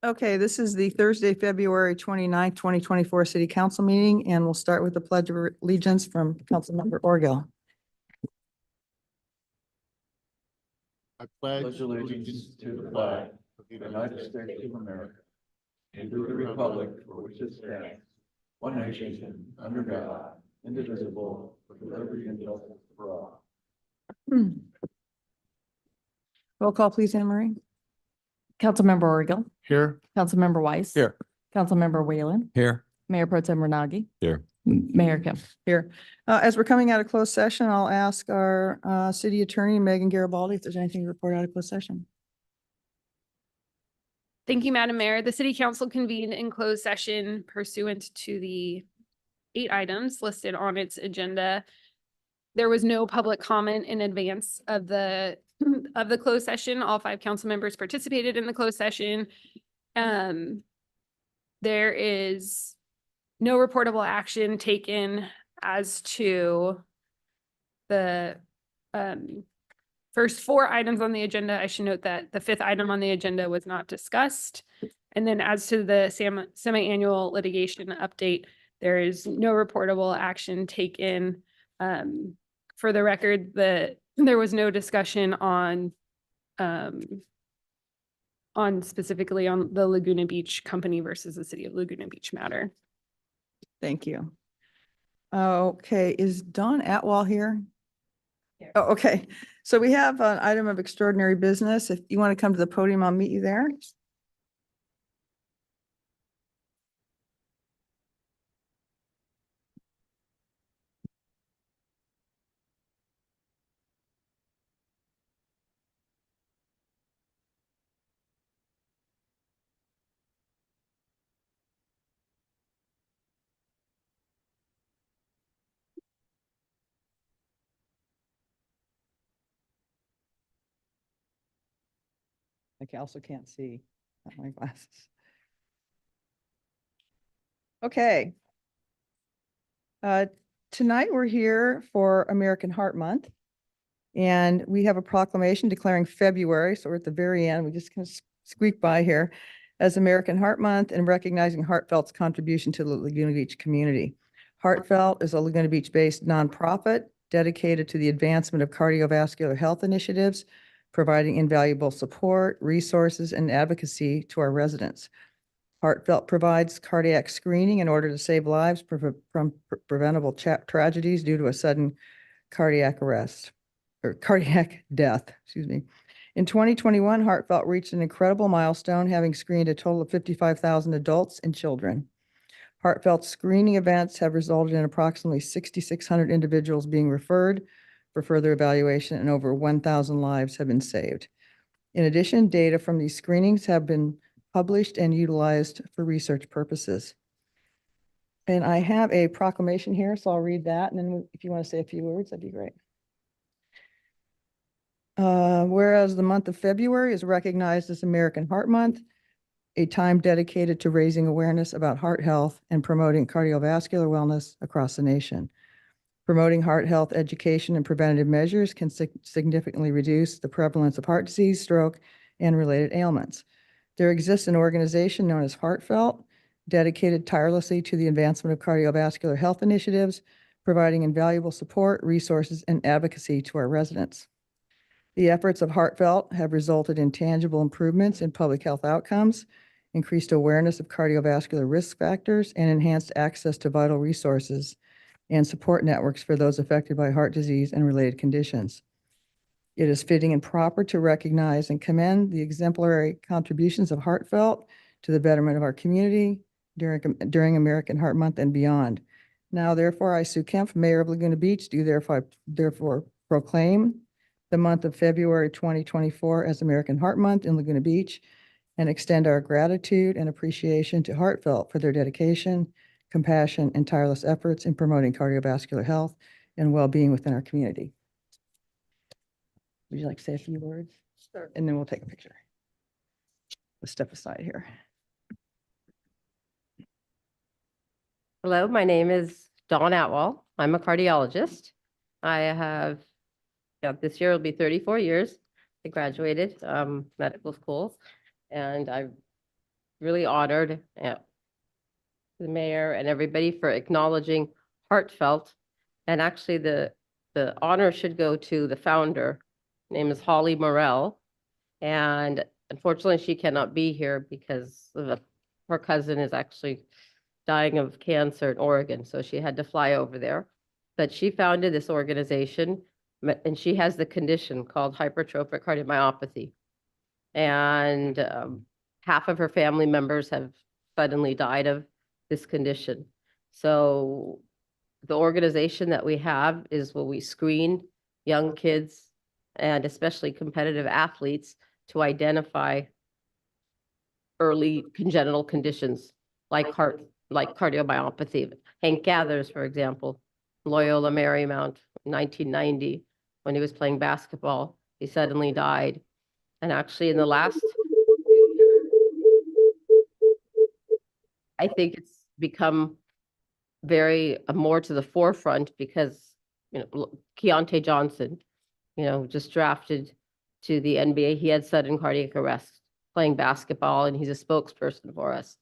Okay, this is the Thursday, February 29th, 2024 City Council meeting, and we'll start with the Pledge of Allegiance from Councilmember Orgill. I pledge allegiance to the flag of the United States of America and to the republic for which it stands, one nation, under God, indivisible, with liberty and justice for all. Roll call, please, Anne Marie. Councilmember Orgill, Here. Councilmember Weiss. Here. Councilmember Whalen, Here. Mayor Pro Tem Renagi. Here. Mayor Kim. Here. As we're coming out of closed session, I'll ask our city attorney, Megan Garibaldi, if there's anything to report out of closed session. Thank you, Madam Mayor. The City Council convened in closed session pursuant to the 8 items listed on its agenda. There was no public comment in advance of the closed session. All 5 council members participated in the closed session. There is no reportable action taken as to the first 4 items on the agenda. I should note that the 5th item on the agenda was not discussed. And then as to the semi-annual litigation update, there is no reportable action taken. For the record, there was no discussion on specifically on the Laguna Beach Company versus the City of Laguna Beach matter. Thank you. Okay, is Dawn Atwell here? Oh, okay. So we have an item of extraordinary business. If you want to come to the podium, I'll meet you there. I also can't see without my glasses. Okay. Tonight we're here for American Heart Month. And we have a proclamation declaring February, so we're at the very end, we just kind of squeak by here, as American Heart Month and recognizing Heartfelt's contribution to the Laguna Beach community. Heartfelt is a Laguna Beach-based nonprofit dedicated to the advancement of cardiovascular health initiatives, providing invaluable support, resources, and advocacy to our residents. Heartfelt provides cardiac screening in order to save lives from preventable tragedies due to a sudden cardiac arrest or cardiac death, excuse me. In 2021, Heartfelt reached an incredible milestone, having screened a total of 55,000 adults and children. Heartfelt screening events have resulted in approximately 6,600 individuals being referred for further evaluation, and over 1,000 lives have been saved. In addition, data from these screenings have been published and utilized for research purposes. And I have a proclamation here, so I'll read that, and then if you want to say a few words, that'd be great. Whereas the month of February is recognized as American Heart Month, a time dedicated to raising awareness about heart health and promoting cardiovascular wellness across the nation. Promoting heart health education and preventative measures can significantly reduce the prevalence of heart disease, stroke, and related ailments. There exists an organization known as Heartfelt, dedicated tirelessly to the advancement of cardiovascular health initiatives, providing invaluable support, resources, and advocacy to our residents. The efforts of Heartfelt have resulted in tangible improvements in public health outcomes, increased awareness of cardiovascular risk factors, and enhanced access to vital resources and support networks for those affected by heart disease and related conditions. It is fitting and proper to recognize and commend the exemplary contributions of Heartfelt to the betterment of our community during American Heart Month and beyond. Now, therefore, I, Sue Kempf, Mayor of Laguna Beach, do therefore proclaim the month of February 2024 as American Heart Month in Laguna Beach, and extend our gratitude and appreciation to Heartfelt for their dedication, compassion, and tireless efforts in promoting cardiovascular health and well-being within our community. Would you like to say a few words? Sure. And then we'll take a picture. Let's step aside here. Hello, my name is Dawn Atwell. I'm a cardiologist. I have, this year will be 34 years. I graduated medical school, and I've really honored, the mayor and everybody for acknowledging Heartfelt. And actually, the honor should go to the founder. Her name is Holly Morell. And unfortunately, she cannot be here because her cousin is actually dying of cancer in Oregon, so she had to fly over there. But she founded this organization, and she has the condition called hypertrophic cardiomyopathy. And half of her family members have suddenly died of this condition. So the organization that we have is where we screen young kids and especially competitive athletes to identify early congenital conditions like cardiomyopathy. Hank Gathers, for example, Loyola Marymount, 1990, when he was playing basketball, he suddenly died. And actually in the last, I think it's become very more to the forefront because, Keontae Johnson, just drafted to the NBA. He had sudden cardiac arrest playing basketball, and he's a spokesperson for us.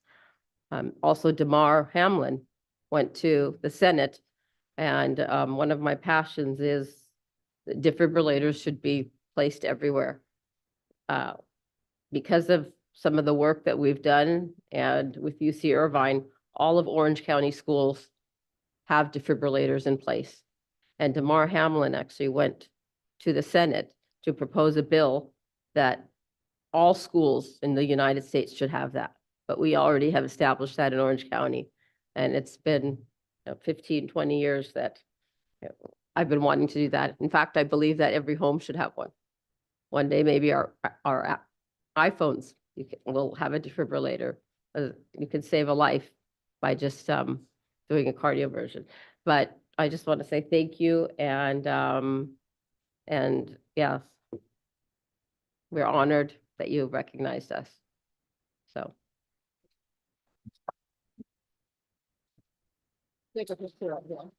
Also, Damar Hamlin went to the Senate, and one of my passions is that defibrillators should be placed everywhere. Because of some of the work that we've done and with UC Irvine, all of Orange County schools have defibrillators in place. And Damar Hamlin actually went to the Senate to propose a bill that all schools in the United States should have that. But we already have established that in Orange County. And it's been 15, 20 years that I've been wanting to do that. In fact, I believe that every home should have one. One day, maybe our iPhones will have a defibrillator. You can save a life by just doing a cardioversion. But I just want to say thank you, and yes, we're honored that you recognized us. So. Take a picture of them.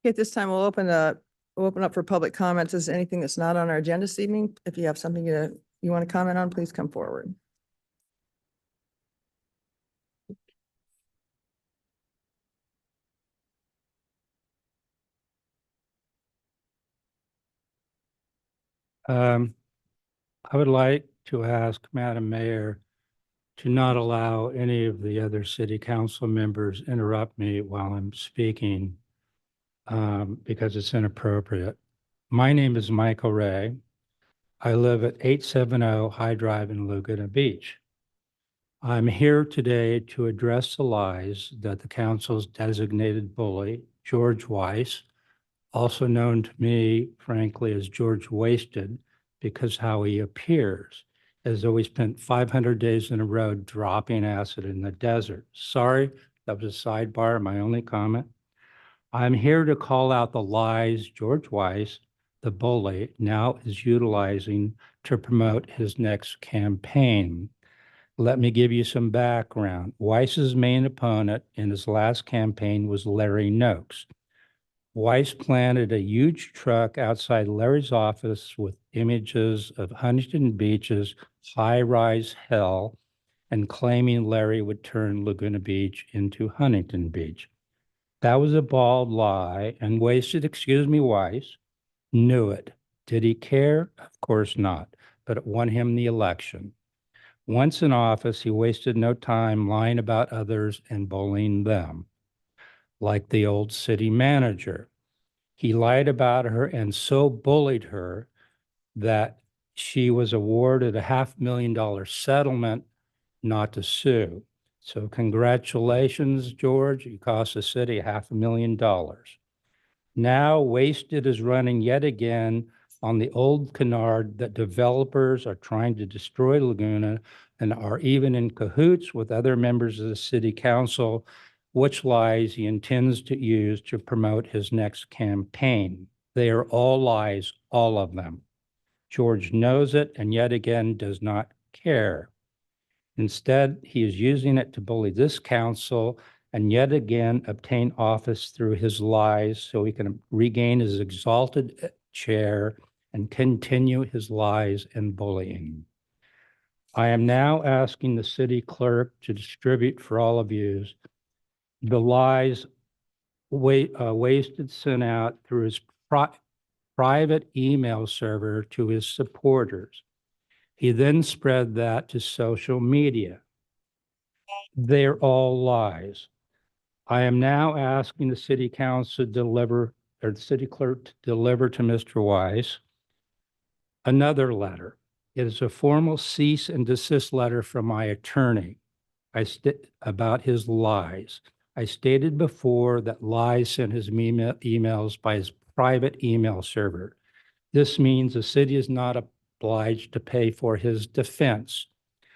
At this time, we'll open up for public comments. Is there anything that's not on our agenda this evening? If you have something you want to comment on, please come forward. I would like to ask Madam Mayor to not allow any of the other city council members interrupt me while I'm speaking, because it's inappropriate. My name is Michael Ray. I live at 870 High Drive in Laguna Beach. I'm here today to address the lies that the council's designated bully, George Weiss, also known to me, frankly, as George Wasted, because how he appears, as though he spent 500 days in a row dropping acid in the desert. Sorry, that was a sidebar, my only comment. I'm here to call out the lies George Weiss, the bully, now is utilizing to promote his next campaign. Let me give you some background. Weiss's main opponent in his last campaign was Larry Noakes. Weiss planted a huge truck outside Larry's office with images of Huntington Beach's high-rise hell and claiming Larry would turn Laguna Beach into Huntington Beach. That was a bald lie, and Weiss, knew it. Did he care? Of course not, but it won him the election. Once in office, he wasted no time lying about others and bullying them, like the old city manager. He lied about her and so bullied her that she was awarded a $500,000 settlement not to sue. So congratulations, George. You cost the city $500,000. Now Wasted is running yet again on the old canard that developers are trying to destroy Laguna and are even in cahoots with other members of the city council, which lies he intends to use to promote his next campaign. They are all lies, all of them. George knows it and yet again does not care. Instead, he is using it to bully this council and yet again obtain office through his lies so he can regain his exalted chair and continue his lies and bullying. I am now asking the city clerk to distribute for all of you the lies Wasted sent out through his private email server to his supporters. He then spread that to social media. They're all lies. I am now asking the city council to deliver, or the city clerk to deliver to Mr. Weiss another letter. It is a formal cease and desist letter from my attorney about his lies. I stated before that lies sent his emails by his private email server. This means the city is not obliged to pay for his defense.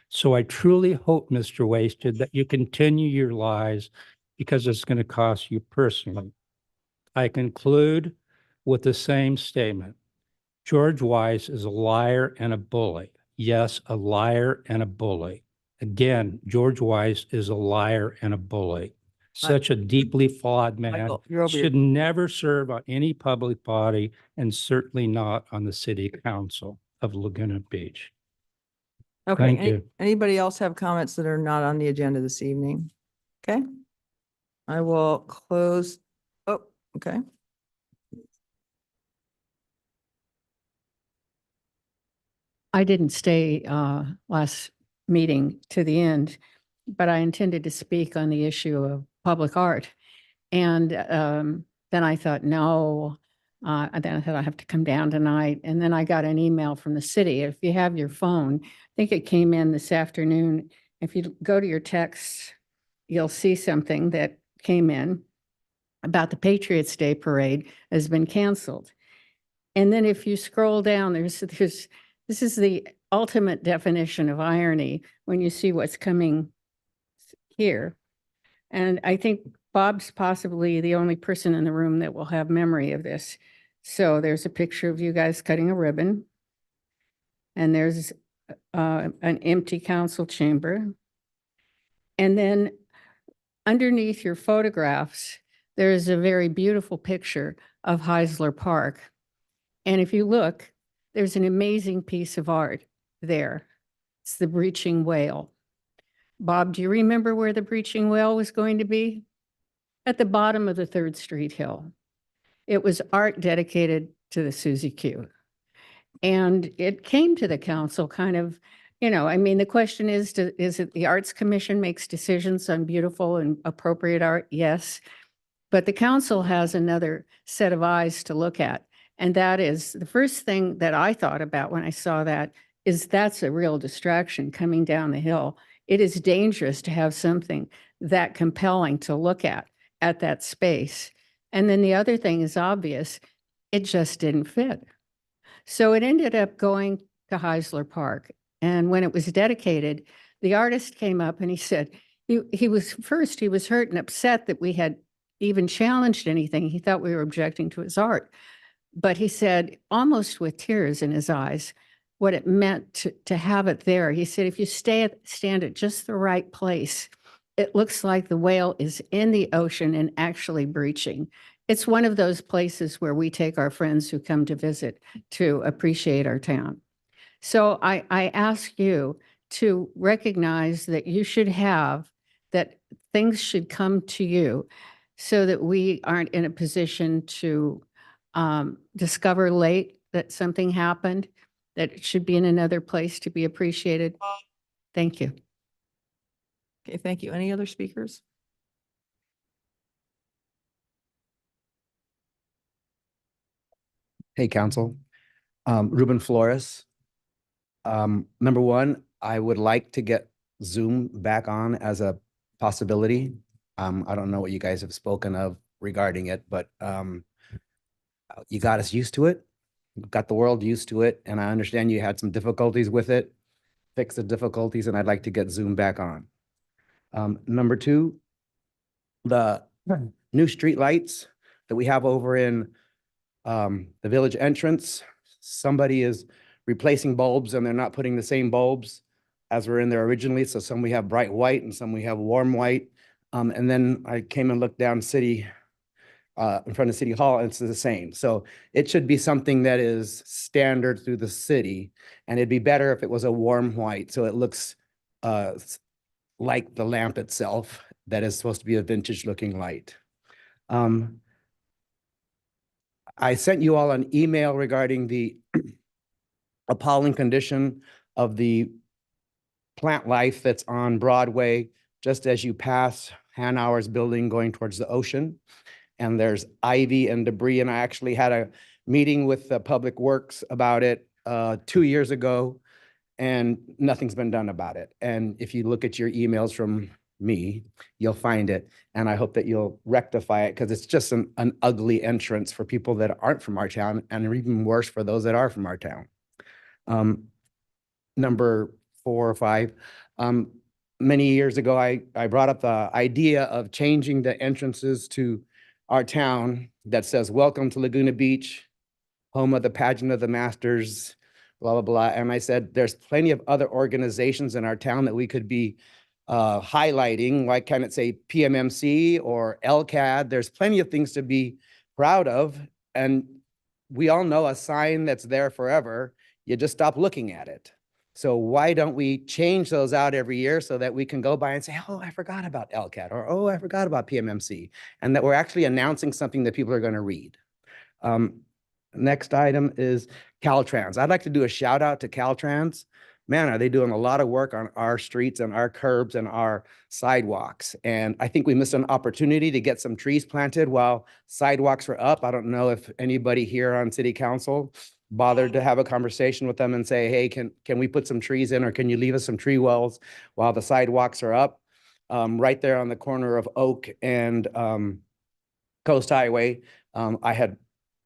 So I truly hope, Mr. Wasted, that you continue your lies because it's going to cost you personally. I conclude with the same statement. George Weiss is a liar and a bully. Yes, a liar and a bully. Again, George Weiss is a liar and a bully. Such a deeply flawed man Michael, you're over your- should never serve on any public body and certainly not on the city council of Laguna Beach. Okay, Thank you. anybody else have comments that are not on the agenda this evening? Okay. I will close. Oh, okay. I didn't stay last meeting to the end, but I intended to speak on the issue of public art. And then I thought, no, and then I thought I have to come down tonight. And then I got an email from the city. If you have your phone, I think it came in this afternoon. If you go to your text, you'll see something that came in about the Patriots Day parade has been canceled. And then if you scroll down, this is the ultimate definition of irony when you see what's coming here. And I think Bob's possibly the only person in the room that will have memory of this. So there's a picture of you guys cutting a ribbon. And there's an empty council chamber. And then underneath your photographs, there is a very beautiful picture of Heisler Park. And if you look, there's an amazing piece of art there. It's the breaching whale. Bob, do you remember where the breaching whale was going to be? At the bottom of the 3rd Street Hill. It was art dedicated to the Susie Q. And it came to the council kind of, I mean, the question is it the Arts Commission makes decisions on beautiful and appropriate art? Yes. But the council has another set of eyes to look at. And that is the first thing that I thought about when I saw that is that's a real distraction coming down the hill. It is dangerous to have something that compelling to look at that space. And then the other thing is obvious, it just didn't fit. So it ended up going to Heisler Park. And when it was dedicated, the artist came up and he said, he was hurt and upset that we had even challenged anything. He thought we were objecting to his art. But he said, almost with tears in his eyes, what it meant to have it there. He said, if you stand at just the right place, it looks like the whale is in the ocean and actually breaching. It's one of those places where we take our friends who come to visit to appreciate our town. So I ask you to recognize that you should have, that things should come to you so that we aren't in a position to discover late that something happened, that it should be in another place to be appreciated. Thank you. Okay, thank you. Any other speakers? Hey, council. Ruben Flores. Number one, I would like to get Zoom back on as a possibility. I don't know what you guys have spoken of regarding it, but You got us used to it, got the world used to it, and I understand you had some difficulties with it. Fix the difficulties, and I'd like to get Zoom back on. Number two, the new street lights that we have over in the village entrance. Somebody is replacing bulbs and they're not putting the same bulbs as were in there originally. So some we have bright white and some we have warm white. And then I came and looked down city, in front of City Hall, and it's the same. So it should be something that is standard through the city. And it'd be better if it was a warm white, so it looks like the lamp itself that is supposed to be a vintage looking light. I sent you all an email regarding the appalling condition of the plant life that's on Broadway, just as you pass Hanauer's building going towards the ocean. And there's ivy and debris. And I actually had a meeting with the Public Works about it 2 years ago, and nothing's been done about it. And if you look at your emails from me, you'll find it. And I hope that you'll rectify it, because it's just an ugly entrance for people that aren't from our town, and even worse for those that are from our town. Number 4 or 5, many years ago, I brought up the idea of changing the entrances to our town that says, "Welcome to Laguna Beach, home of the pageant of the masters," blah, blah, blah. And I said, there's plenty of other organizations in our town that we could be highlighting. Why can't it say PMMC or LCAD? There's plenty of things to be proud of. And we all know a sign that's there forever, you just stop looking at it. So why don't we change those out every year so that we can go by and say, oh, I forgot about LCAT, or oh, I forgot about PMMC, and that we're actually announcing something that people are going to read. Next item is Caltrans. I'd like to do a shout out to Caltrans. Man, are they doing a lot of work on our streets and our curbs and our sidewalks. And I think we missed an opportunity to get some trees planted while sidewalks were up. I don't know if anybody here on city council bothered to have a conversation with them and say, hey, can we put some trees in, or can you leave us some tree wells while the sidewalks are up? Right there on the corner of Oak and Coast Highway, I had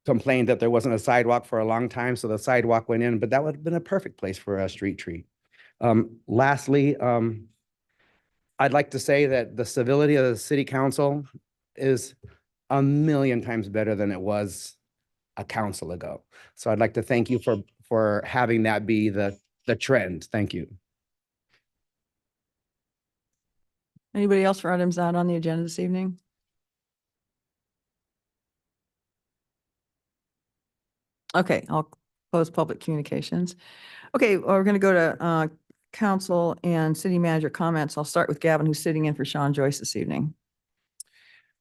complained that there wasn't a sidewalk for a long time, so the sidewalk went in, but that would have been a perfect place for a street tree. Lastly, I'd like to say that the civility of the city council is a million times better than it was a council ago. So I'd like to thank you for having that be the trend. Thank you. Anybody else for items not on the agenda this evening? Okay, I'll close public communications. Okay, well, we're going to go to council and city manager comments. I'll start with Gavin, who's sitting in for Sean Joyce this evening.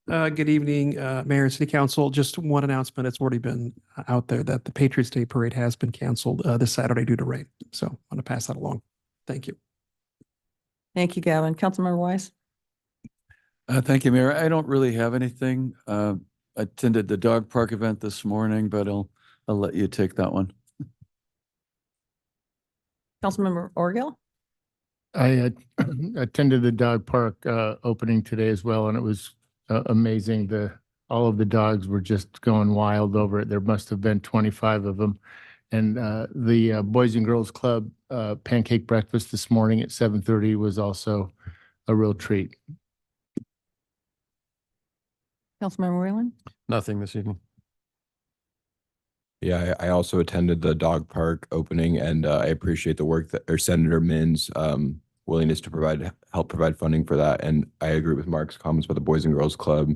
Good evening, Mayor and City Council. Just one announcement. It's already been out there that the Patriots Day Parade has been canceled this Saturday due to rain. So I'm going to pass that along. Thank you. Thank you, Gavin. Councilmember Weiss? Thank you, Mayor. I don't really have anything. Attended the dog park event this morning, but I'll let you take that one. Councilmember Orgill? I attended the dog park opening today as well, and it was amazing. All of the dogs were just going wild over it. There must have been 25 of them. And the Boys and Girls Club pancake breakfast this morning at 7:30 was also a real treat. Councilmember Whalen? Nothing this evening. Yeah, I also attended the dog park opening, and I appreciate the work that, or Senator Min's willingness to help provide funding for that. And I agree with Mark's comments about the Boys and Girls Club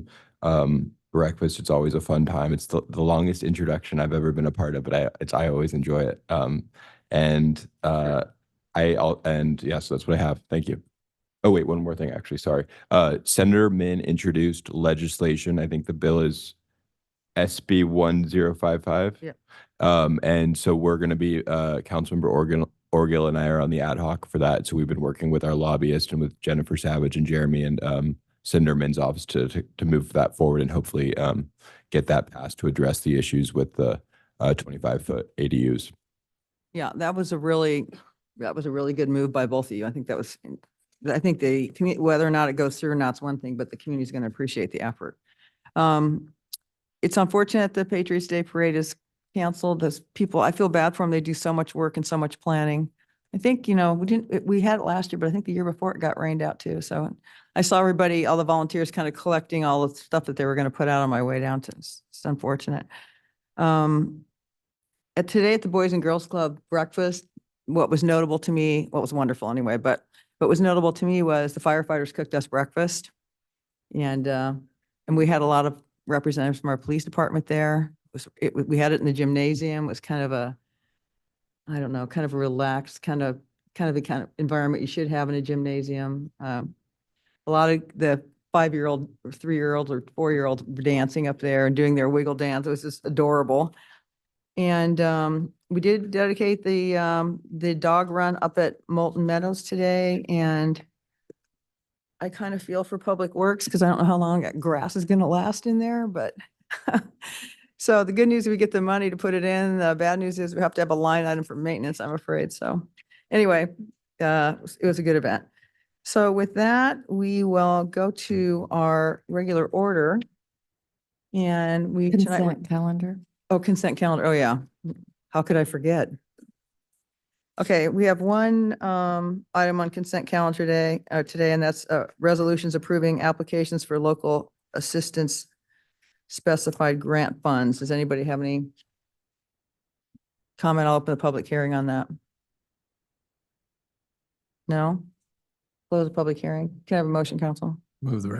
breakfast. It's always a fun time. It's the longest introduction I've ever been a part of, but I always enjoy it. And so that's what I have. Thank you. Oh, wait, one more thing, actually. Sorry. Senator Min introduced legislation. I think the bill is SB 1055. Yeah. And so we're going to be, Councilmember Orgill and I are on the ad hoc for that. So we've been working with our lobbyist and with Jennifer Savage and Jeremy and Senator Min's office to move that forward and hopefully get that passed to address the issues with the 25-foot ADUs. Yeah, that was a really good move by both of you. I think the community, whether or not it goes through or not, is one thing, but the community is going to appreciate the effort. it's unfortunate the Patriots Day Parade is canceled. Those people, I feel bad for them. They do so much work and so much planning. I think, we had it last year, but I think the year before it got rained out too. So I saw everybody, all the volunteers kind of collecting all the stuff that they were going to put out on my way down to, it's unfortunate. Today at the Boys and Girls Club breakfast, what was notable to me, what was wonderful anyway, but what was notable to me was the firefighters cooked us breakfast. And we had a lot of representatives from our police department there. We had it in the gymnasium. It was kind of a, I don't know, kind of a relaxed, kind of the kind of environment you should have in a gymnasium. A lot of the 5-year-old or 3-year-olds or 4-year-olds were dancing up there and doing their wiggle dance. It was just adorable. And we did dedicate the dog run up at Molten Meadows today. And I kind of feel for Public Works because I don't know how long that grass is going to last in there, but so the good news is we get the money to put it in. The bad news is we have to have a line item for maintenance, I'm afraid. So anyway, it was a good event. So with that, we will go to our regular order. And tonight we're- Consent calendar. Oh, consent calendar. Oh, yeah. How could I forget? Okay, we have one item on consent calendar today, and that's resolutions approving applications for local assistance specified grant funds. Does anybody have any comment? I'll open the public hearing on that. No? Close the public hearing. Can I have a motion, council? Move the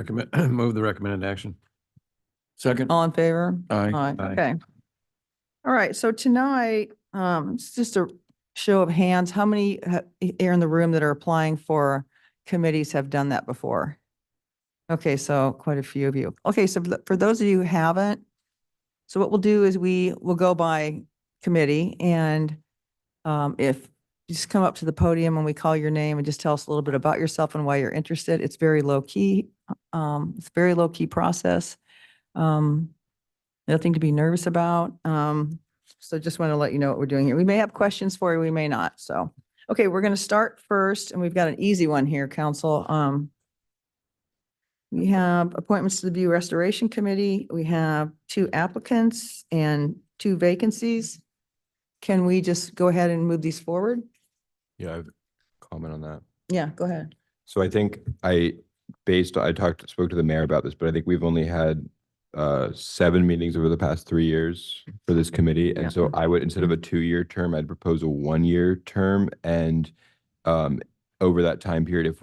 recommended action. Second. All in favor? Aye. Okay. All right, so tonight, it's just a show of hands. How many here in the room that are applying for committees have done that before? Okay, so quite a few of you. Okay, so for those of you who haven't, so what we'll do is we will go by committee, and if you just come up to the podium when we call your name and just tell us a little bit about yourself and why you're interested. It's very low key. It's a very low key process. Nothing to be nervous about. So just want to let you know what we're doing here. We may have questions for you, we may not. So, okay, we're going to start first, and we've got an easy one here, council. We have appointments to the View Restoration Committee. We have 2 applicants and 2 vacancies. Can we just go ahead and move these forward? Yeah, I have a comment on that. Yeah, go ahead. So I think spoke to the mayor about this, but I think we've only had 7 meetings over the past 3 years for this committee. Yeah. And so I would, instead of a 2-year term, I'd propose a 1-year term. And over that time period,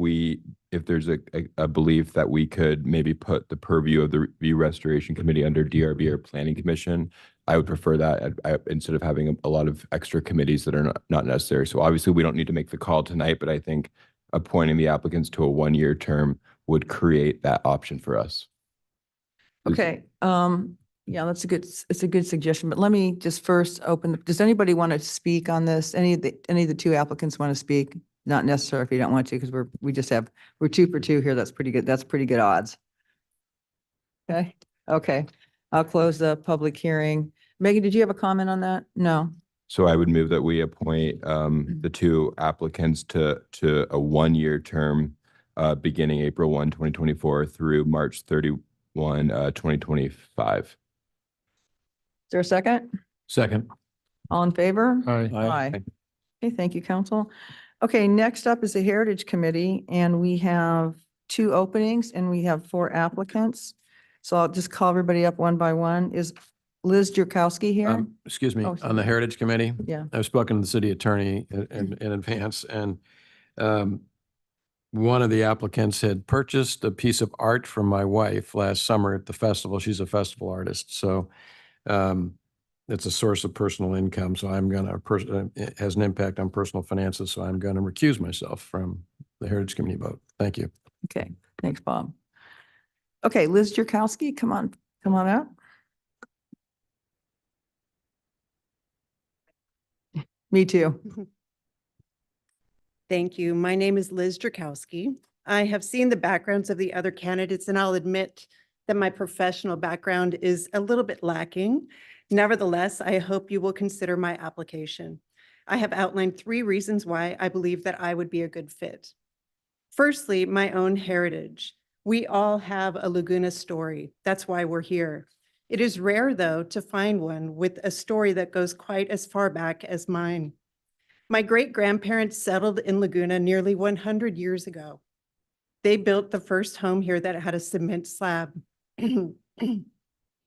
if there's a belief that we could maybe put the purview of the View Restoration Committee under DRB or Planning Commission, I would prefer that instead of having a lot of extra committees that are not necessary. So obviously we don't need to make the call tonight, but I think appointing the applicants to a 1-year term would create that option for us. Okay, yeah, it's a good suggestion, but let me just first does anybody want to speak on this? Any of the 2 applicants want to speak? Not necessary if you don't want to, because we're 2 for 2 here. That's pretty good. That's pretty good odds. Okay. I'll close the public hearing. Megan, did you have a comment on that? No. So I would move that we appoint the 2 applicants to a 1-year term beginning April 1, 2024 through March 31, 2025. Is there a second? Second. All in favor? Aye. Aye. Okay, thank you, council. Okay, next up is the Heritage Committee, and we have 2 openings and we have 4 applicants. So I'll just call everybody up one by one. Is Liz Jurkowski here? Excuse me, Oh, on sorry. the Heritage Committee, Yeah. I've spoken to the city attorney in advance, and one of the applicants had purchased a piece of art from my wife last summer at the festival. She's a festival artist, so it's a source of personal income. So it has an impact on personal finances. So I'm going to recuse myself from the Heritage Committee vote. Thank you. Okay, thanks, Bob. Okay, Liz Jurkowski, come on up. Me too. Thank you. My name is Liz Drakowski. I have seen the backgrounds of the other candidates, and I'll admit that my professional background is a little bit lacking. Nevertheless, I hope you will consider my application. I have outlined 3 reasons why I believe that I would be a good fit. Firstly, my own heritage. We all have a Laguna story. That's why we're here. It is rare, though, to find one with a story that goes quite as far back as mine. My great-grandparents settled in Laguna nearly 100 years ago. They built the first home here that had a cement slab.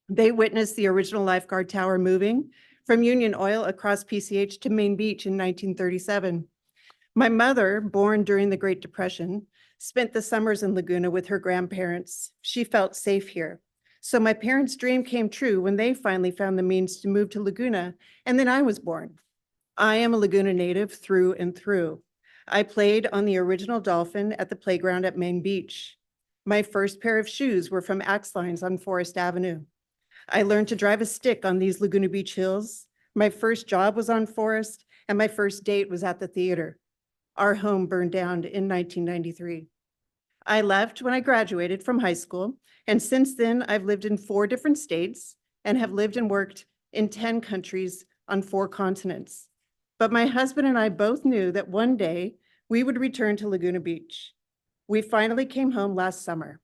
They witnessed the original lifeguard tower moving from Union Oil across PCH to Main Beach in 1937. My mother, born during the Great Depression, spent the summers in Laguna with her grandparents. She felt safe here. So my parents' dream came true when they finally found the means to move to Laguna, and then I was born. I am a Laguna native through and through. I played on the original Dolphin at the playground at Main Beach. My first pair of shoes were from Axe Lines on Forest Avenue. I learned to drive a stick on these Laguna Beach hills. My first job was on Forest, and my first date was at the theater. Our home burned down in 1993. I left when I graduated from high school, and since then I've lived in 4 different states and have lived and worked in 10 countries on 4 continents. But my husband and I both knew that one day we would return to Laguna Beach. We finally came home last summer.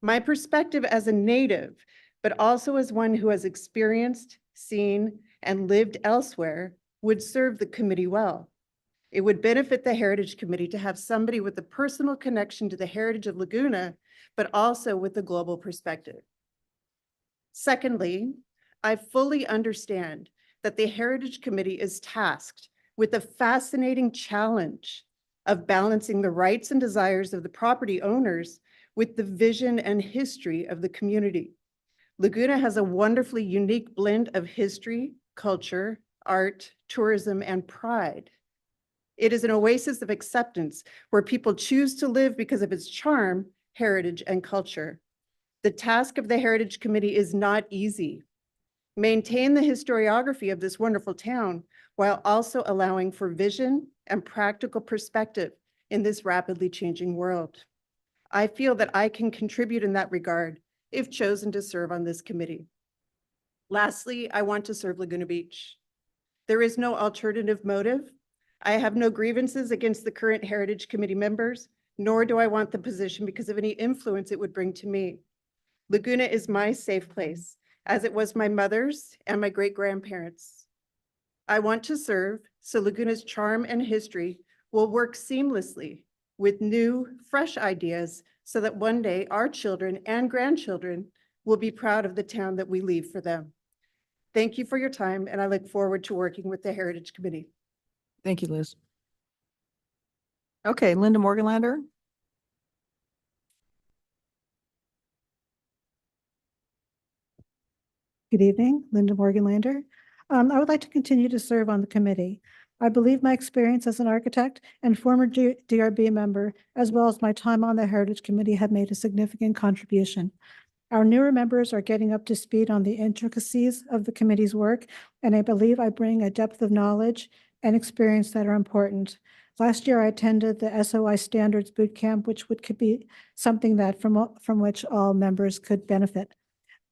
My perspective as a native, but also as one who has experienced, seen, and lived elsewhere, would serve the committee well. It would benefit the Heritage Committee to have somebody with a personal connection to the heritage of Laguna, but also with a global perspective. Secondly, I fully understand that the Heritage Committee is tasked with the fascinating challenge of balancing the rights and desires of the property owners with the vision and history of the community. Laguna has a wonderfully unique blend of history, culture, art, tourism, and pride. It is an oasis of acceptance where people choose to live because of its charm, heritage, and culture. The task of the Heritage Committee is not easy. Maintain the historiography of this wonderful town while also allowing for vision and practical perspective in this rapidly changing world. I feel that I can contribute in that regard if chosen to serve on this committee. Lastly, I want to serve Laguna Beach. There is no alternative motive. I have no grievances against the current Heritage Committee members, nor do I want the position because of any influence it would bring to me. Laguna is my safe place, as it was my mother's and my great-grandparents'. I want to serve so Laguna's charm and history will work seamlessly with new, fresh ideas so that one day our children and grandchildren will be proud of the town that we leave for them. Thank you for your time, and I look forward to working with the Heritage Committee. Thank you, Liz. Okay, Linda Morganlander. Good evening, Linda Morganlander. I would like to continue to serve on the committee. I believe my experience as an architect and former DRB member, as well as my time on the Heritage Committee, have made a significant contribution. Our newer members are getting up to speed on the intricacies of the committee's work, and I believe I bring a depth of knowledge and experience that are important. Last year, I attended the SOI Standards Boot Camp, which could be something that from which all members could benefit.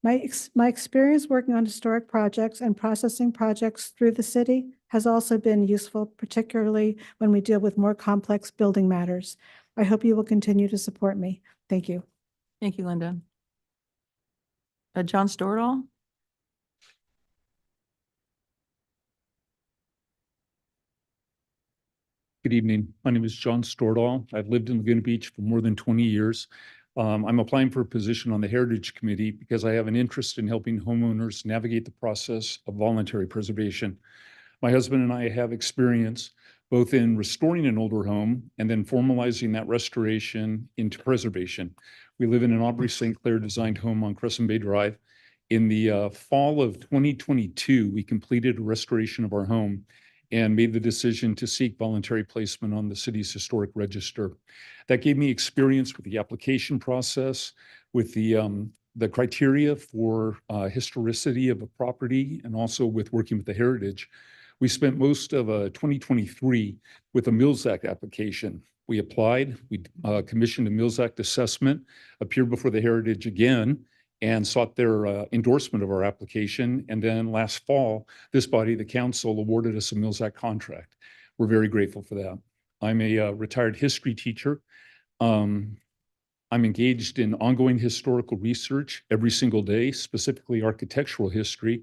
My experience working on historic projects and processing projects through the city has also been useful, particularly when we deal with more complex building matters. I hope you will continue to support me. Thank you. Thank you, Linda. John Stordahl. Good evening. My name is John Stordahl. I've lived in Laguna Beach for more than 20 years. I'm applying for a position on the Heritage Committee because I have an interest in helping homeowners navigate the process of voluntary preservation. My husband and I have experience both in restoring an older home and then formalizing that restoration into preservation. We live in an Aubrey St. Clair designed home on Crescent Bay Drive. In the fall of 2022, we completed a restoration of our home and made the decision to seek voluntary placement on the city's historic register. That gave me experience with the application process, with the criteria for historicity of a property, and also with working with the heritage. We spent most of 2023 with a Mills Act application. We applied, we commissioned a Mills Act assessment, appeared before the heritage again, and sought their endorsement of our application. And then last fall, this body, the council, awarded us a Mills Act contract. We're very grateful for that. I'm a retired history teacher. I'm engaged in ongoing historical research every single day, specifically architectural history.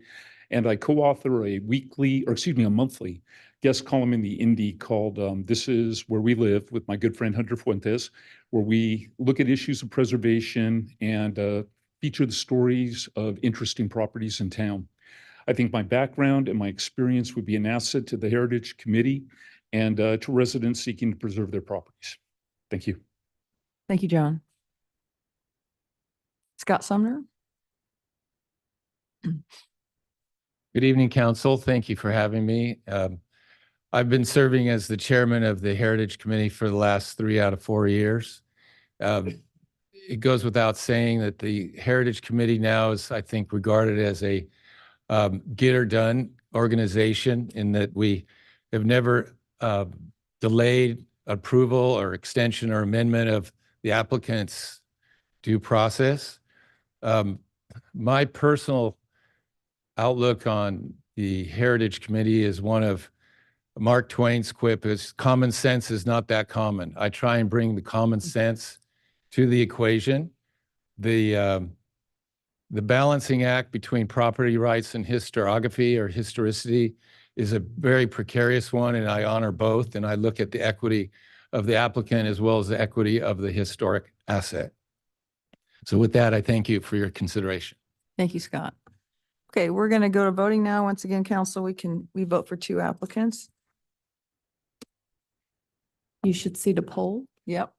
And I co-author a monthly guest column in the Indy called This Is Where We Live with my good friend Hunter Fuentes, where we look at issues of preservation and feature the stories of interesting properties in town. I think my background and my experience would be an asset to the Heritage Committee and to residents seeking to preserve their properties. Thank you. Thank you, John. Scott Sumner? Good evening, Council. Thank you for having me. I've been serving as the chairman of the Heritage Committee for the last 3 out of 4 years. It goes without saying that the Heritage Committee now is, I think, regarded as a get her done organization, in that we have never delayed approval or extension or amendment of the applicant's due process. My personal outlook on the Heritage Committee is one of Mark Twain's quip: is common sense is not that common. I try and bring the common sense to the equation. The balancing act between property rights and historiography or historicity is a very precarious one, and I honor both, and I look at the equity of the applicant as well as the equity of the historic asset. So with that, I thank you for your consideration. Thank you, Scott. Okay, we're going to go to voting now. Once again, council, we vote for 2 applicants. You should see the poll. Yep.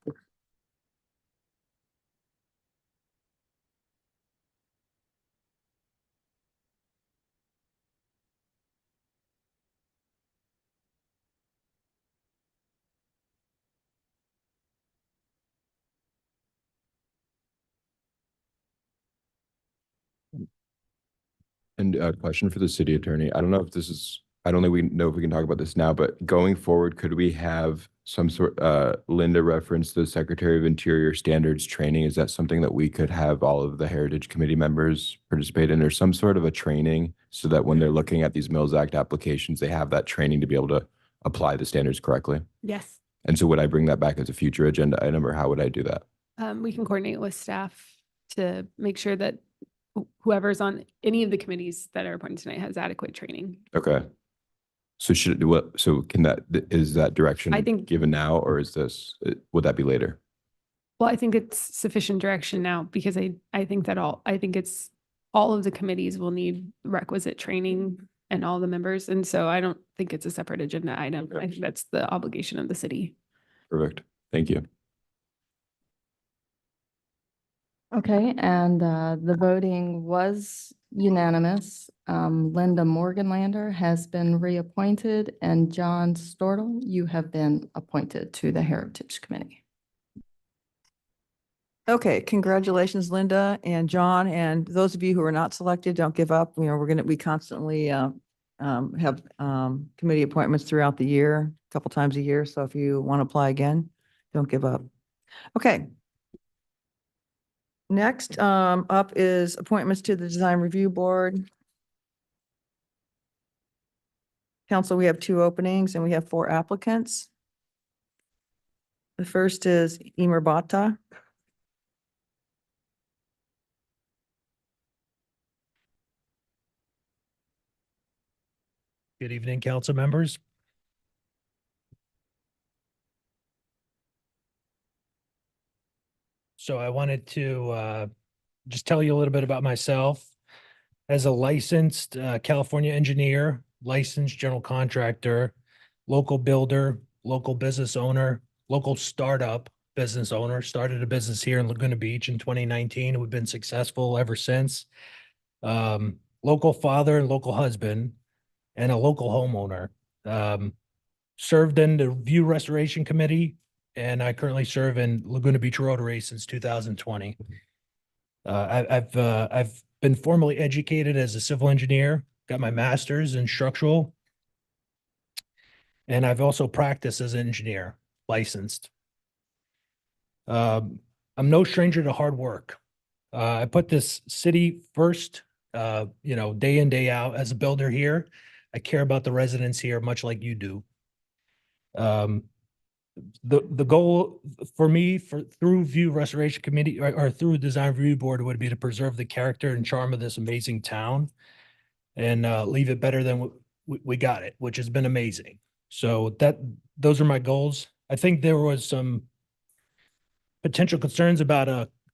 And a question for the city attorney. I don't know if this is, I don't think we know if we can talk about this now, but going forward, could we have some sort, Linda referenced the Secretary of Interior standards training? Is that something that we could have all of the Heritage Committee members participate in, or some sort of a training, so that when they're looking at these Mills Act applications, they have that training to be able to apply the standards correctly? Yes. And so would I bring that back as a future agenda item, or how would I do that? We can coordinate with staff to make sure that whoever's on any of the committees that are appointed tonight has adequate training. Okay. So so can is that direction I think- given now, or is this, would that be later? Well, I think it's sufficient direction now, because I think it's all of the committees will need requisite training, and all the members. And so I don't think it's a separate agenda item. I think that's the obligation of the city. Perfect. Thank you. Okay, and the voting was unanimous. Linda Morganlander has been reappointed, and John Stortle, you have been appointed to the Heritage Committee. Okay, congratulations, Linda and John. And those of you who are not selected, don't give up. You know, we constantly have committee appointments throughout the year, a couple times a year. So if you want to apply again, don't give up. Okay. Next up is appointments to the Design Review Board. Council, we have 2 openings and we have 4 applicants. The first is Emer Bata. Good evening, council members. So I wanted to just tell you a little bit about myself. As a licensed California engineer, licensed general contractor, local builder, local business owner, local startup business owner, started a business here in Laguna Beach in 2019. We've been successful ever since. Local father and local husband, and a local homeowner. Served in the View Restoration Committee, and I currently serve in Laguna Beach Rotary since 2020. I've been formally educated as a civil engineer, got my master's in structural, and I've also practiced as an engineer, licensed. I'm no stranger to hard work. I put this city first, day in, day out as a builder here. I care about the residents here, much like you do. the goal for me through View Restoration Committee or through Design Review Board would be to preserve the character and charm of this amazing town and leave it better than we got it, which has been amazing. So those are my goals. I think there was some potential concerns about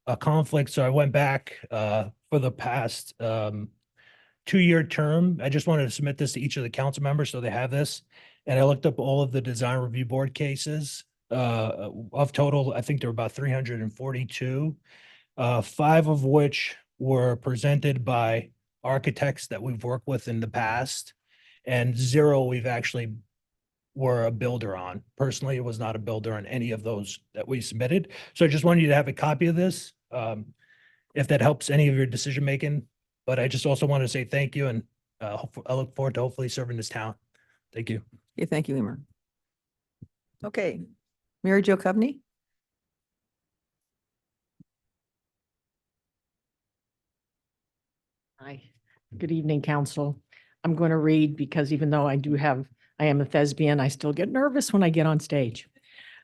a conflict, so I went back for the past 2-year term. I just wanted to submit this to each of the council members so they have this. And I looked up all of the Design Review Board cases. Of total, I think there were about 342, 5 of which were presented by architects that we've worked with in the past, and 0 we've actually were a builder on. Personally, it was not a builder on any of those that we submitted. So I just wanted you to have a copy of this, if that helps any of your decision making. But I just also want to say thank you, and I look forward to hopefully serving this town. Thank you. Okay, thank you, Emer. Okay, Mary Jo Covney. Hi, good evening, council. I'm going to read because even though I am a thespian, I still get nervous when I get on stage.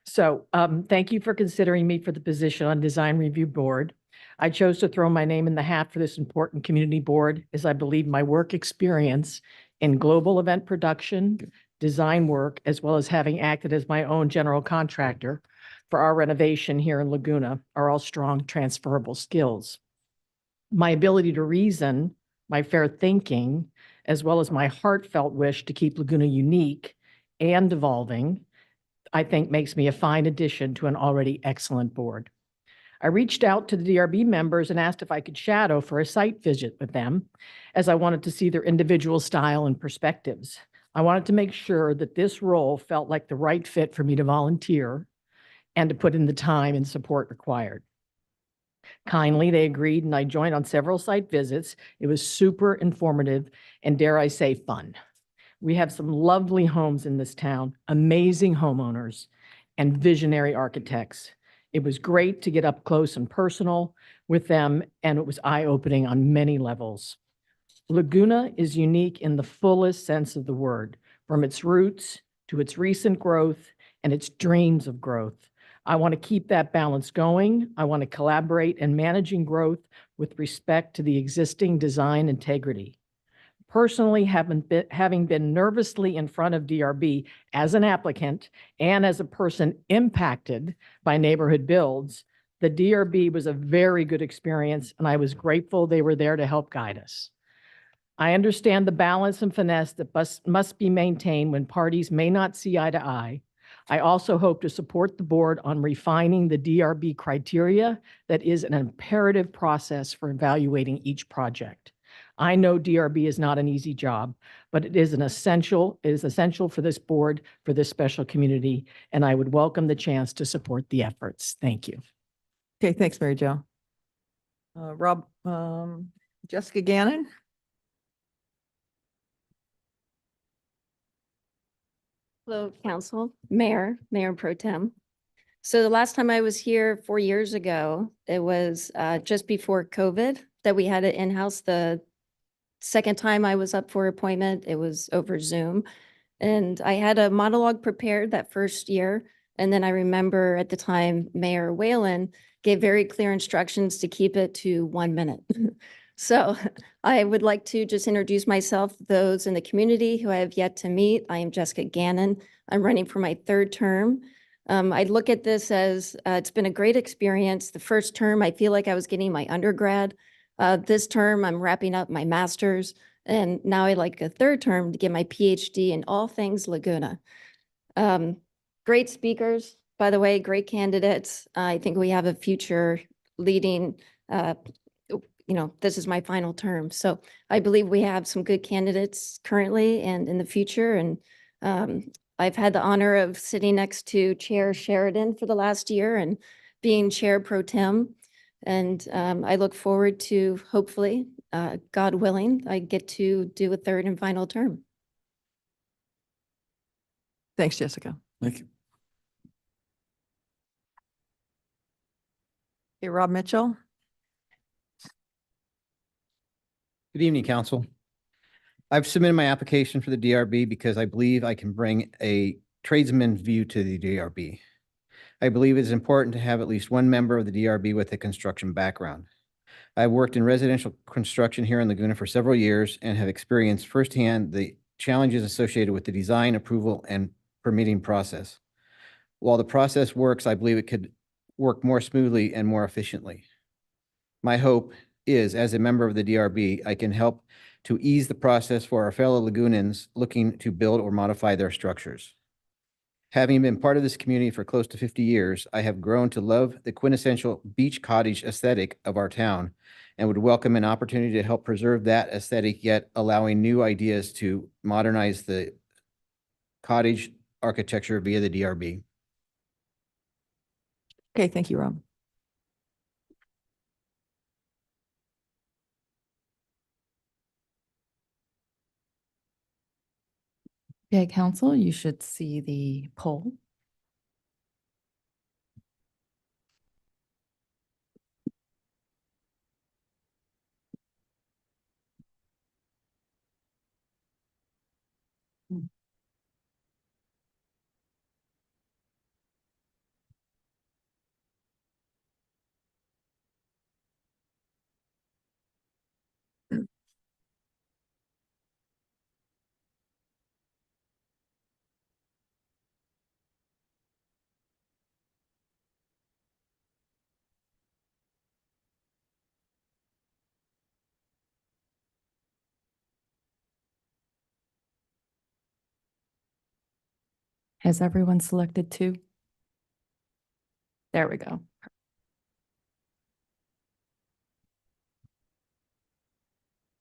So thank you for considering me for the position on Design Review Board. I chose to throw my name in the hat for this important community board as I believe my work experience in global event production, design work, as well as having acted as my own general contractor for our renovation here in Laguna are all strong transferable skills. My ability to reason, my fair thinking, as well as my heartfelt wish to keep Laguna unique and evolving, I think makes me a fine addition to an already excellent board. I reached out to the DRB members and asked if I could shadow for a site visit with them, as I wanted to see their individual style and perspectives. I wanted to make sure that this role felt like the right fit for me to volunteer and to put in the time and support required. Kindly, they agreed, and I joined on several site visits. It was super informative and, dare I say, fun. We have some lovely homes in this town, amazing homeowners, and visionary architects. It was great to get up close and personal with them, and it was eye-opening on many levels. Laguna is unique in the fullest sense of the word, from its roots to its recent growth and its dreams of growth. I want to keep that balance going. I want to collaborate in managing growth with respect to the existing design integrity. Personally, having been nervously in front of DRB as an applicant and as a person impacted by neighborhood builds, the DRB was a very good experience, and I was grateful they were there to help guide us. I understand the balance and finesse that must be maintained when parties may not see eye to eye. I also hope to support the board on refining the DRB criteria that is an imperative process for evaluating each project. I know DRB is not an easy job, but it is essential for this board, for this special community, and I would welcome the chance to support the efforts. Thank you. Okay, thanks, Mary Jo. Jessica Gannon. Hello, Council, Mayor Pro Tem. So the last time I was here 4 years ago, it was just before COVID that we had it in-house. The second time I was up for appointment, it was over Zoom. And I had a monologue prepared that first year. And then I remember at the time, Mayor Whalen gave very clear instructions to keep it to 1 minute. So I would like to just introduce myself, those in the community who I have yet to meet. I am Jessica Gannon. I'm running for my 3rd term. I look at this as it's been a great experience. The first term, I feel like I was getting my undergrad. This term, I'm wrapping up my master's. And now I like a 3rd term to get my PhD in all things Laguna. Great speakers, by the way, great candidates. I think we have a future leading this is my final term. So I believe we have some good candidates currently and in the future. And I've had the honor of sitting next to Chair Sheridan for the last year and being Chair Pro Tem. And I look forward to, hopefully, God willing, I get to do a 3rd and final term. Thanks, Jessica. Thank you. Okay, Rob Mitchell. Good evening, Council. I've submitted my application for the DRB because I believe I can bring a tradesman view to the DRB. I believe it is important to have at least one member of the DRB with a construction background. I've worked in residential construction here in Laguna for several years and have experienced firsthand the challenges associated with the design, approval, and permitting process. While the process works, I believe it could work more smoothly and more efficiently. My hope is, as a member of the DRB, I can help to ease the process for our fellow Lagunans looking to build or modify their structures. Having been part of this community for close to 50 years, I have grown to love the quintessential beach cottage aesthetic of our town and would welcome an opportunity to help preserve that aesthetic, yet allowing new ideas to modernize the cottage architecture via the DRB. Okay, thank you, Rob. Okay, council, you should see the poll. Has everyone selected two? There we go.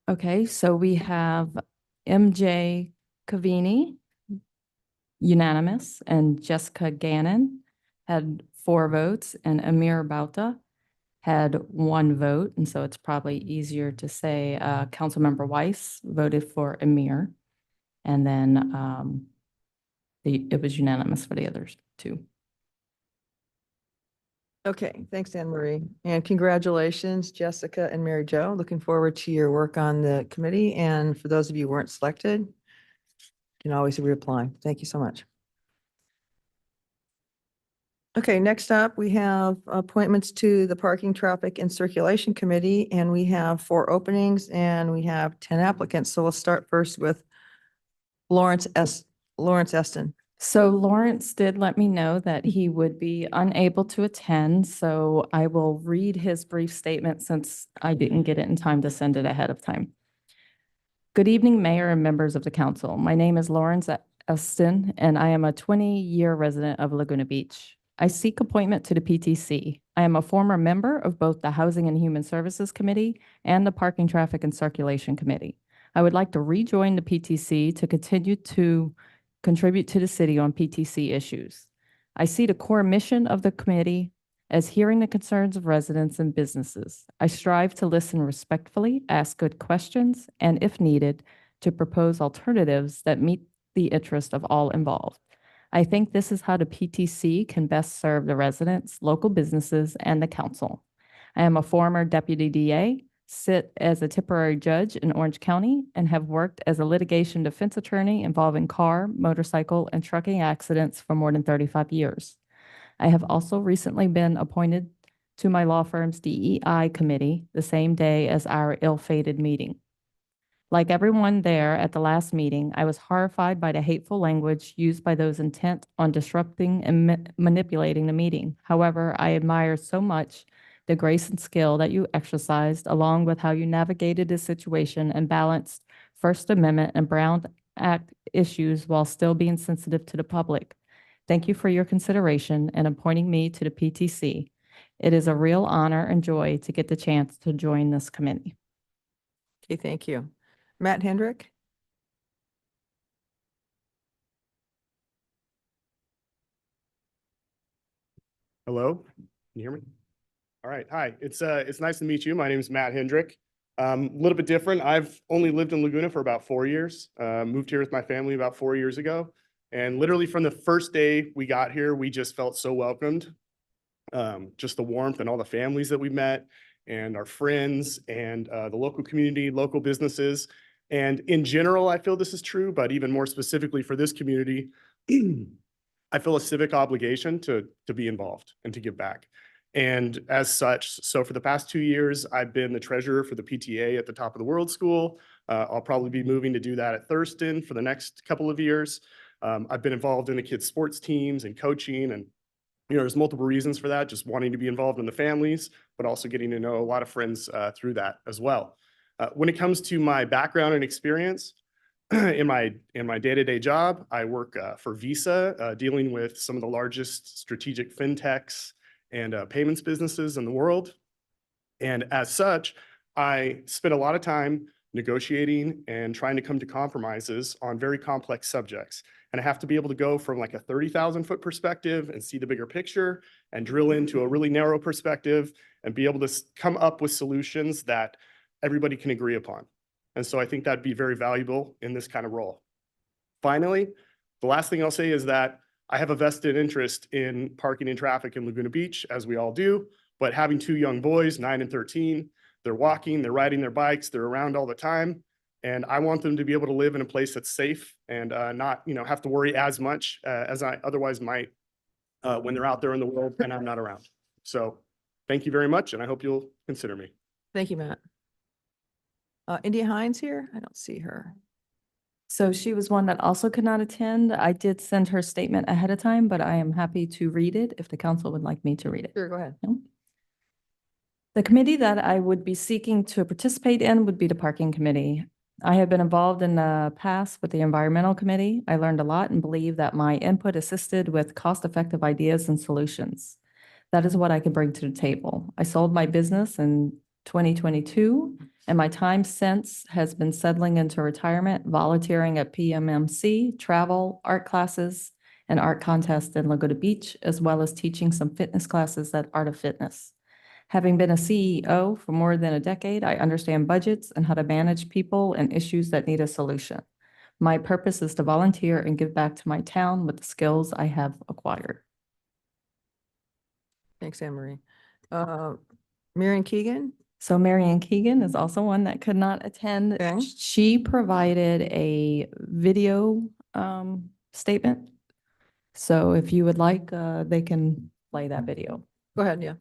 Okay, so we have MJ Cavini, unanimous, and Jessica Gannon had 4 votes, and Amir Bauta had 1 vote, and so it's probably easier to say Councilmember Weiss voted for Amir, and then it was unanimous for the others 2. Okay, thanks, Anne Marie. And congratulations, Jessica and Mary Jo. Looking forward to your work on the committee. And for those of you who weren't selected, you can always reapply. Thank you so much. Okay, next up, we have appointments to the Parking, Traffic, and Circulation Committee, and we have 4 openings and we have 10 applicants. So we'll start first with Lawrence Eston. So Lawrence did let me know that he would be unable to attend, so I will read his brief statement since I didn't get it in time to send it ahead of time. Good evening, Mayor and members of the council. My name is Lawrence Eston, and I am a 20-year resident of Laguna Beach. I seek appointment to the PTC. I am a former member of both the Housing and Human Services Committee and the Parking, Traffic, and Circulation Committee. I would like to rejoin the PTC to continue to contribute to the city on PTC issues. I see the core mission of the committee as hearing the concerns of residents and businesses. I strive to listen respectfully, ask good questions, and if needed, to propose alternatives that meet the interest of all involved. I think this is how the PTC can best serve the residents, local businesses, and the council. I am a former deputy DA, sit as a temporary judge in Orange County, and have worked as a litigation defense attorney involving car, motorcycle, and trucking accidents for more than 35 years. I have also recently been appointed to my law firm's DEI committee the same day as our ill-fated meeting. Like everyone there at the last meeting, I was horrified by the hateful language used by those intent on disrupting and manipulating the meeting. However, I admire so much the grace and skill that you exercised, along with how you navigated the situation and balanced First Amendment and Brown Act issues while still being sensitive to the public. Thank you for your consideration in appointing me to the PTC. It is a real honor and joy to get the chance to join this committee. Okay, thank you. Matt Hendrick. Hello, can you hear me? All right, hi, it's nice to meet you. My name is Matt Hendrick. A little bit different. I've only lived in Laguna for about 4 years. Moved here with my family about 4 years ago. And literally from the first day we got here, we just felt so welcomed. Just the warmth and all the families that we met and our friends and the local community, local businesses. And in general, I feel this is true, but even more specifically for this community, I feel a civic obligation to be involved and to give back. And as such, so for the past 2 years, I've been the treasurer for the PTA at the Top of the World School. I'll probably be moving to do that at Thurston for the next couple of years. I've been involved in the kids' sports teams and coaching, and there's multiple reasons for that, just wanting to be involved in the families, but also getting to know a lot of friends through that as well. When it comes to my background and experience, in my day-to-day job, I work for Visa, dealing with some of the largest strategic fintechs and payments businesses in the world. And as such, I spend a lot of time negotiating and trying to come to compromises on very complex subjects. And I have to be able to go from like a 30,000-foot perspective and see the bigger picture and drill into a really narrow perspective and be able to come up with solutions that everybody can agree upon. And so I think that'd be very valuable in this kind of role. Finally, the last thing I'll say is that I have a vested interest in parking and traffic in Laguna Beach, as we all do, but having 2 young boys, 9 and 13, they're walking, they're riding their bikes, they're around all the time. And I want them to be able to live in a place that's safe and not, have to worry as much as I otherwise might when they're out there in the world and I'm not around. So thank you very much, and I hope you'll consider me. Thank you, Matt. India Hines here? I don't see her. So she was one that also could not attend. I did send her statement ahead of time, but I am happy to read it if the council would like me to read it. Sure, go ahead. No? The committee that I would be seeking to participate in would be the parking committee. I have been involved in the past with the environmental committee. I learned a lot and believe that my input assisted with cost-effective ideas and solutions. That is what I can bring to the table. I sold my business in 2022, and my time since has been settling into retirement, volunteering at PMMC, travel, art classes, and art contests in Laguna Beach, as well as teaching some fitness classes at Art of Fitness. Having been a CEO for more than a decade, I understand budgets and how to manage people and issues that need a solution. My purpose is to volunteer and give back to my town with the skills I have acquired. Thanks, Anne Marie. Marion Keegan? So Marianne Keegan is also one that could not attend. Okay. She provided a video statement. So if you would like, they can play that video. Go ahead, yeah.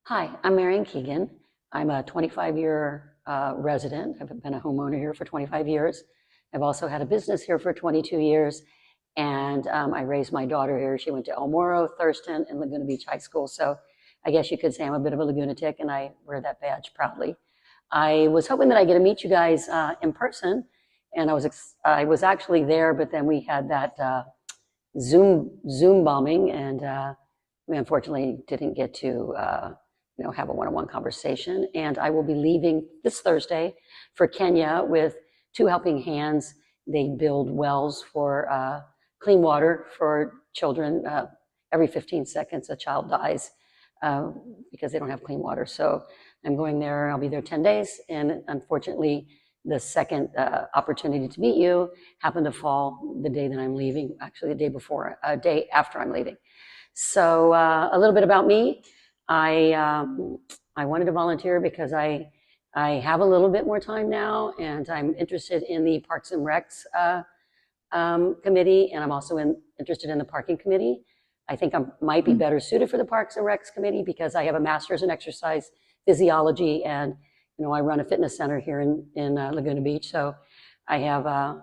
Hi, I'm Marion Keegan. I'm a 25-year resident. I've been a homeowner here for 25 years. I've also had a business here for 22 years. And I raised my daughter here. She went to El Moro, Thurston, and Laguna Beach High School. So I guess you could say I'm a bit of a Lagunatic, and I wear that badge proudly. I was hoping that I get to meet you guys in person. And I was actually there, but then we had that Zoom bombing, and we unfortunately didn't get to have a one-on-one conversation. And I will be leaving this Thursday for Kenya with 2 helping hands. They build wells for clean water for children. Every 15 seconds, a child dies because they don't have clean water. So I'm going there. I'll be there 10 days. And unfortunately, the second opportunity to meet you happened to fall the day that I'm leaving, actually the day before, a day after I'm leaving. So a little bit about me. I wanted to volunteer because I have a little bit more time now, and I'm interested in the Parks and Recs committee, and I'm also interested in the parking committee. I think I might be better suited for the Parks and Recs committee because I have a master's in exercise physiology, and I run a fitness center here in Laguna Beach, so I have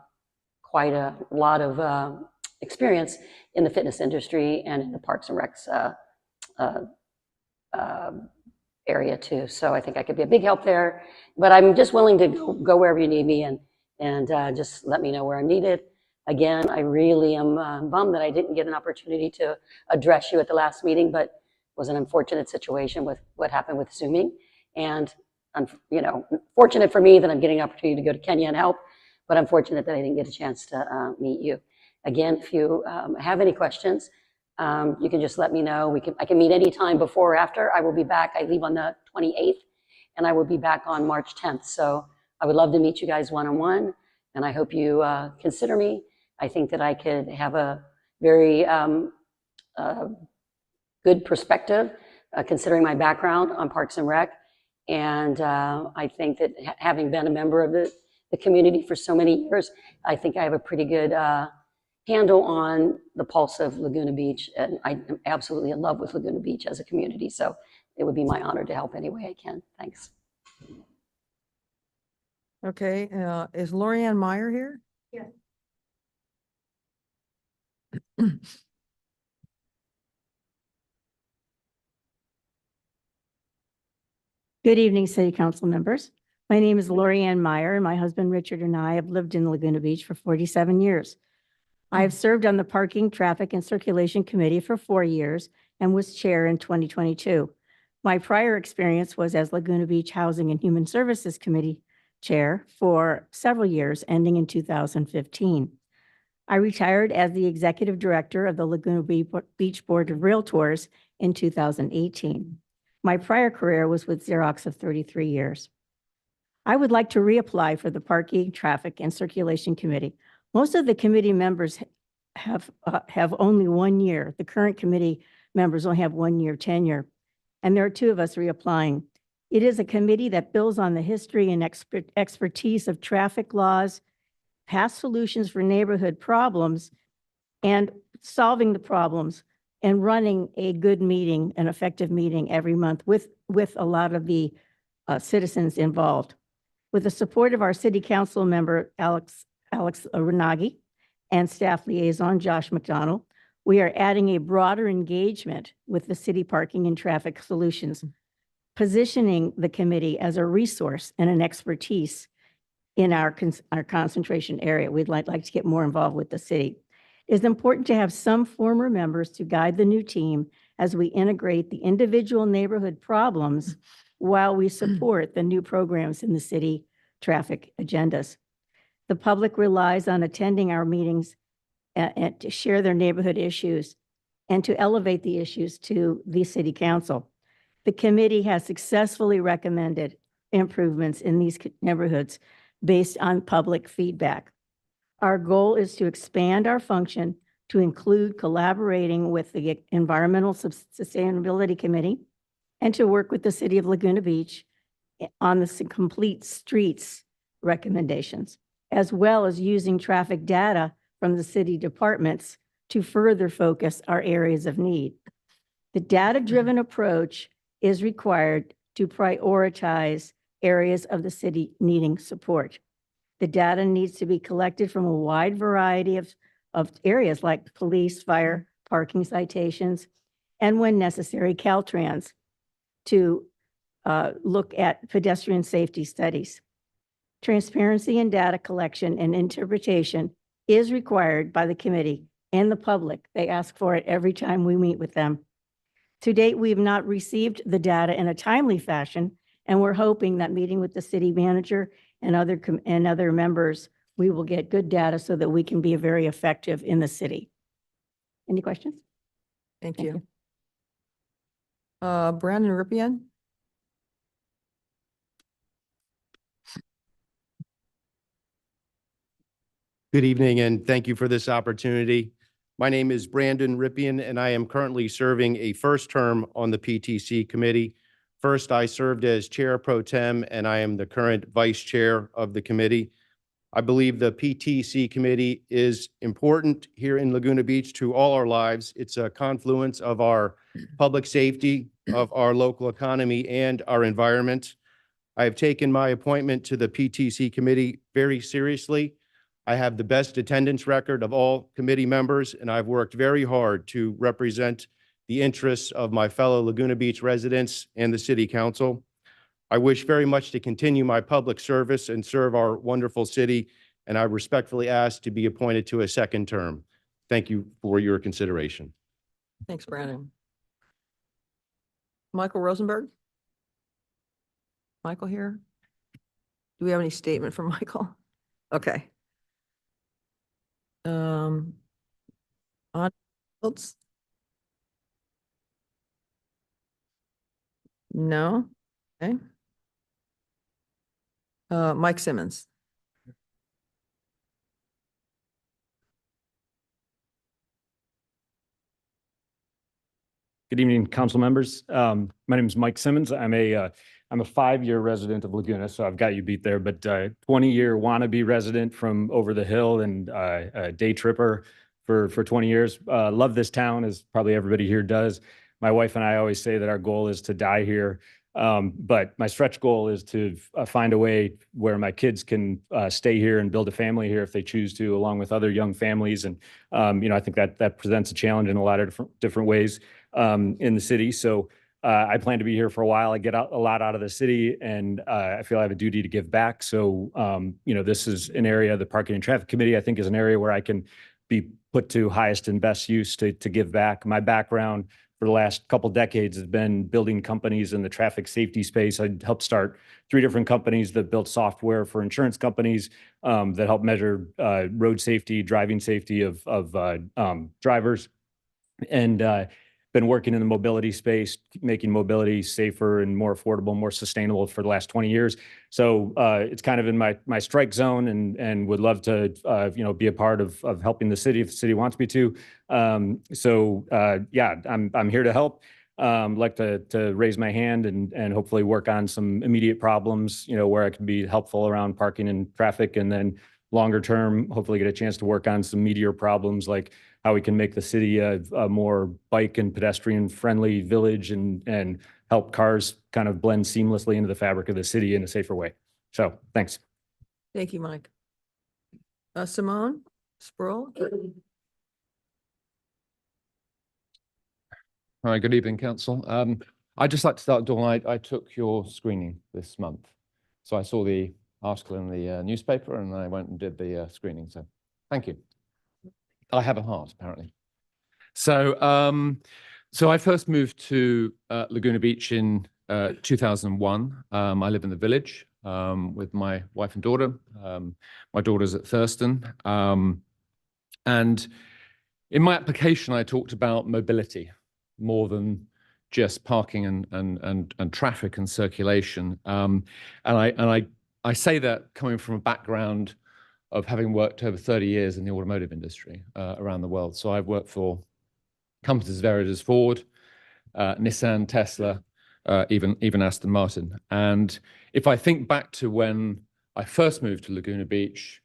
quite a lot of experience in the fitness industry and in the Parks and Recs area too. So I think I could be a big help there, but I'm just willing to go wherever you need me and just let me know where I'm needed. Again, I really am bummed that I didn't get an opportunity to address you at the last meeting, but it was an unfortunate situation with what happened with Zooming. And, fortunate for me that I'm getting an opportunity to go to Kenya and help, but unfortunate that I didn't get a chance to meet you. Again, if you have any questions, you can just let me know. I can meet anytime before or after. I will be back. I leave on the 28th, and I will be back on March 10th. So I would love to meet you guys one-on-one, and I hope you consider me. I think that I could have a very good perspective, considering my background on Parks and Rec, And I think that having been a member of the community for so many years, I think I have a pretty good handle on the pulse of Laguna Beach. And I am absolutely in love with Laguna Beach as a community. So it would be my honor to help any way I can. Thanks. Okay, is Lorianne Meyer here? Yes. Good evening, City Council members. My name is Lorianne Meyer, and my husband Richard and I have lived in Laguna Beach for 47 years. I have served on the Parking, Traffic, and Circulation Committee for 4 years and was chair in 2022. My prior experience was as Laguna Beach Housing and Human Services Committee chair for several years, ending in 2015. I retired as the executive director of the Laguna Beach Board of Realtors in 2018. My prior career was with Xerox of 33 years. I would like to reapply for the Parking, Traffic, and Circulation Committee. Most of the committee members have only 1 year. The current committee members only have 1 year tenure, and there are 2 of us reapplying. It is a committee that builds on the history and expertise of traffic laws, past solutions for neighborhood problems, and solving the problems, and running a good meeting, an effective meeting every month with a lot of the citizens involved. With the support of our city council member, Alex Renagi, and staff liaison, Josh McDonald, we are adding a broader engagement with the city parking and traffic solutions, positioning the committee as a resource and an expertise in our concentration area. We'd like to get more involved with the city. It is important to have some former members to guide the new team as we integrate the individual neighborhood problems while we support the new programs in the city traffic agendas. The public relies on attending our meetings and to share their neighborhood issues and to elevate the issues to the city council. The committee has successfully recommended improvements in these neighborhoods based on public feedback. Our goal is to expand our function to include collaborating with the Environmental Sustainability Committee and to work with the City of Laguna Beach on the complete streets recommendations, as well as using traffic data from the city departments to further focus our areas of need. The data-driven approach is required to prioritize areas of the city needing support. The data needs to be collected from a wide variety of areas like police, fire, parking citations, and when necessary, Caltrans to look at pedestrian safety studies. Transparency in data collection and interpretation is required by the committee and the public. They ask for it every time we meet with them. To date, we have not received the data in a timely fashion, and we're hoping that meeting with the city manager and other members, we will get good data so that we can be very effective in the city. Any questions? Thank you. Brandon Ripien? Good evening, and thank you for this opportunity. My name is Brandon Ripien, and I am currently serving a first term on the PTC committee. First, I served as Chair Pro Tem, and I am the current Vice Chair of the committee. I believe the PTC committee is important here in Laguna Beach to all our lives. It's a confluence of our public safety, of our local economy, and our environment. I have taken my appointment to the PTC committee very seriously. I have the best attendance record of all committee members, and I've worked very hard to represent the interests of my fellow Laguna Beach residents and the City Council. I wish very much to continue my public service and serve our wonderful city, and I respectfully ask to be appointed to a second term. Thank you for your consideration. Thanks, Brandon. Michael Rosenberg? Michael here? Do we have any statement from Michael? Okay. On Fields? No? Okay. Mike Simmons? Good evening, council members. My name is Mike Simmons. I'm a 5-year resident of Laguna, so I've got you beat there, but 20-year wannabe resident from over the hill and a day tripper for 20 years. Love this town, as probably everybody here does. My wife and I always say that our goal is to die here. But my stretch goal is to find a way where my kids can stay here and build a family here if they choose to, along with other young families. And, I think that presents a challenge in a lot of different ways in the city. So I plan to be here for a while. I get a lot out of the city, and I feel I have a duty to give back. So, this is an area, the Parking and Traffic Committee, I think, is an area where I can be put to highest and best use to give back. My background for the last couple decades has been building companies in the traffic safety space. I helped start 3 different companies that built software for insurance companies that help measure road safety, driving safety of drivers, and been working in the mobility space, making mobility safer and more affordable, more sustainable for the last 20 years. So it's kind of in my strike zone, and would love to be a part of helping the city if the city wants me to. Yeah, I'm here to help. Like to raise my hand and hopefully work on some immediate problems, where I can be helpful around parking and traffic, and then longer term, hopefully get a chance to work on some meatier problems like how we can make the city a more bike and pedestrian friendly village, and help cars kind of blend seamlessly into the fabric of the city in a safer way. So thanks. Thank you, Mike. Simone Sproul. All right, good evening, council. I'd just like to start, Dawn, I took your screening this month. So I saw the article in the newspaper, and I went and did the screening. So thank you. I have a heart, apparently. So, I first moved to Laguna Beach in 2001. I live in the village with my wife and daughter. My daughter's at Thurston. And in my application, I talked about mobility more than just parking and traffic and circulation. And I say that coming from a background of having worked over 30 years in the automotive industry around the world. So I've worked for companies as varied as Ford, Nissan, Tesla, even Aston Martin. And if I think back to when I first moved to Laguna Beach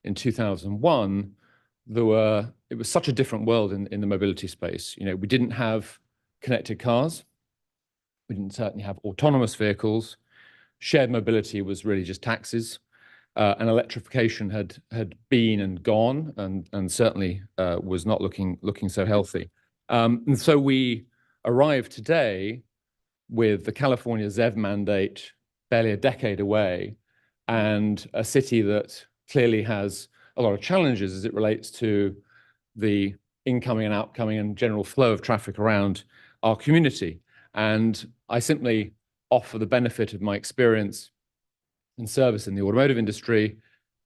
in 2001, it was such a different world in the mobility space. We didn't have connected cars. We didn't certainly have autonomous vehicles. Shared mobility was really just taxis. And electrification had been and gone, and certainly was not looking so healthy. And so we arrived today with the California ZEV mandate barely a decade away, and a city that clearly has a lot of challenges as it relates to the incoming and outgoing and general flow of traffic around our community. And I simply offer the benefit of my experience and service in the automotive industry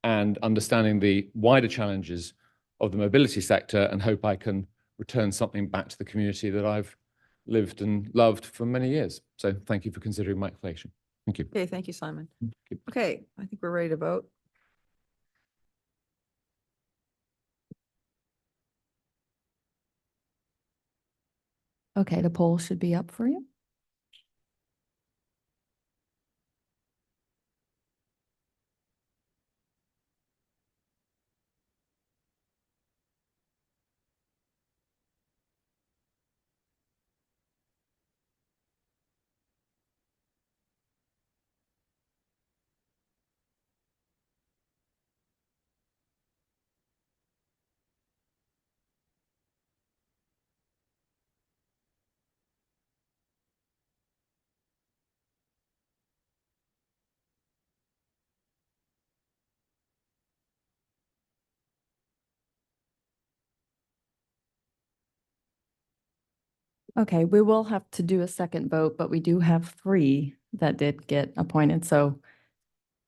and understanding the wider challenges of the mobility sector, and hope I can return something back to the community that I've lived and loved for many years. So thank you for considering my application. Thank you. Okay, thank you, Simon. Okay, I think we're ready to vote. Okay, the poll should be up for you. Okay, we will have to do a second vote, but we do have 3 that did get appointed. So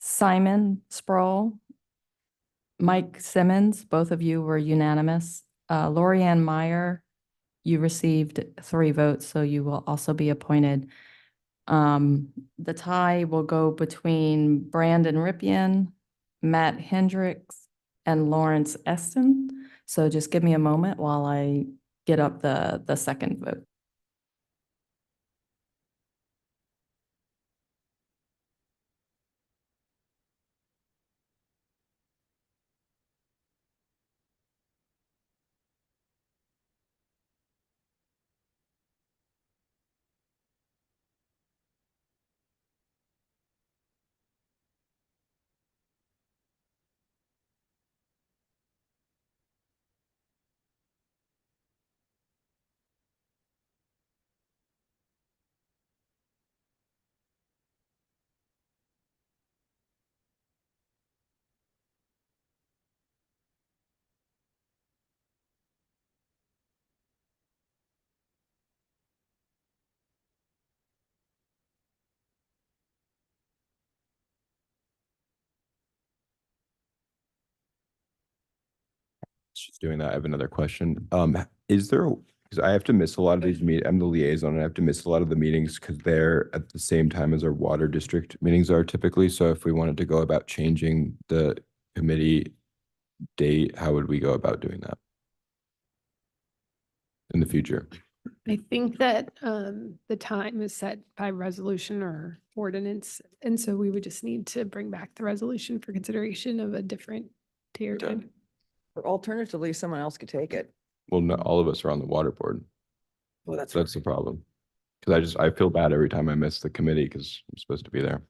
Simon Sproul, Mike Simmons, both of you were unanimous. Lorianne Meyer, you received 3 votes, so you will also be appointed. The tie will go between Brandon Ripien, Matt Hendricks, and Lawrence Eston. So just give me a moment while I get up the second vote. She's doing that. I have another question. Is there, because I have to miss a lot of these I'm the liaison and I have to miss a lot of the meetings because they're at the same time as our water district meetings are typically. So if we wanted to go about changing the committee date, how would we go about doing that in the future? I think that the time is set by resolution or ordinance. And so we would just need to bring back the resolution for consideration of a different day or time. Or alternatively, someone else could take it. Well, not all of us are on the water board. Well, that's the problem. Because I feel bad every time I miss the committee because I'm supposed to be there.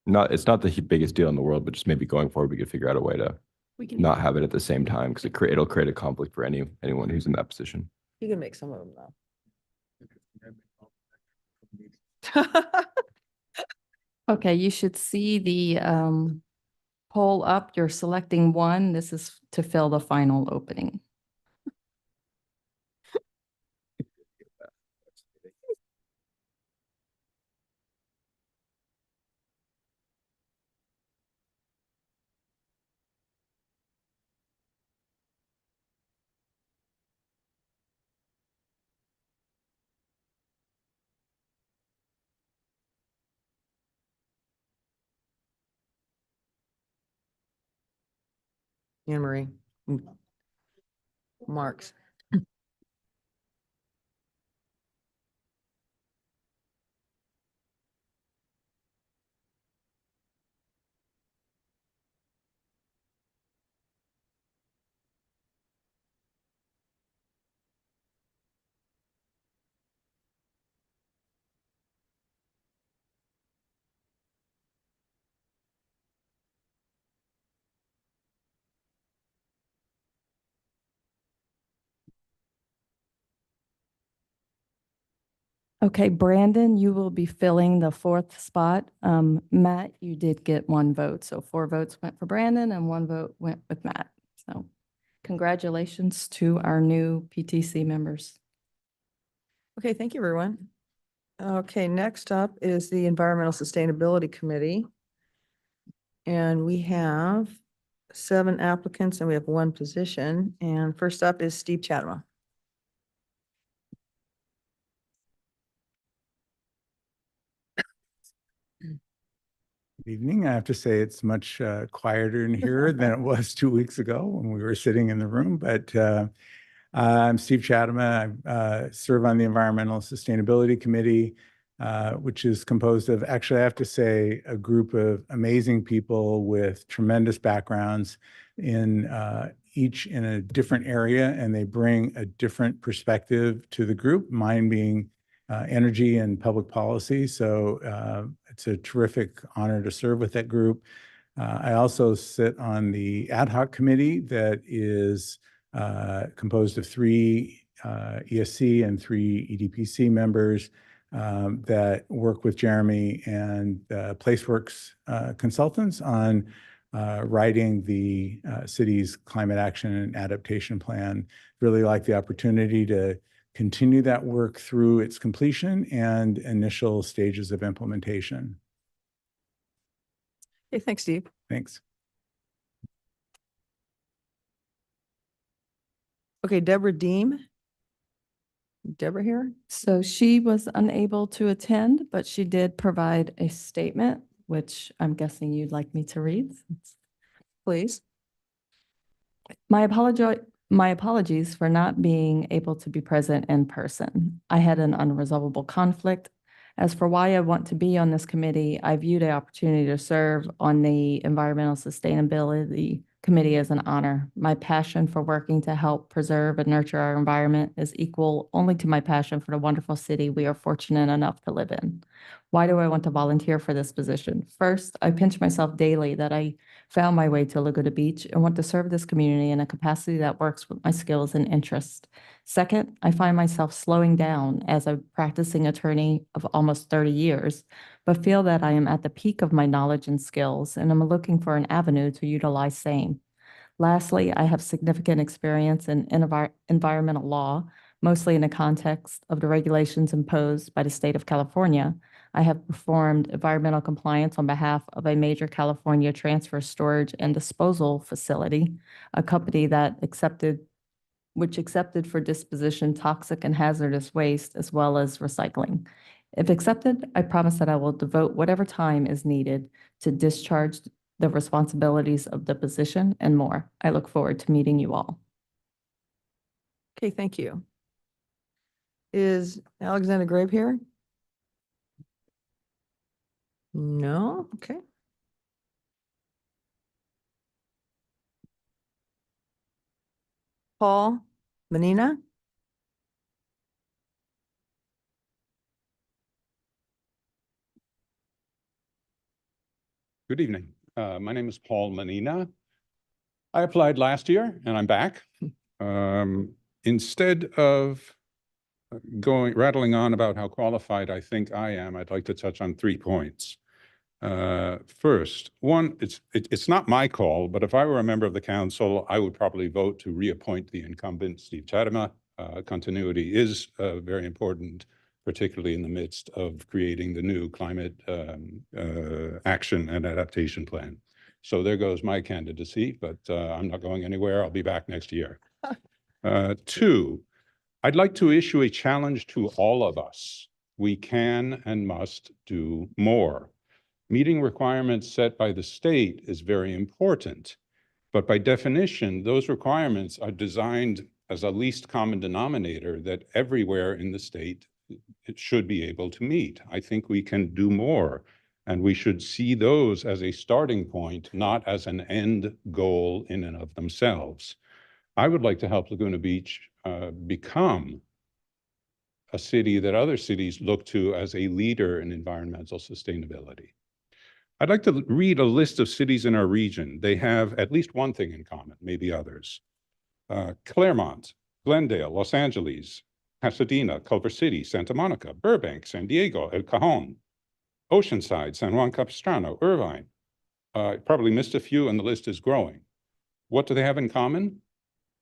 It's not the biggest deal in the world, but just maybe going forward, we could figure out a way to We can not have it at the same time because it'll create a conflict for anyone who's in that position. You can make some of them though. Okay, you should see the poll up. You're selecting one. This is to fill the final opening. Anne Marie. Marks. Okay, Brandon, you will be filling the fourth spot. Matt, you did get one vote. So 4 votes went for Brandon and 1 vote went with Matt. So congratulations to our new PTC members. Okay, thank you, everyone. Okay, next up is the Environmental Sustainability Committee. And we have 7 applicants and we have 1 position. And first up is Steve Chatema. Good evening. I have to say it's much quieter in here than it was 2 weeks ago when we were sitting in the room. But I'm Steve Chatema. I serve on the Environmental Sustainability Committee, which is composed of, actually, I have to say, a group of amazing people with tremendous backgrounds in each in a different area, and they bring a different perspective to the group, mine being energy and public policy. So it's a terrific honor to serve with that group. I also sit on the ad hoc committee that is composed of 3 ESC and 3 EDPC members that work with Jeremy and PlaceWorks consultants on writing the city's climate action and adaptation plan. Really like the opportunity to continue that work through its completion and initial stages of implementation. Okay, thanks, Steve. Thanks. Okay, Deborah Deem. Deborah here? So she was unable to attend, but she did provide a statement, which I'm guessing you'd like me to read. Please. My apologies for not being able to be present in person. I had an unresolvable conflict. As for why I want to be on this committee, I view the opportunity to serve on the Environmental Sustainability Committee as an honor. My passion for working to help preserve and nurture our environment is equal only to my passion for the wonderful city we are fortunate enough to live in. Why do I want to volunteer for this position? First, I pinch myself daily that I found my way to Laguna Beach and want to serve this community in a capacity that works with my skills and interests. Second, I find myself slowing down as a practicing attorney of almost 30 years, but feel that I am at the peak of my knowledge and skills, and I'm looking for an avenue to utilize same. Lastly, I have significant experience in environmental law, mostly in the context of the regulations imposed by the state of California. I have performed environmental compliance on behalf of a major California transfer, storage, and disposal facility, a company which accepted for disposition toxic and hazardous waste as well as recycling. If accepted, I promise that I will devote whatever time is needed to discharge the responsibilities of the position and more. I look forward to meeting you all. Okay, thank you. Is Alexander Grape here? No, okay. Paul Menina? Good evening. My name is Paul Menina. I applied last year and I'm back. Instead of rattling on about how qualified I think I am, I'd like to touch on 3 points. First, one, it's not my call, but if I were a member of the council, I would probably vote to reappoint the incumbent, Steve Chatema. Continuity is very important, particularly in the midst of creating the new climate action and adaptation plan. So there goes my candidacy, but I'm not going anywhere. I'll be back next year. 2, I'd like to issue a challenge to all of us. We can and must do more. Meeting requirements set by the state is very important, but by definition, those requirements are designed as a least common denominator that everywhere in the state it should be able to meet. I think we can do more, and we should see those as a starting point, not as an end goal in and of themselves. I would like to help Laguna Beach become a city that other cities look to as a leader in environmental sustainability. I'd like to read a list of cities in our region. They have at least one thing in common, maybe others. Claremont, Glendale, Los Angeles, Pasadena, Culver City, Santa Monica, Burbank, San Diego, El Cajon, Oceanside, San Juan Capistrano, Irvine. Probably missed a few and the list is growing. What do they have in common?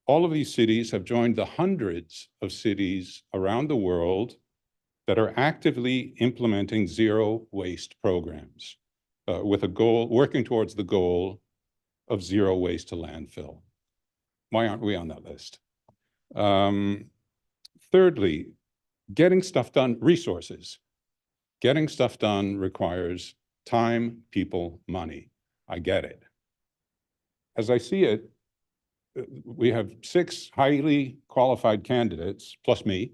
All of these cities have joined the hundreds of cities around the world that are actively implementing zero waste programs with a goal, working towards the goal of zero waste to landfill. Why aren't we on that list? Thirdly, getting stuff done, resources. Getting stuff done requires time, people, money. I get it. As I see it, we have 6 highly qualified candidates, plus me,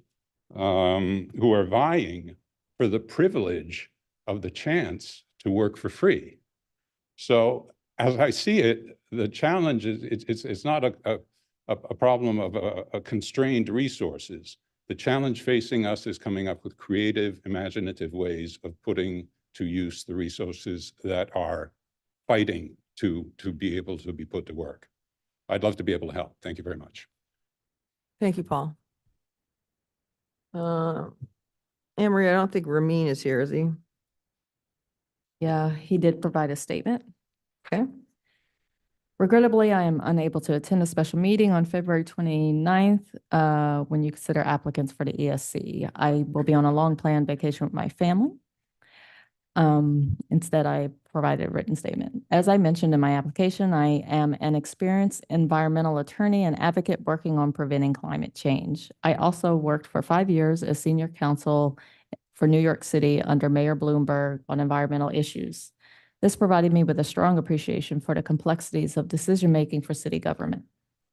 who are vying for the privilege of the chance to work for free. So as I see it, the challenge is it's not a problem of a constrained resources. The challenge facing us is coming up with creative, imaginative ways of putting to use the resources that are fighting to be able to be put to work. I'd love to be able to help. Thank you very much. Thank you, Paul. Emery, I don't think Ramin is here, is he? Yeah, he did provide a statement. Okay. Regrettably, I am unable to attend a special meeting on February 29th when you consider applicants for the ESC. I will be on a long planned vacation with my family. Instead, I provided a written statement. As I mentioned in my application, I am an experienced environmental attorney and advocate working on preventing climate change. I also worked for 5 years as senior counsel for New York City under Mayor Bloomberg on environmental issues. This provided me with a strong appreciation for the complexities of decision-making for city government.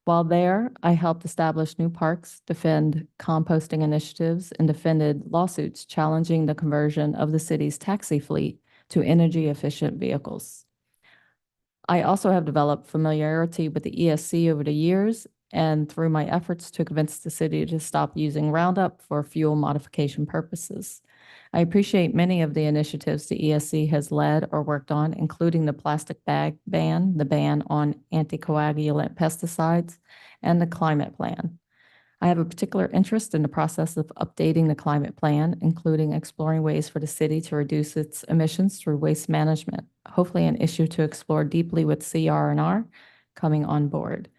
While there, I helped establish new parks, defend composting initiatives, and defended lawsuits challenging the conversion of the city's taxi fleet to energy-efficient vehicles. I also have developed familiarity with the ESC over the years and through my efforts to convince the city to stop using Roundup for fuel modification purposes. I appreciate many of the initiatives the ESC has led or worked on, including the plastic bag ban, the ban on anticoagulant pesticides, and the climate plan. I have a particular interest in the process of updating the climate plan, including exploring ways for the city to reduce its emissions through waste management, hopefully an issue to explore deeply with CR&R coming on board.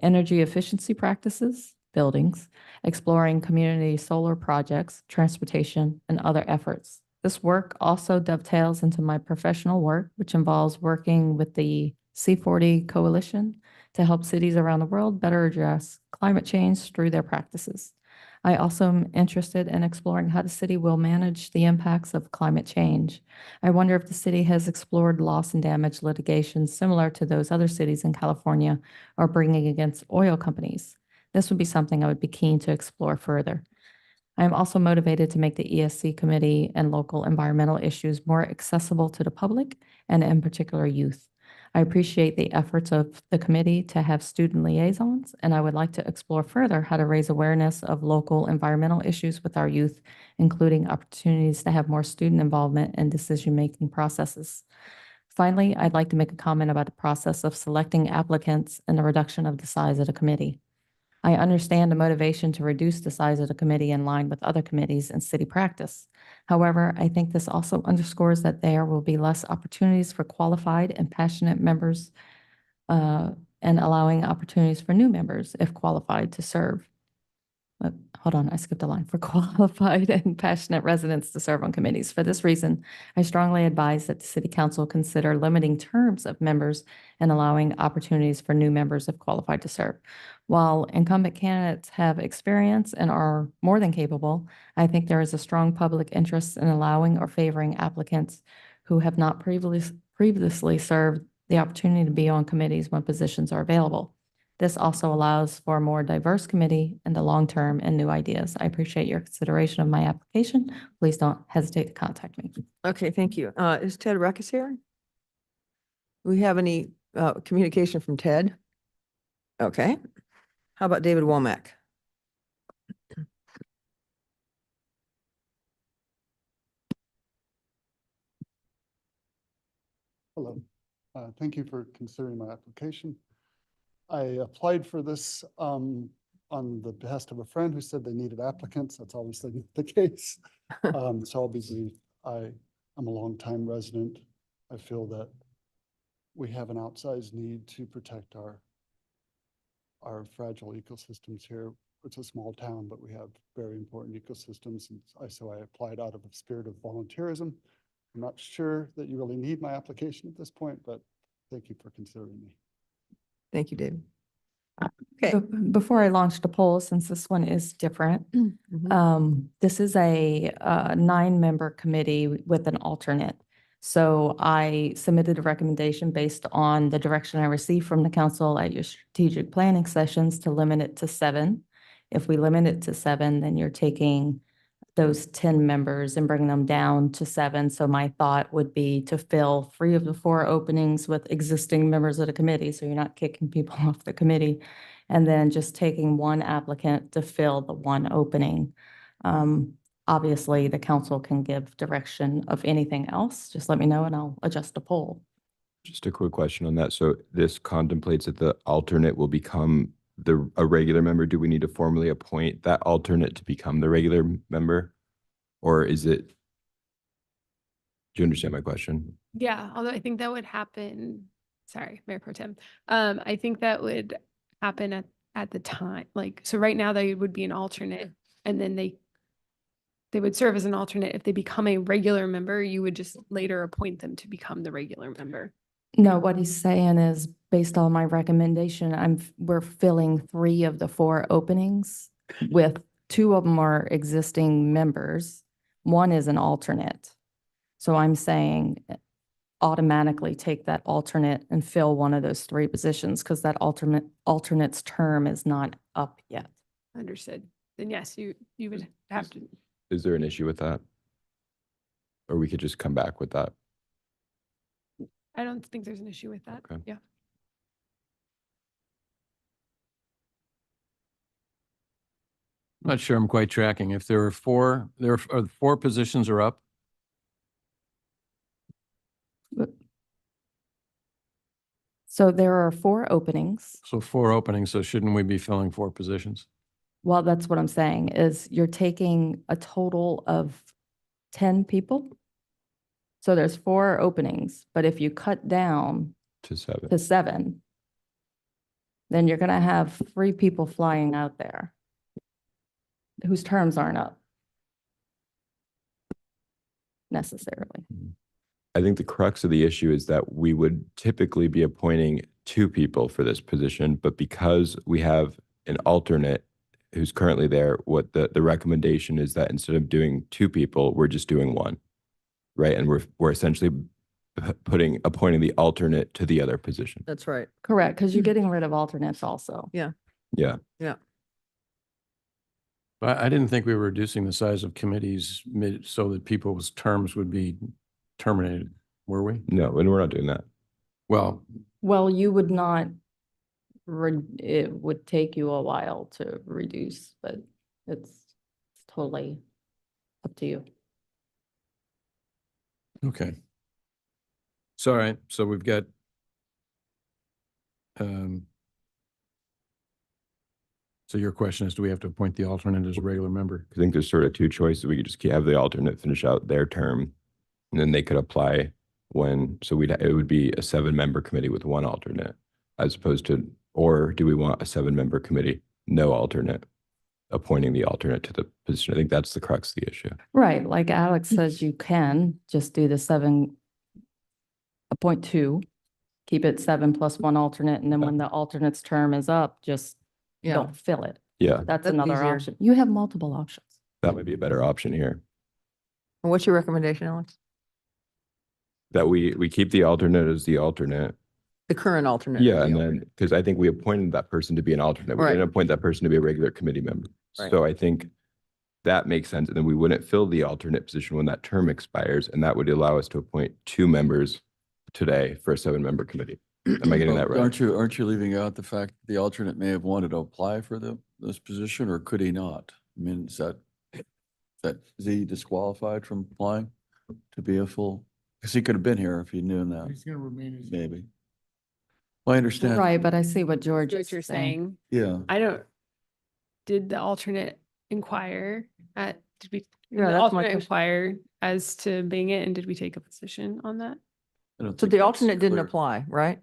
Energy efficiency practices, buildings, exploring community solar projects, transportation, and other efforts. This work also dovetails into my professional work, which involves working with the C40 Coalition to help cities around the world better address climate change through their practices. I also am interested in exploring how the city will manage the impacts of climate change. I wonder if the city has explored loss and damage litigation similar to those other cities in California are bringing against oil companies. This would be something I would be keen to explore further. I am also motivated to make the ESC committee and local environmental issues more accessible to the public and in particular youth. I appreciate the efforts of the committee to have student liaisons, and I would like to explore further how to raise awareness of local environmental issues with our youth, including opportunities to have more student involvement in decision-making processes. Finally, I'd like to make a comment about the process of selecting applicants and the reduction of the size of the committee. I understand the motivation to reduce the size of the committee in line with other committees and city practice. However, I think this also underscores that there will be less opportunities for qualified and passionate members and allowing opportunities for new members, if qualified, to serve. Hold on, I skipped a line. For qualified and passionate residents to serve on committees. For this reason, I strongly advise that the city council consider limiting terms of members and allowing opportunities for new members if qualified to serve. While incumbent candidates have experience and are more than capable, I think there is a strong public interest in allowing or favoring applicants who have not previously served the opportunity to be on committees when positions are available. This also allows for a more diverse committee in the long term and new ideas. I appreciate your consideration of my application. Please don't hesitate to contact me. Okay, thank you. Is Ted Reckes here? Do we have any communication from Ted? Okay. How about David Womack? Hello. Thank you for considering my application. I applied for this on the behest of a friend who said they needed applicants. That's obviously not the case. So I'll be brief. I'm a longtime resident. I feel that we have an outsized need to protect our fragile ecosystems here. It's a small town, but we have very important ecosystems. And so I applied out of a spirit of volunteerism. I'm not sure that you really need my application at this point, but thank you for considering me. Thank you, David. Before I launch the poll, since this one is different, this is a 9-member committee with an alternate. So I submitted a recommendation based on the direction I received from the council at your strategic planning sessions to limit it to 7. If we limit it to 7, then you're taking those 10 members and bringing them down to 7. So my thought would be to fill 3 of the 4 openings with existing members of the committee. So you're not kicking people off the committee. And then just taking 1 applicant to fill the 1 opening. Obviously, the council can give direction of anything else. Just let me know and I'll adjust the poll. Just a quick question on that. So this contemplates that the alternate will become a regular member. Do we need to formally appoint that alternate to become the regular member? Or is it, do you understand my question? Yeah, although I think that would happen, sorry, Mayor Pro Tem. I think that would happen at the time, like, so right now they would be an alternate and then they would serve as an alternate. If they become a regular member, you would just later appoint them to become the regular member. No, what he's saying is based on my recommendation, we're filling 3 of the 4 openings with 2 of them are existing members. 1 is an alternate. So I'm saying automatically take that alternate and fill one of those 3 positions because that alternate's term is not up yet. Understood. Then yes, you would have to. Is there an issue with that? Or we could just come back with that? I don't think there's an issue with that. Okay. Yeah. I'm not sure I'm quite tracking. If there are 4, there are 4 positions are up. So there are 4 openings. So 4 openings. So shouldn't we be filling 4 positions? Well, that's what I'm saying is you're taking a total of 10 people. So there's 4 openings, but if you cut down to 7, then you're going to have 3 people flying out there whose terms aren't up. necessarily. I think the crux of the issue is that we would typically be appointing 2 people for this position, but because we have an alternate who's currently there, what the recommendation is that instead of doing 2 people, we're just doing 1, right? And we're essentially appointing the alternate to the other position. That's right. Correct, because you're getting rid of alternates also. Yeah. Yeah. Yeah. I didn't think we were reducing the size of committees so that people's terms would be terminated, were we? No, and we're not doing that. Well, Well, you would not, it would take you a while to reduce, but it's totally up to you. okay. So, all right, so we've got so your question is, do we have to appoint the alternate as a regular member? I think there's sort of 2 choices. We could just have the alternate finish out their term, and then they could apply so it would be a 7-member committee with 1 alternate, as opposed to, or do we want a 7-member committee, no alternate, appointing the alternate to the position? I think that's the crux of the issue. Right, like Alex says, you can just do the 7, appoint 2, keep it 7 plus 1 alternate, and then when the alternate's term is up, just Yeah. don't fill it. Yeah, That's That's another easier. option. You have multiple options. that might be a better option here. And what's your recommendation, Alex? That we keep the alternate as the alternate. The current alternate. Yeah, is and the then, because I think we appointed that person to be an alternate. We Right. didn't appoint that person to be a regular committee member. Right. So I think that makes sense. And then we wouldn't fill the alternate position when that term expires, and that would allow us to appoint 2 members today for a 7-member committee. Am I getting that right? Aren't you leaving out the fact that the alternate may have wanted to apply for this position, or could he not? I mean, is he disqualified from applying to be a full? Because he could have been here if he knew that. He's gonna remain as. Maybe. Well, I understand. Right, but I see what George What is you're saying. saying. Yeah. Did the alternate inquire did we? Yeah, the that's my alternate question. inquire as to being it, and did we take a position on that? I don't So think the that's alternate didn't clear. apply, right?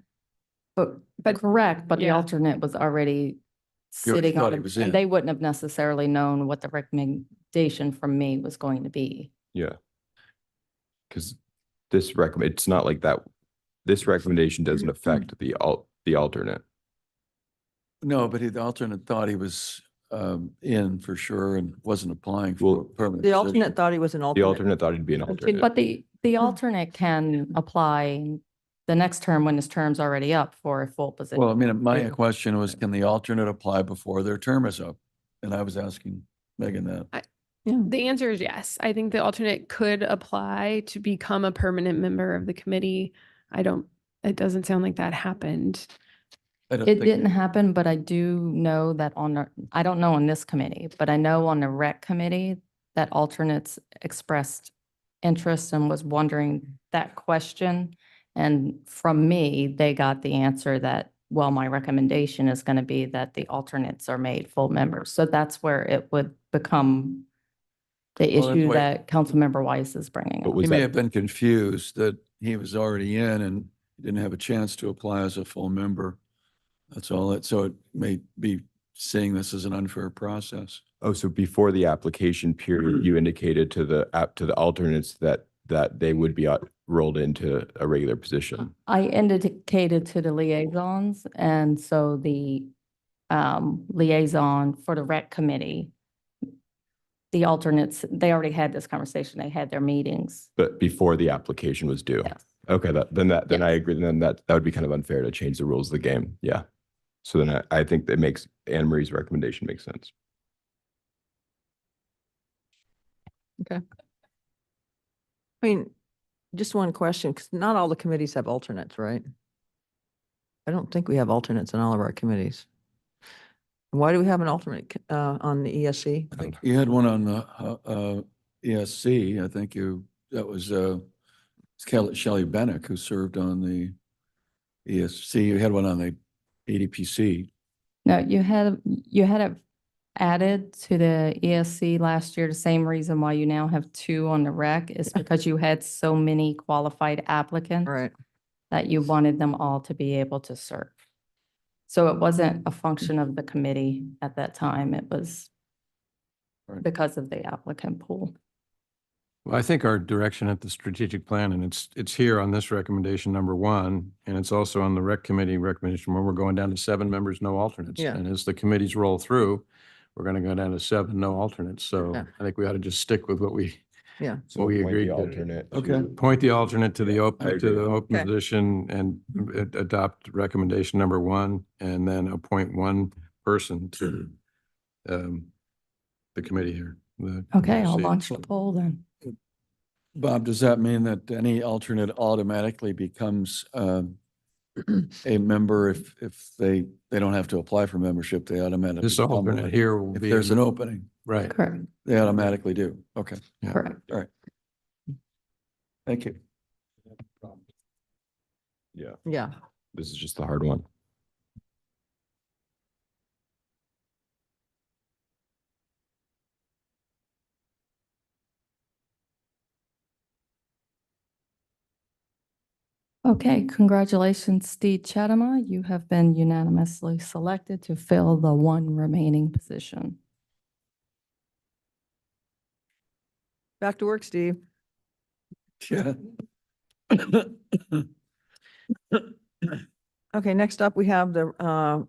But correct, but the Yeah. alternate was already You already sitting thought on he it, was and in. they wouldn't have necessarily known what the recommendation from me was going to be. Yeah. Because it's not like that. This recommendation doesn't affect the alternate. No, but the alternate thought he was in for sure and wasn't applying for a permanent The position. alternate thought he was an The alternate. alternate thought he'd be an alternate. But the alternate can apply the next term when his term's already up for a full position. Well, I mean, my question was, can the alternate apply before their term is up? And I was asking Megan that. The answer is yes. I think the alternate could apply to become a permanent member of the committee. It doesn't sound like that happened. I don't It think- didn't happen, but I do know that I don't know on this committee, but I know on the rec committee that alternates expressed interest and was wondering that question. And from me, they got the answer that, well, my recommendation is going to be that the alternates are made full members. So that's where it would become the Well, that's issue why- that Councilmember Weiss is bringing up. He may have been confused that he was already in and didn't have a chance to apply as a full member. That's all. So it may be seeing this as an unfair process. Oh, so before the application period, you indicated to the alternates that they would be rolled into a regular position. I indicated to the liaisons, and so the liaison for the rec committee, the alternates, they already had this conversation. They had their meetings. But before the application was due. Yes. Okay, then I agree. Then that would be kind of unfair to change the rules of the game. Yeah. So then I think that makes Anne Marie's recommendation makes sense. Okay. I mean, just one question, because not all the committees have alternates, right? I don't think we have alternates in all of our committees. Why do we have an alternate on the ESC? You had one on the ESC. I think that was Shelley Bennick, who served on the ESC. You had one on the ADPC. No, you had it added to the ESC last year. The same reason why you now have 2 on the rec is because you had so many qualified applicants. Right. That you wanted them all to be able to serve. So it wasn't a function of the committee at that time. It was Right. because of the applicant pool. Well, I think our direction at the strategic plan, and it's here on this recommendation number one, and it's also on the rec committee recommendation where we're going down to 7 members, no alternates. Yeah. And as the committees roll through, we're going to go down to 7, no alternates. So Yeah. I think we ought to just stick with what we Yeah. what we agreed to. Okay. Appoint the alternate to the open Okay. position and adopt recommendation number one, and then appoint one person to the committee here. Okay, I'll launch the poll then. Bob, does that mean that any alternate automatically becomes a member if they don't have to apply for membership, they automatically? This become alternate one? here will If be. there's an opening, Right. Correct. they automatically do. Okay. Yeah. Correct. All right. Thank you. Yeah, Yeah. this is just the hard one. Okay, congratulations, Steve Chatama. You have been unanimously selected to fill the one remaining position. Back to work, Steve. Yeah. Okay, next up, we have the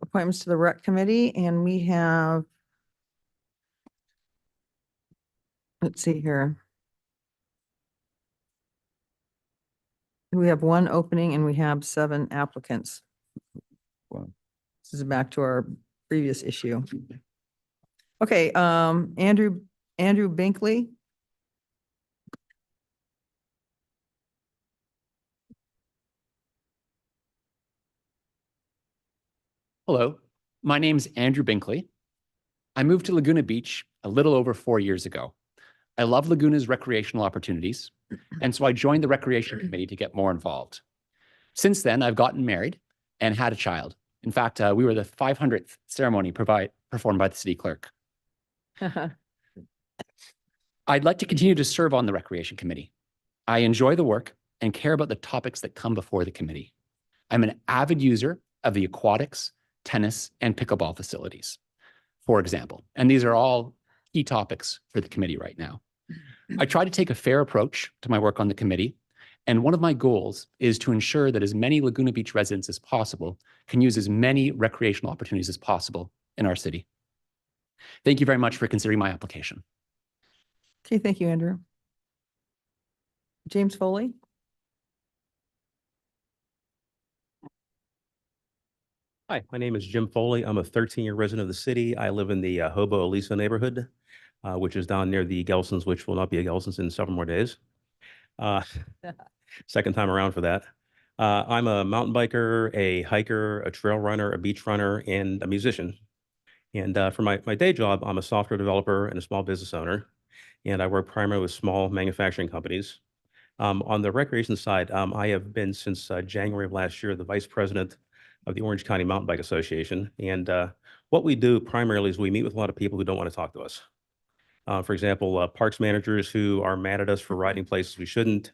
appointments to the rec committee, and we have, let's see here. We have 1 opening and we have 7 applicants. Wow. This is back to our previous issue. Okay, Andrew Binkley. Hello, my name's Andrew Binkley. I moved to Laguna Beach a little over 4 years ago. I love Laguna's recreational opportunities, and so I joined the Recreation Committee to get more involved. Since then, I've gotten married and had a child. In fact, we were the 500th ceremony performed by the city clerk. I'd like to continue to serve on the Recreation Committee. I enjoy the work and care about the topics that come before the committee. I'm an avid user of the aquatics, tennis, and pickleball facilities, for example. And these are all key topics for the committee right now. I try to take a fair approach to my work on the committee, and one of my goals is to ensure that as many Laguna Beach residents as possible can use as many recreational opportunities as possible in our city. Thank you very much for considering my application. Okay, thank you, Andrew. James Foley. Hi, my name is Jim Foley. I'm a 13-year resident of the city. I live in the Hobo Elisa neighborhood, which is down near the Gelsons, which will not be a Gelsons in several more days. Second time around for that. I'm a mountain biker, a hiker, a trail runner, a beach runner, and a musician. And for my day job, I'm a software developer and a small business owner. And I work primarily with small manufacturing companies. On the recreation side, I have been since January of last year, the vice president of the Orange County Mountain Bike Association. And what we do primarily is we meet with a lot of people who don't want to talk to us. For example, parks managers who are mad at us for riding places we shouldn't,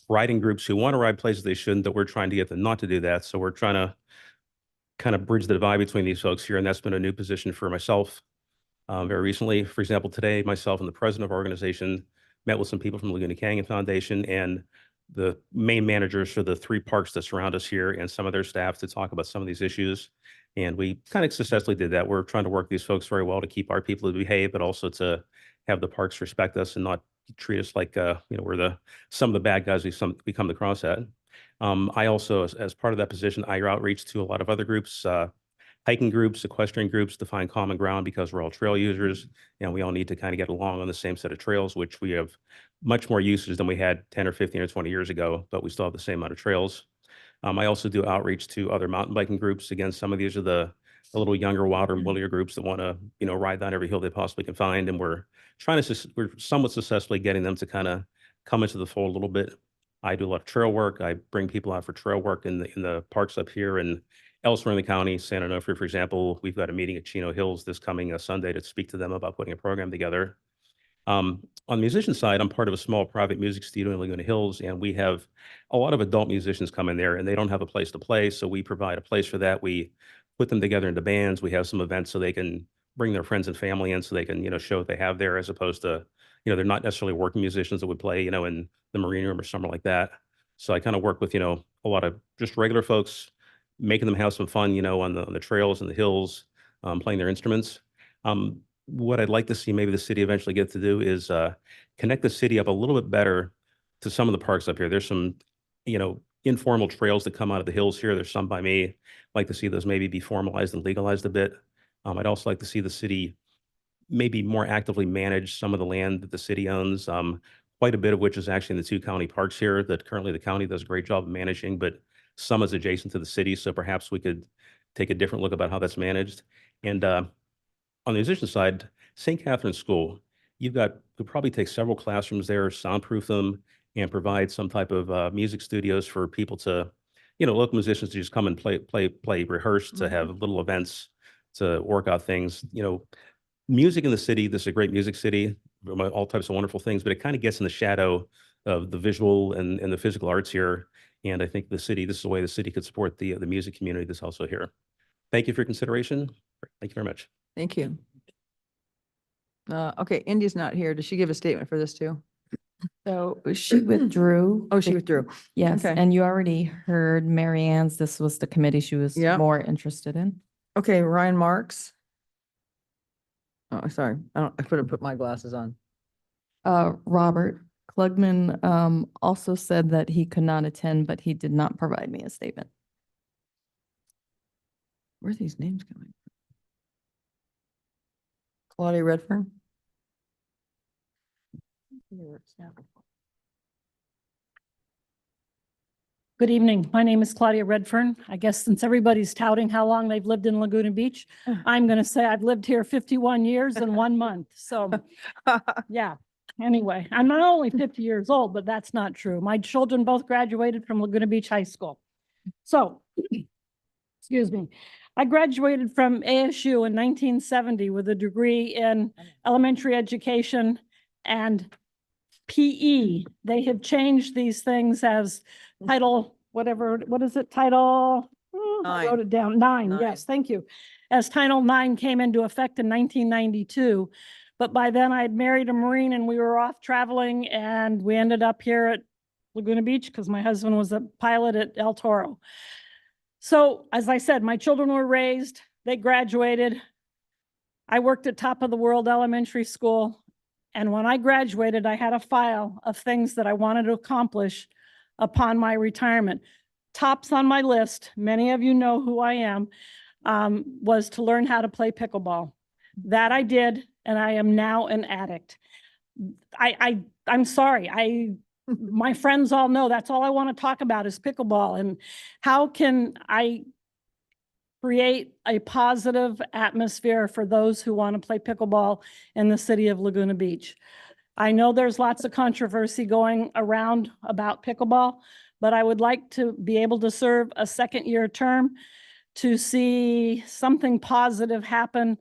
riding groups who want to ride places they shouldn't, that we're trying to get them not to do that. So we're trying to kind of bridge the divide between these folks here. And that's been a new position for myself very recently. For example, today, myself and the president of our organization met with some people from the Laguna Canyon Foundation and the main managers for the 3 parks that surround us here and some of their staff to talk about some of these issues. And we kind of successfully did that. We're trying to work these folks very well to keep our people to behave, but also to have the parks respect us and not treat us like, we're some of the bad guys we come across at. I also, as part of that position, I outreach to a lot of other groups, hiking groups, equestrian groups, to find common ground because we're all trail users and we all need to kind of get along on the same set of trails, which we have much more usage than we had 10 or 15 or 20 years ago, but we still have the same amount of trails. I also do outreach to other mountain biking groups. Again, some of these are the little younger, wilder, woolier groups that want to, ride down every hill they possibly can find. And we're somewhat successfully getting them to kind of come into the fold a little bit. I do a lot of trail work. I bring people out for trail work in the parks up here and elsewhere in the county. San Onofre, for example, we've got a meeting at Chino Hills this coming Sunday to speak to them about putting a program together. On the musician side, I'm part of a small private music studio in Laguna Hills, and we have a lot of adult musicians come in there and they don't have a place to play. So we provide a place for that. We put them together into bands. We have some events so they can bring their friends and family in so they can, show what they have there as opposed to, they're not necessarily working musicians that would play, in the Marine Room or somewhere like that. So I kind of work with, a lot of just regular folks, making them have some fun, on the trails and the hills, playing their instruments. What I'd like to see maybe the city eventually get to do is connect the city up a little bit better to some of the parks up here. There's some, informal trails that come out of the hills here. There's some by me. I'd like to see those maybe be formalized and legalized a bit. I'd also like to see the city maybe more actively manage some of the land that the city owns, quite a bit of which is actually in the 2 county parks here that currently the county does a great job of managing, but some is adjacent to the city. So perhaps we could take a different look about how that's managed. And on the musician side, St. Catherine's School, could probably take several classrooms there, soundproof them, and provide some type of music studios for people to, local musicians to just come and play, rehearse, to have little events, to work out things. Music in the city, this is a great music city, all types of wonderful things, but it kind of gets in the shadow of the visual and the physical arts here. And I think this is a way the city could support the music community that's also here. Thank you for your consideration. Thank you very much. Thank you. Okay, Indy's not here. Does she give a statement for this too? So she withdrew. Oh, she withdrew. Yes, Okay. and you already heard Mary Ann's. This was the committee she was Yep. more interested in. Okay, Ryan Marks. Oh, sorry. I could have put my glasses on. Robert Klugman also said that he could not attend, but he did not provide me a statement. Where are these names coming from? Claudia Redfern. Good evening. My name is Claudia Redfern. I guess since everybody's touting how long they've lived in Laguna Beach, I'm going to say I've lived here 51 years and 1 month. So yeah, anyway, I'm not only 50 years old, but that's not true. My children both graduated from Laguna Beach High School. So, excuse me, I graduated from ASU in 1970 with a degree in elementary education and PE. They have changed these things as title, whatever, what is it? Title, I wrote it down, 9. Yes, thank you. As Title 9 came into effect in 1992. But by then I had married a Marine and we were off traveling and we ended up here at Laguna Beach because my husband was a pilot at El Toro. So as I said, my children were raised, they graduated. I worked at Top of the World Elementary School. And when I graduated, I had a file of things that I wanted to accomplish upon my retirement. Tops on my list, many of you know who I am, was to learn how to play pickleball. That I did, and I am now an addict. I'm sorry, my friends all know that's all I want to talk about is pickleball. And how can I create a positive atmosphere for those who want to play pickleball in the city of Laguna Beach? I know there's lots of controversy going around about pickleball, but I would like to be able to serve a second-year term to see something positive happen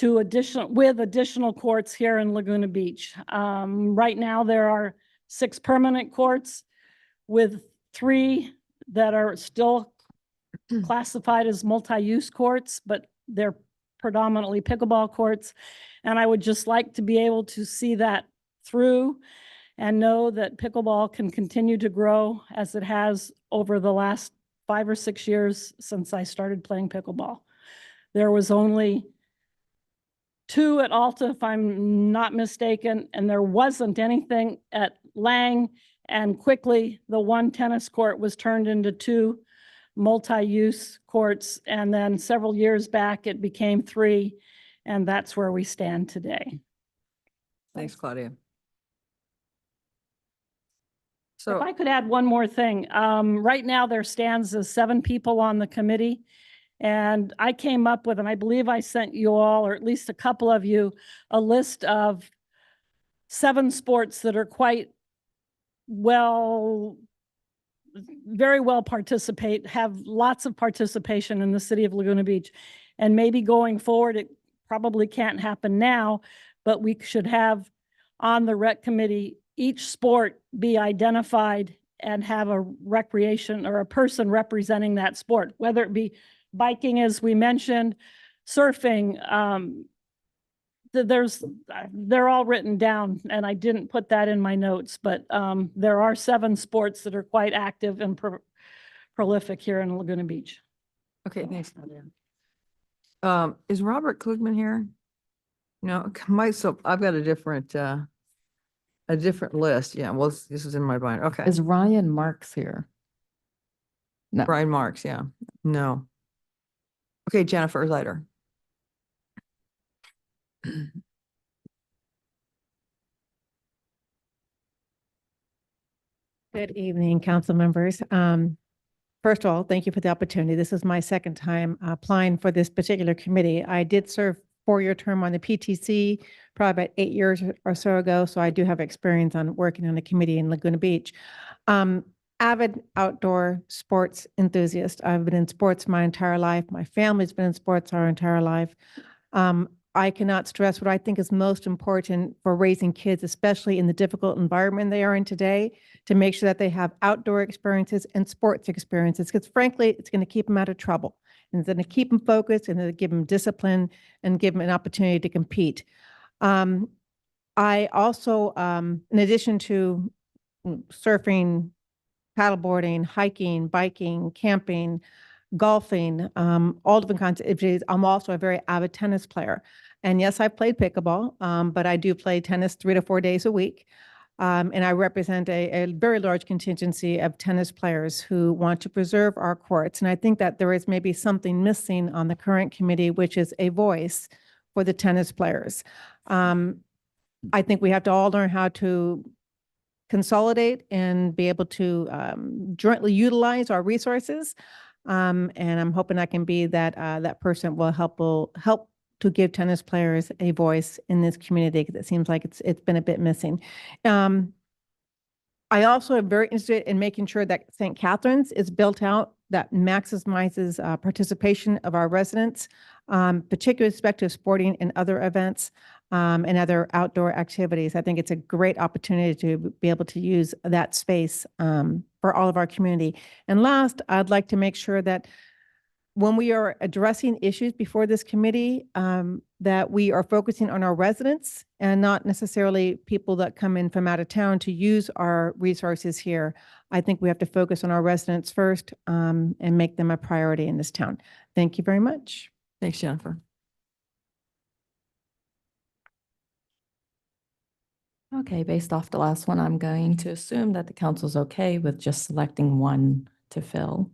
with additional courts here in Laguna Beach. Right now, there are 6 permanent courts with 3 that are still classified as multi-use courts, but they're predominantly pickleball courts. And I would just like to be able to see that through and know that pickleball can continue to grow as it has over the last 5 or 6 years since I started playing pickleball. There was only 2 at Alta, if I'm not mistaken, and there wasn't anything at Lang. And quickly, the 1 tennis court was turned into 2 multi-use courts. And then several years back, it became 3. And that's where we stand today. Thanks, Claudia. If I could add one more thing, right now there stands as 7 people on the committee. And I came up with, and I believe I sent you all, or at least a couple of you, a list of 7 sports that are very well have lots of participation in the city of Laguna Beach. And maybe going forward, it probably can't happen now, but we should have on the rec committee, each sport be identified and have a recreation or a person representing that sport, whether it be biking, as we mentioned, surfing, they're all written down, and I didn't put that in my notes, but there are 7 sports that are quite active and prolific here in Laguna Beach. Okay, thanks, Nadia. Is Robert Klugman here? No, I've got a different list. Yeah, well, this is in my mind. Okay. Is Ryan Marks here? No. Brian Marks, yeah. No. Okay, Jennifer Leiter. Good evening, council members. First of all, thank you for the opportunity. This is my second time applying for this particular committee. I did serve 4-year term on the PTC probably about 8 years or so ago, so I do have experience on working on a committee in Laguna Beach. Avid outdoor sports enthusiast. I've been in sports my entire life. My family's been in sports our entire life. I cannot stress what I think is most important for raising kids, especially in the difficult environment they are in today, to make sure that they have outdoor experiences and sports experiences, because frankly, it's going to keep them out of trouble. And it's going to keep them focused and it'll give them discipline and give them an opportunity to compete. I also, in addition to surfing, paddleboarding, hiking, biking, camping, golfing, all different kinds of activities. I'm also a very avid tennis player. And yes, I've played pickleball, but I do play tennis 3 to 4 days a week. And I represent a very large contingency of tennis players who want to preserve our courts. And I think that there is maybe something missing on the current committee, which is a voice for the tennis players. I think we have to all learn how to consolidate and be able to jointly utilize our resources. And I'm hoping I can be that person will help to give tennis players a voice in this community, because it seems like it's been a bit missing. I also am very interested in making sure that St. Catharines is built out that maximizes participation of our residents, particularly with respect to sporting and other events and other outdoor activities. I think it's a great opportunity to be able to use that space for all of our community. And last, I'd like to make sure that when we are addressing issues before this committee, that we are focusing on our residents and not necessarily people that come in from out of town to use our resources here. I think we have to focus on our residents first and make them a priority in this town. Thank you very much. Thanks, Jennifer. Okay, based off the last one, I'm going to assume that the council's okay with just selecting one to fill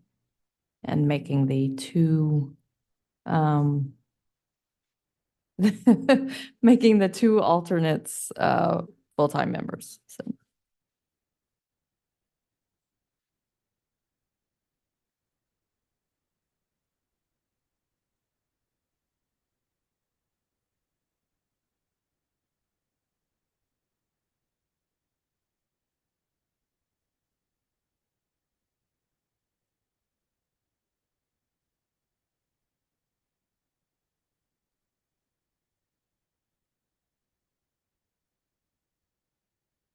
and making the 2 making the 2 alternates full-time members. So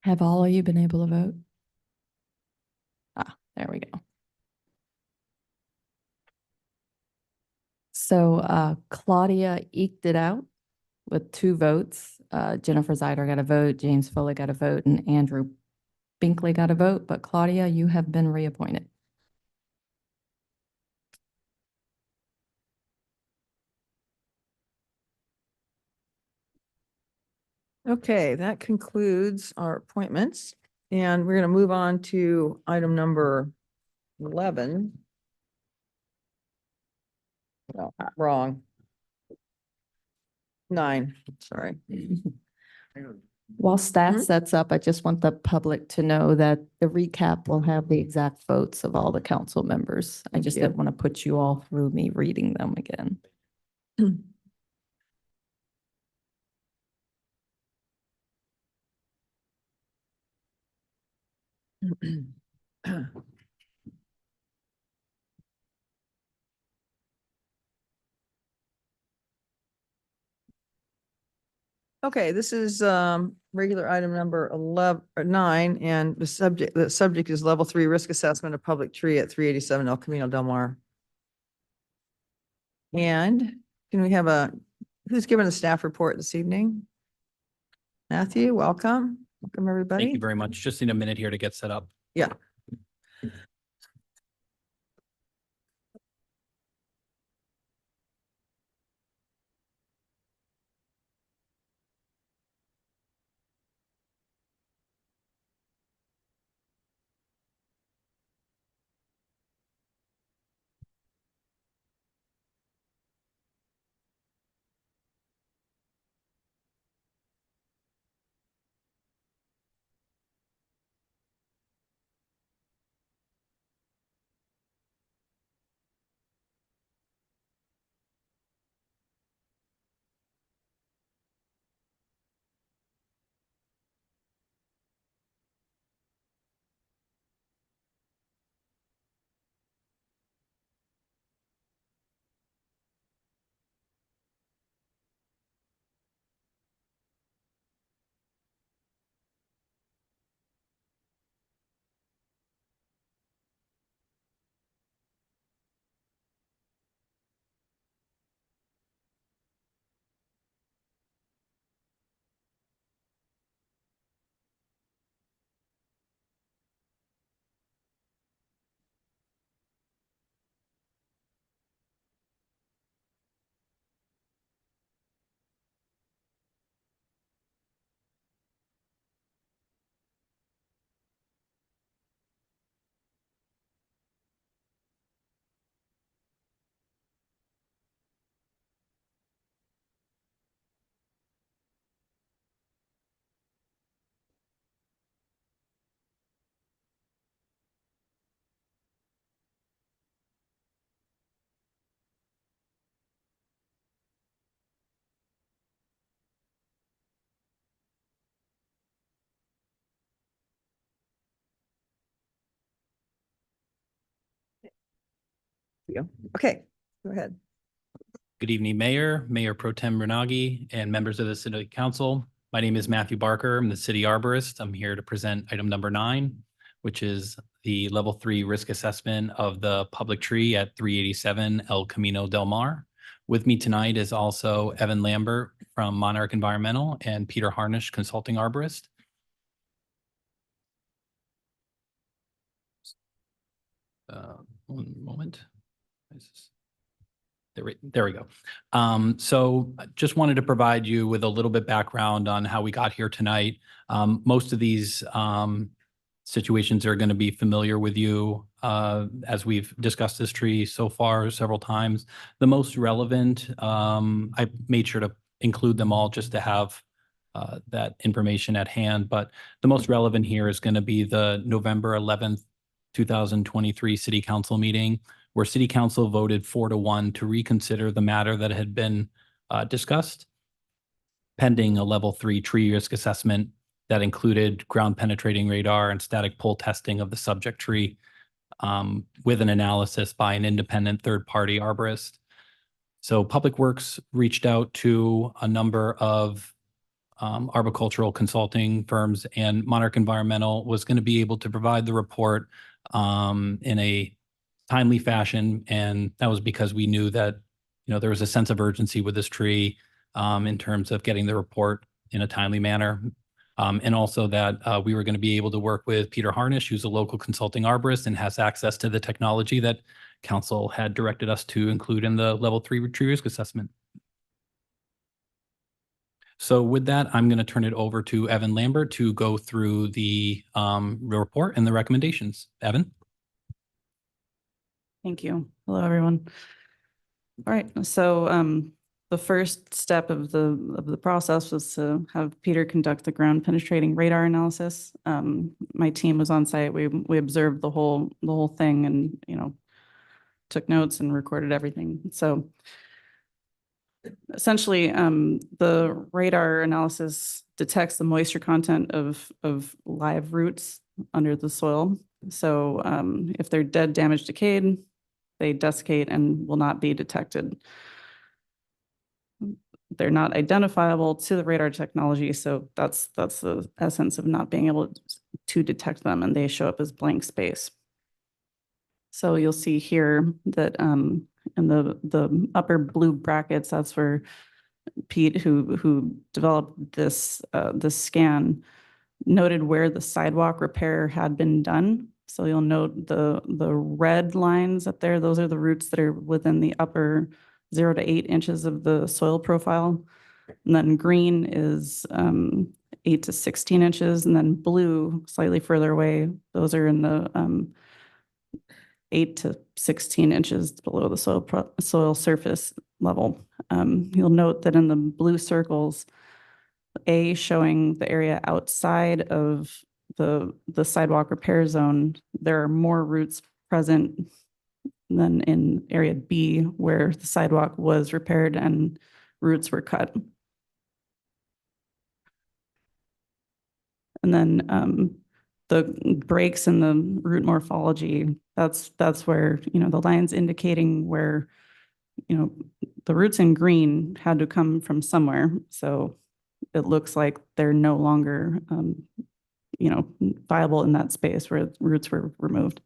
have all of you been able to vote? There we go. So Claudia eked it out with 2 votes. Jennifer Zeider got a vote, James Foley got a vote, and Andrew Binkley got a vote. But Claudia, you have been reappointed. Okay, that concludes our appointments, and we're going to move on to item number 11. No, wrong. 9, sorry. While staff sets up, I just want the public to know that the recap will have the exact votes of all the council members. I just didn't want to put you all through me reading them again. Okay, this is regular item number 9, and the subject is level 3 risk assessment of public tree at 387 El Camino Del Mar. And can we have a Who's giving the staff report this evening? Matthew, welcome. Welcome, everybody. Thank you very much. Just need a minute here to get set up. Yeah. Yeah. Okay, go ahead. Good evening, Mayor, Mayor Pro Tem Renagi, and members of the City Council. My name is Matthew Barker. I'm the City Arborist. I'm here to present item number 9, which is the Level 3 risk assessment of the public tree at 387 El Camino del Mar. With me tonight is also Evan Lambert from Monarch Environmental and Peter Harnish, Consulting Arborist. One moment. There we go. So I just wanted to provide you with a little bit background on how we got here tonight. Most of these situations are going to be familiar with you as we've discussed this tree so far several times. The most relevant, I made sure to include them all just to have that information at hand. But the most relevant here is going to be the November 11th, 2023 City Council meeting, where City Council voted 4-1 to reconsider the matter that had been discussed, pending a level 3 tree risk assessment that included ground penetrating radar and static pole testing of the subject tree with an analysis by an independent third-party arborist. So Public Works reached out to a number of arboricultural consulting firms, and Monarch Environmental was going to be able to provide the report in a timely fashion. And that was because we knew that, there was a sense of urgency with this tree in terms of getting the report in a timely manner. And also that we were going to be able to work with Peter Harnish, who's a local consulting arborist and has access to the technology that Council had directed us to include in the level 3 tree risk assessment. So with that, I'm going to turn it over to Evan Lambert to go through the report and the recommendations. Evan? Thank you. Hello, everyone. All right, so the first step of the process was to have Peter conduct the ground penetrating radar analysis. My team was on site. We observed the whole thing and took notes and recorded everything. So essentially, the radar analysis detects the moisture content of live roots under the soil. So if they're dead, damaged, decayed, they desiccate and will not be detected. They're not identifiable to the radar technology, so that's the essence of not being able to detect them, and they show up as blank space. So you'll see here that in the upper blue brackets, that's where Pete, who developed this scan, noted where the sidewalk repair had been done. So you'll note the red lines up there, those are the roots that are within the upper 0 to 8 inches of the soil profile. And then green is 8 to 16 inches, and then blue, slightly further away, those are in the 8 to 16 inches below the soil surface level. You'll note that in the blue circles, A showing the area outside of the sidewalk repair zone, there are more roots present than in area B, where the sidewalk was repaired and roots were cut. And then the breaks in the root morphology, that's where, the lines indicating where, the roots in green had to come from somewhere. So it looks like they're no longer, viable in that space where roots were removed.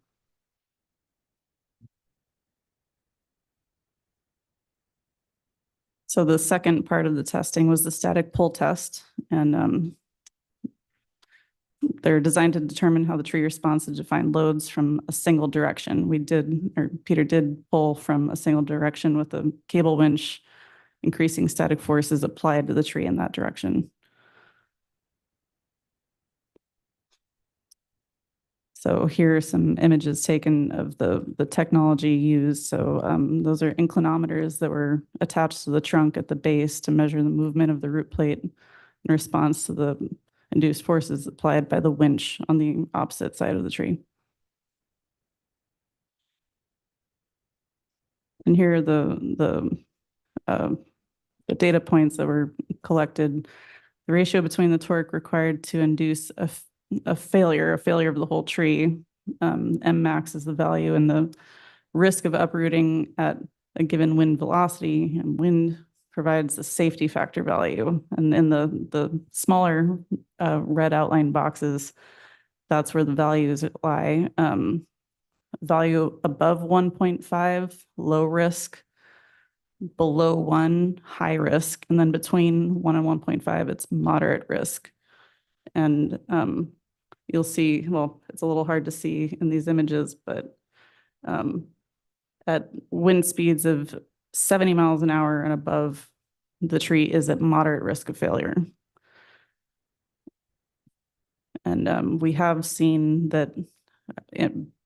So the second part of the testing was the static pull test, and they're designed to determine how the tree responds to defined loads from a single direction. Peter did pull from a single direction with a cable winch, increasing static forces applied to the tree in that direction. So here are some images taken of the technology used. So those are inclinometers that were attached to the trunk at the base to measure the movement of the root plate in response to the induced forces applied by the winch on the opposite side of the tree. And here are the data points that were collected. The ratio between the torque required to induce a failure of the whole tree. M max is the value, and the risk of uprooting at a given wind velocity, and wind provides the safety factor value. And in the smaller red outline boxes, that's where the values lie. Value above 1.5, low risk, below 1, high risk, and then between 1 and 1.5, it's moderate risk. And you'll see, well, it's a little hard to see in these images, but at wind speeds of 70 miles an hour and above, the tree is at moderate risk of failure. And we have seen that,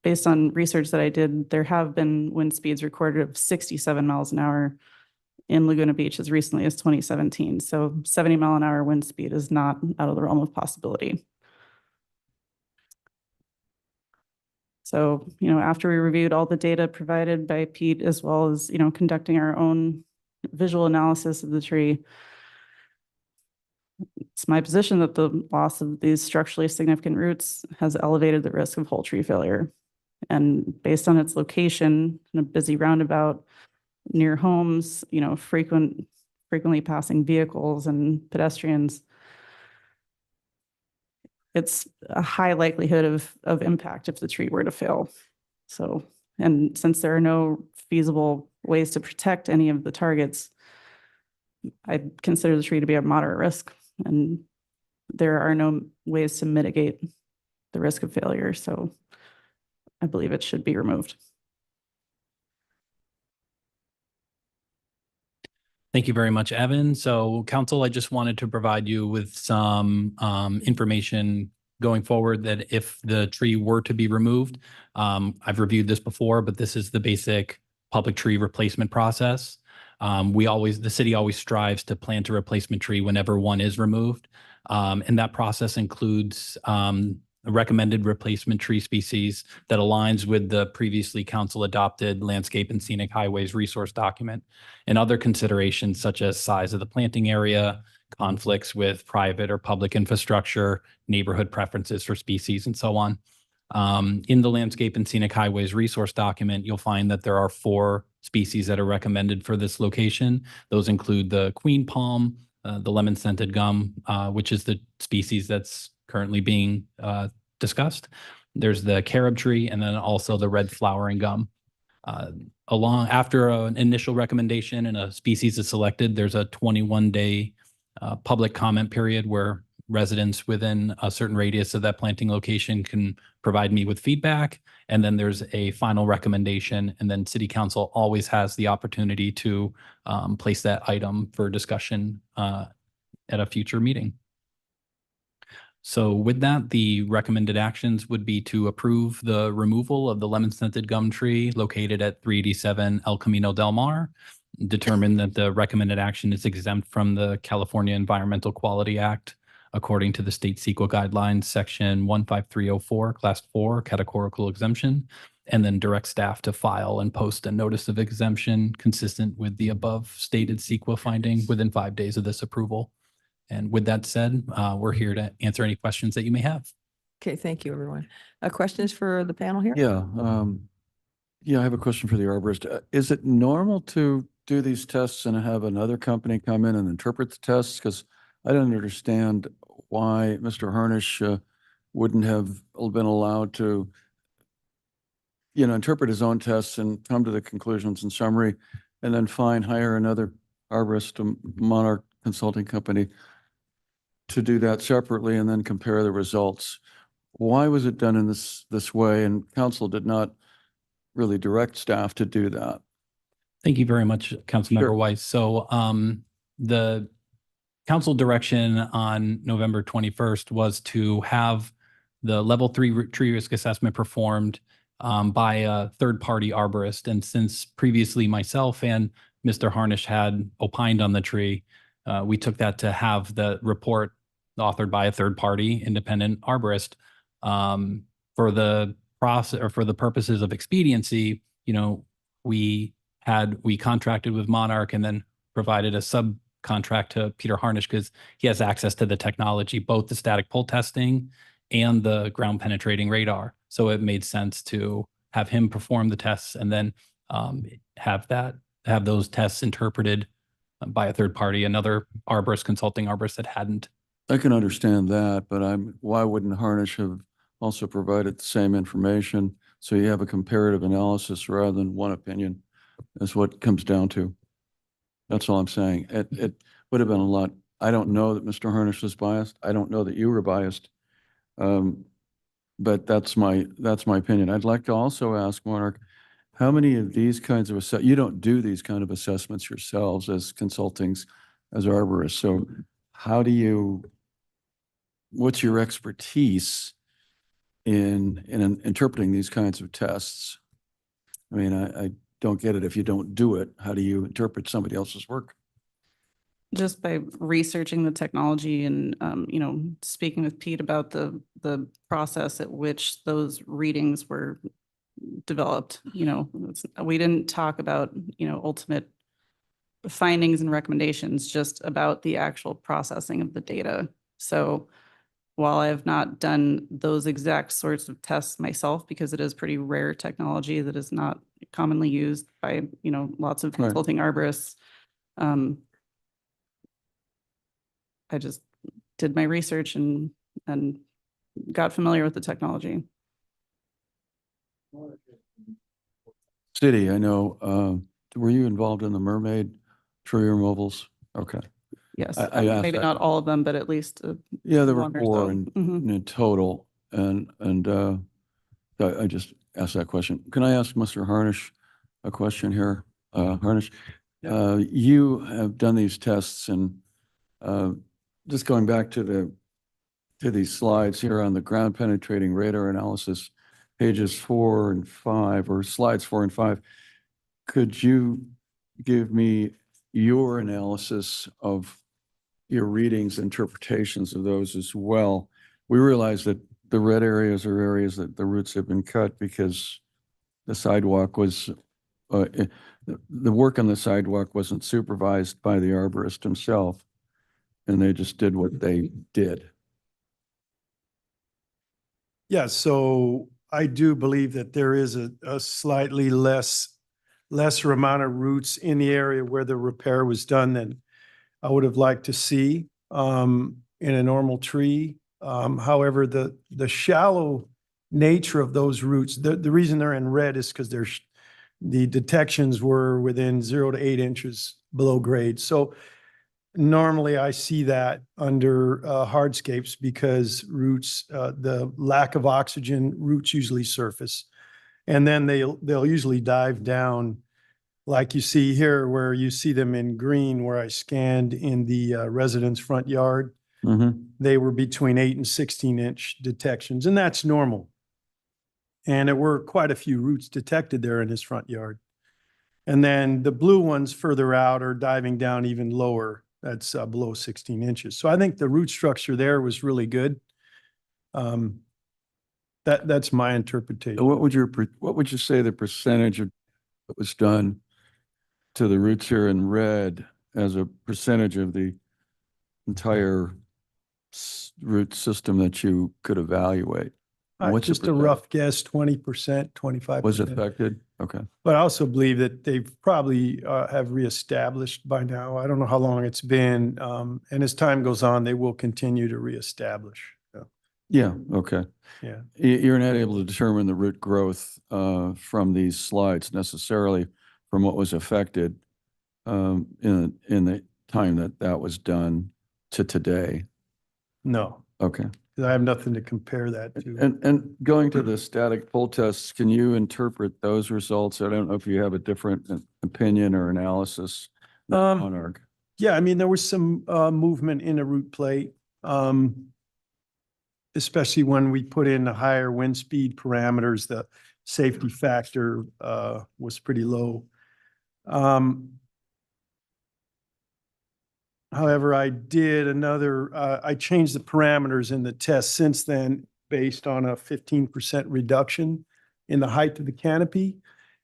based on research that I did, there have been wind speeds recorded of 67 miles an hour in Laguna Beach as recently as 2017. So 70 mile an hour wind speed is not out of the realm of possibility. So, after we reviewed all the data provided by Pete, as well as, conducting our own visual analysis of the tree, it's my position that the loss of these structurally significant roots has elevated the risk of whole tree failure. And based on its location in a busy roundabout near homes, frequently passing vehicles and pedestrians, it's a high likelihood of impact if the tree were to fail. So, and since there are no feasible ways to protect any of the targets, I consider the tree to be a moderate risk, and there are no ways to mitigate the risk of failure. So I believe it should be removed. Thank you very much, Evan. So council, I just wanted to provide you with some information going forward that if the tree were to be removed, I've reviewed this before, but this is the basic public tree replacement process. The city always strives to plant a replacement tree whenever one is removed. And that process includes a recommended replacement tree species that aligns with the previously council adopted landscape and scenic highways resource document, and other considerations such as size of the planting area, conflicts with private or public infrastructure, neighborhood preferences for species, and so on. In the landscape and scenic highways resource document, you'll find that there are 4 species that are recommended for this location. Those include the queen palm, the lemon scented gum, which is the species that's currently being discussed. There's the carob tree, and then also the red flowering gum. After an initial recommendation and a species is selected, there's a 21-day public comment period where residents within a certain radius of that planting location can provide me with feedback. And then there's a final recommendation, and then City Council always has the opportunity to place that item for discussion at a future meeting. So with that, the recommended actions would be to approve the removal of the lemon-scented gum tree located at 387 El Camino del Mar, determine that the recommended action is exempt from the California Environmental Quality Act according to the state CEQA guidelines, section 15304, class 4, categorical exemption, and then direct staff to file and post a notice of exemption consistent with the above stated CEQA finding within 5 days of this approval. And with that said, we're here to answer any questions that you may have. Okay, thank you, everyone. Questions for the panel here? Yeah, yeah, I have a question for the arborist. Is it normal to do these tests and have another company come in and interpret the tests? Because I don't understand why Mr. Harnish wouldn't have been allowed to, interpret his own tests and come to the conclusions in summary, and then hire another arborist, Monarch Consulting Company, to do that separately and then compare the results. Why was it done in this way? And council did not really direct staff to do that. Thank you very much, Councilmember Sure. Weiss. So the council direction on November 21st was to have the level 3 tree risk assessment performed by a third-party arborist. And since previously myself and Mr. Harnish had opined on the tree, we took that to have the report authored by a third-party independent arborist. For the process, or for the purposes of expediency, we contracted with Monarch and then provided a subcontract to Peter Harnish because he has access to the technology, both the static pole testing and the ground penetrating radar. So it made sense to have him perform the tests and then have those tests interpreted by a third party, another arborist, consulting arborist that hadn't. I can understand that, but why wouldn't Harnish have also provided the same information? So you have a comparative analysis rather than one opinion, is what it comes down to. That's all I'm saying. It would have been a lot. I don't know that Mr. Harnish was biased. I don't know that you were biased. But that's my opinion. I'd like to also ask Monarch, how many of these kinds of you don't do these kind of assessments yourselves as consultings, as arborists. So what's your expertise in interpreting these kinds of tests? I mean, I don't get it. If you don't do it, how do you interpret somebody else's work? Just by researching the technology and, speaking with Pete about the process at which those readings were developed, we didn't talk about, ultimate findings and recommendations, just about the actual processing of the data. So while I have not done those exact sorts of tests myself, because it is pretty rare technology that is not commonly used by, lots of Right. consulting arborists, I just did my research and got familiar with the technology. City, I know, were you involved in the mermaid tree removals? Okay. Yes, I asked maybe that. not all of them, but at least Yeah, there were one or 4 so. in total. And I just asked that question. Can I ask Mr. Harnish a question here? Harnish, you have done these tests and just going back to these slides here on the ground penetrating radar analysis, pages 4 and 5, or slides 4 and 5, could you give me your analysis of your readings, interpretations of those as well? We realize that the red areas are areas that the roots have been cut because the sidewalk was, the work on the sidewalk wasn't supervised by the arborist himself, and they just did what they did. Yeah, so I do believe that there is a slightly lesser amount of roots in the area where the repair was done than I would have liked to see in a normal tree. However, the shallow nature of those roots, the reason they're in red is because the detections were within 0 to 8 inches below grade. So normally I see that under hardscapes because roots, the lack of oxygen, roots usually surface. And then they'll usually dive down like you see here, where you see them in green, where I scanned in the residence front yard. They were between 8 and 16-inch detections, and that's normal. And there were quite a few roots detected there in his front yard. And then the blue ones further out are diving down even lower. That's below 16 inches. So I think the root structure there was really good. That's my interpretation. What would you say the percentage of what was done to the roots here in red as a percentage of the entire root system that you could evaluate? What's Just a rough guess, 20%, 25%. Was affected? Okay. But I also believe that they've probably have reestablished by now. I don't know how long it's been. And as time goes on, they will continue to reestablish. So, Yeah, okay. yeah. You're not able to determine the root growth from these slides necessarily from what was affected in the time that was done to today. No, Okay. I have nothing to compare that to. And going to the static pull tests, can you interpret those results? I don't know if you have a different opinion or analysis on ARC. Yeah, I mean, there was some movement in the root plate, especially when we put in the higher wind speed parameters. The safety factor was pretty low. However, I changed the parameters in the test since then based on a 15% reduction in the height of the canopy.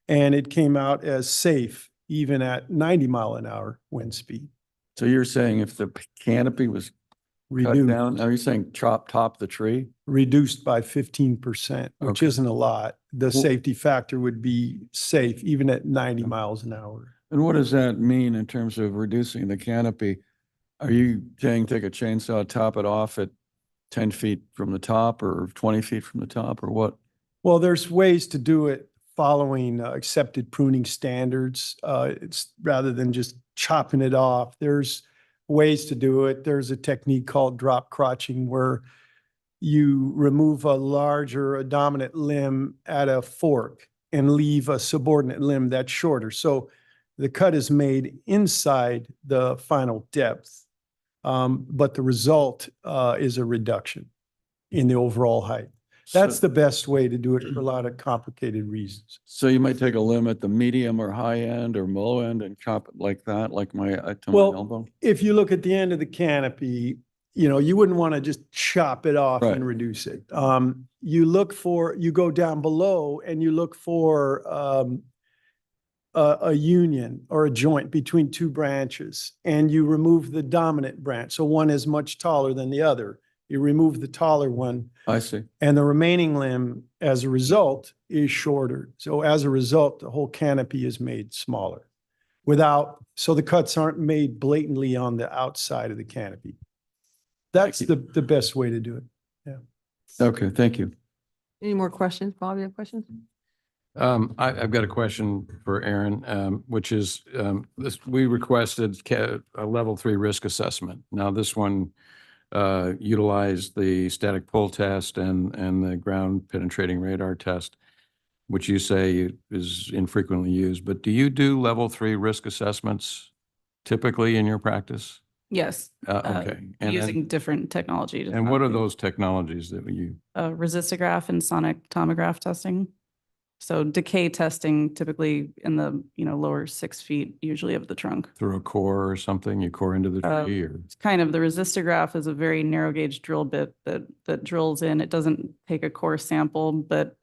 And it came out as safe even at 90-mile-an-hour wind speed. So you're saying if the canopy was cut down, are you saying top the tree? Reduced by 15%, which Okay. isn't a lot. The Well- safety factor would be safe even at 90 miles an hour. And what does that mean in terms of reducing the canopy? Are you saying take a chainsaw, top it off at 10 feet from the top or 20 feet from the top or what? Well, there's ways to do it following accepted pruning standards. It's rather than just chopping it off. There's ways to do it. There's a technique called drop crotching where you remove a larger, a dominant limb at a fork and leave a subordinate limb that's shorter. So the cut is made inside the final depth, but the result is a reduction in the overall height. That's the best way to do it for a lot of complicated reasons. So you might take a limb at the medium or high end or low end and chop it like that, like to my Well, elbow? if you look at the end of the canopy, you wouldn't want to just chop it off Right. and reduce it. You go down below and you look for a union or a joint between two branches, and you remove the dominant branch. So one is much taller than the other. You remove the taller one, I see. and the remaining limb, as a result, is shorter. So as a result, the whole canopy is made smaller so the cuts aren't made blatantly on the outside of the canopy. That's the best way to do it. Yeah. Okay, thank you. Any more questions? Bob, you have questions? I've got a question for Aaron, which is, we requested a level 3 risk assessment. Now, this one utilized the static pull test and the ground penetrating radar test, which you say is infrequently used. But do you do level 3 risk assessments typically in your practice? Yes. Okay. And Using different technology. to And what are find, those technologies that you? Resistograph and sonic tomograph testing. So decay testing typically in the, lower 6 feet usually of the trunk. Through a core or something, you core into the tree or? It's kind of, the resistograph is a very narrow gauge drill bit that drills in. It doesn't take a core sample, but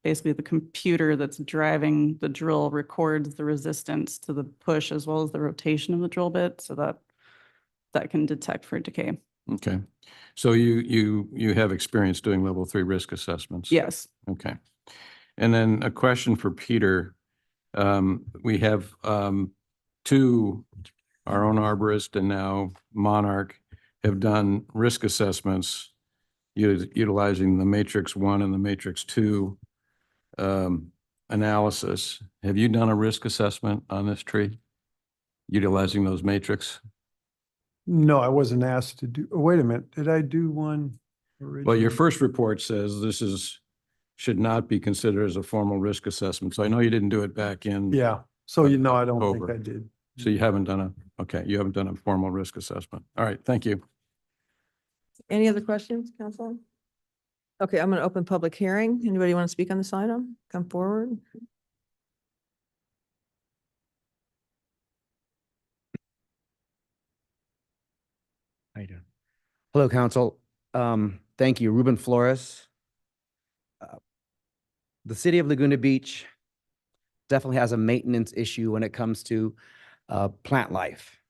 basically the computer that's driving the drill records the resistance to the push as well as the rotation of the drill bit, so that can detect for decay. Okay. So you have experience doing level 3 risk assessments? Yes. Okay. And then a question for Peter. We have two, our own arborist and now Monarch, have done risk assessments utilizing the Matrix 1 and the Matrix 2 analysis, have you done a risk assessment on this tree? Utilizing those matrix? No, I wasn't asked to do, oh, wait a minute, did I do one originally? Well, your first report says should not be considered as a formal risk assessment. So I know you didn't do it back in. Yeah, so you know, I don't think October. I did. So you haven't done you haven't done a formal risk assessment. All right, thank you. Any other questions, council? Okay, I'm going to open public hearing. Anybody want to speak on this item? Come forward. How you doing? Hello, council. Thank you, Ruben Flores. The city of Laguna Beach definitely has a maintenance issue when it comes to plant life.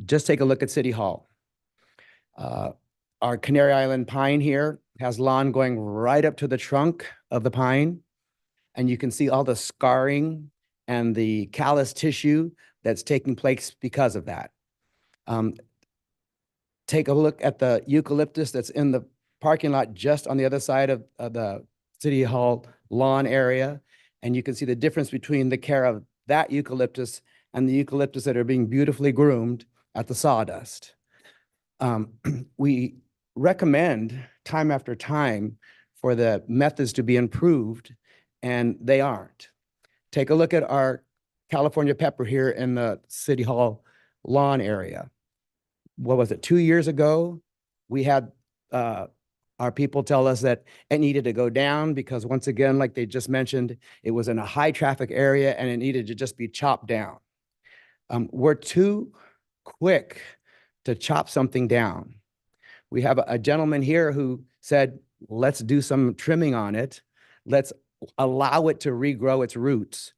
Just take a look at City Hall. Our Canary Island pine here has lawn going right up to the trunk of the pine, and you can see all the scarring and the callus tissue that's taking place because of that. Take a look at the eucalyptus that's in the parking lot just on the other side of the City Hall lawn area. And you can see the difference between the care of that eucalyptus and the eucalyptus that are being beautifully groomed at the sawdust. We recommend time after time for the methods to be improved, and they aren't. Take a look at our California pepper here in the City Hall lawn area. What was it, 2 years ago? We had our people tell us that it needed to go down because once again, like they just mentioned, it was in a high traffic area and it needed to just be chopped down. We're too quick to chop something down. We have a gentleman here who said, let's do some trimming on it. Let's allow it to regrow its roots.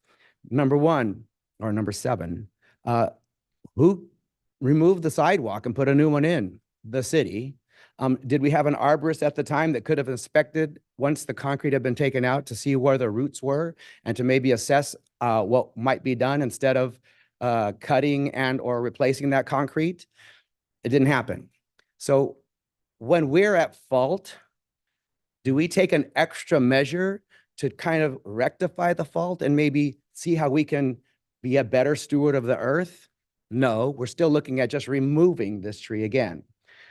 Number 1, or number 7, who removed the sidewalk and put a new one in? The city. Did we have an arborist at the time that could have inspected once the concrete had been taken out to see where the roots were and to maybe assess what might be done instead of cutting and or replacing that concrete? It didn't happen. So when we're at fault, do we take an extra measure to kind of rectify the fault and maybe see how we can be a better steward of the earth? No, we're still looking at just removing this tree again.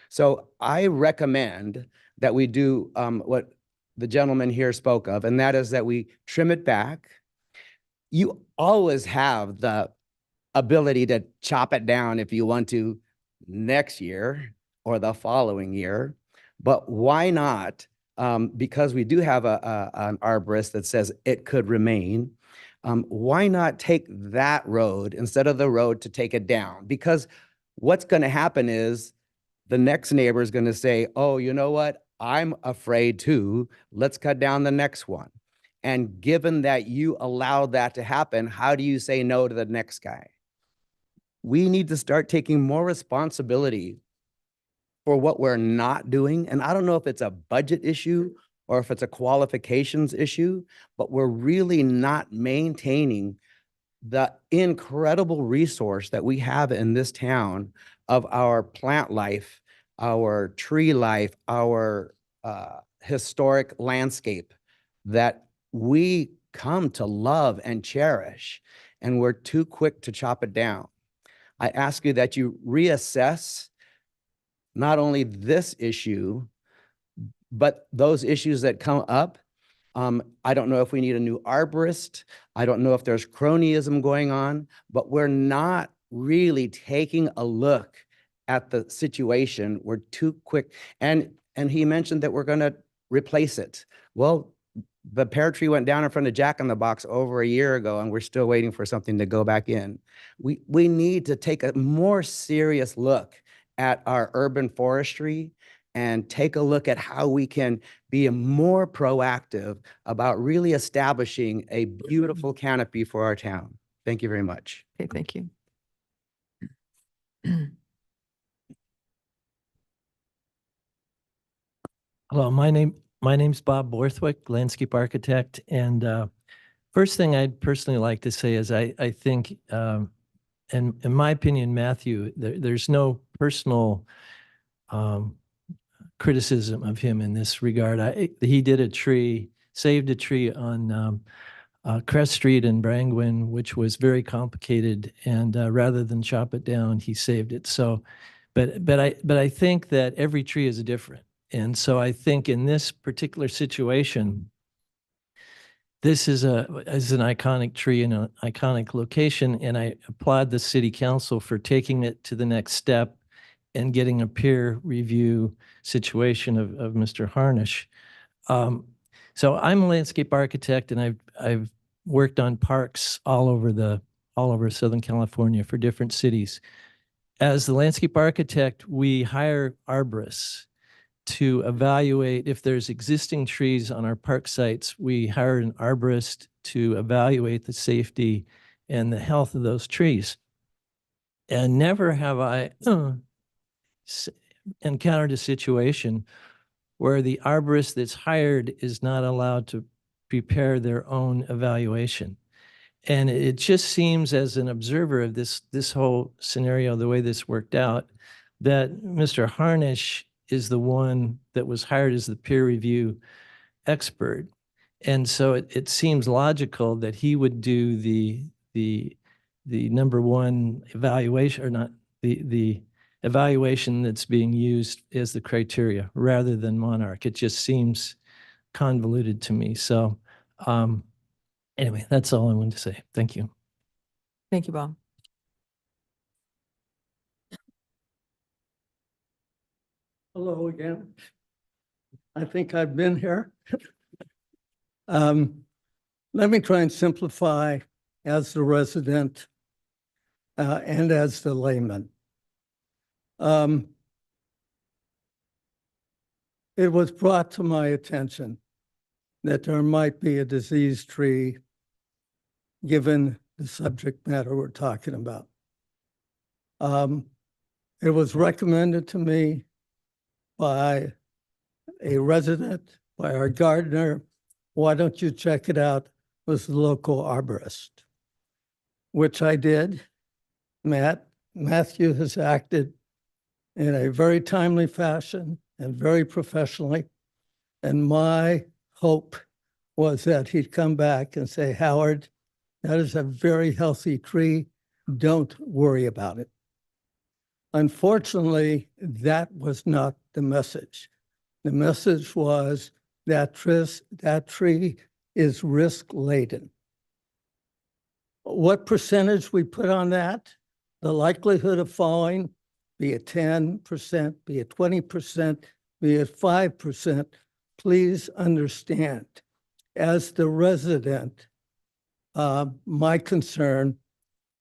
So I recommend that we do what the gentleman here spoke of, and that is that we trim it back. You always have the ability to chop it down if you want to next year or the following year, but why not? Because we do have an arborist that says it could remain. Why not take that road instead of the road to take it down? Because what's going to happen is the next neighbor is going to say, oh, you know what? I'm afraid too. Let's cut down the next one. And given that you allowed that to happen, how do you say no to the next guy? We need to start taking more responsibility for what we're not doing. And I don't know if it's a budget issue or if it's a qualifications issue, but we're really not maintaining the incredible resource that we have in this town of our plant life, our tree life, our historic landscape that we come to love and cherish, and we're too quick to chop it down. I ask you that you reassess not only this issue, but those issues that come up. I don't know if we need a new arborist. I don't know if there's cronyism going on, but we're not really taking a look at the situation. We're too quick. And he mentioned that we're going to replace it. Well, the pear tree went down in front of Jack in the Box over a year ago, and we're still waiting for something to go back in. We need to take a more serious look at our urban forestry and take a look at how we can be more proactive about really establishing a beautiful canopy for our town. Thank you very much. Okay, thank you. Hello, my name's Bob Borthwick, landscape architect. And first thing I'd personally like to say is I think, and in my opinion, Matthew, there's no personal criticism of him in this regard. He did saved a tree on Crest Street in Brangwyn, which was very complicated. And rather than chop it down, he saved it. So, but I think that every tree is different. And so I think in this particular situation, this is an iconic tree in an iconic location, and I applaud the city council for taking it to the next step and getting a peer review situation of Mr. Harnish. So I'm a landscape architect, and I've worked on parks all over Southern California for different cities. As the landscape architect, we hire arborists to evaluate if there's existing trees on our park sites. We hire an arborist to evaluate the safety and the health of those trees. And never have I encountered a situation where the arborist that's hired is not allowed to prepare their own evaluation. And it just seems, as an observer of this whole scenario, the way this worked out, that Mr. Harnish is the one that was hired as the peer review expert. And so it seems logical that he would do the number one evaluation, or not the evaluation that's being used as the criteria rather than Monarch. It just seems convoluted to me. So anyway, that's all I wanted to say. Thank you. Thank you, Bob. Hello again. I think I've been here. Let me try and simplify as the resident and as the layman. It was brought to my attention that there might be a diseased tree given the subject matter we're talking about. It was recommended to me by a resident, by our gardener. Why don't you check it out with the local arborist? Which I did. Matthew has acted in a very timely fashion and very professionally. And my hope was that he'd come back and say, Howard, that is a very healthy tree. Don't worry about it. Unfortunately, that was not the message. The message was that tree is risk-laden. What percentage we put on that, the likelihood of falling, be it 10%, be it 20%, be it 5%, please understand, as the resident, my concern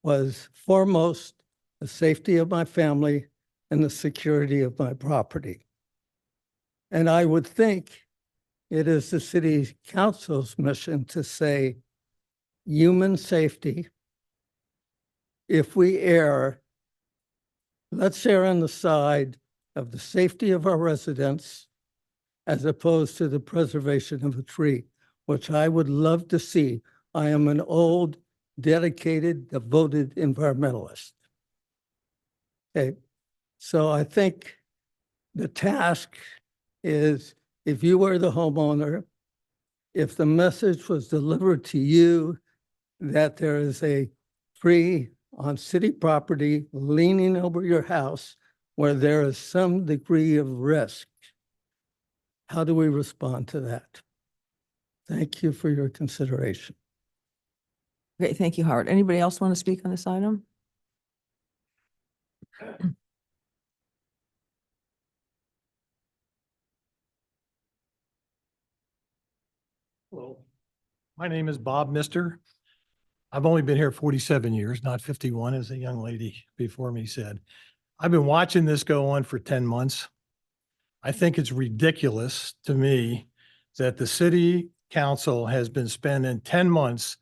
was foremost the safety of my family and the security of my property. And I would think it is the city council's mission to say human safety. If we err, let's err on the side of the safety of our residents as opposed to the preservation of a tree, which I would love to see. I am an old, dedicated, devoted environmentalist. Okay, so I think the task is, if you were the homeowner, if the message was delivered to you that there is a tree on city property leaning over your house where there is some degree of risk, how do we respond to that? Thank you for your consideration. Great, thank you, Howard. Anybody else want to speak on this item? Hello, my name is Bob Mister. I've only been here 47 years, not 51, as a young lady before me said. I've been watching this go on for 10 months. I think it's ridiculous to me that the city council has been spending 10 months.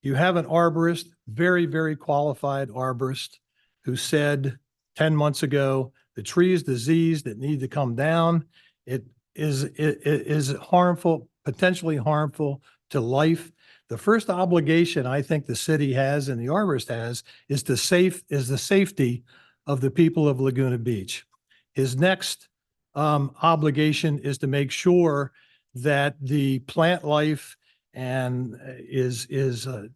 You have an arborist, very, very qualified arborist, who said 10 months ago, the tree is diseased, it needs to come down. It is harmful, potentially harmful to life. The first obligation I think the city has and the arborist has is the safety of the people of Laguna Beach. His next obligation is to make sure that the plant life and is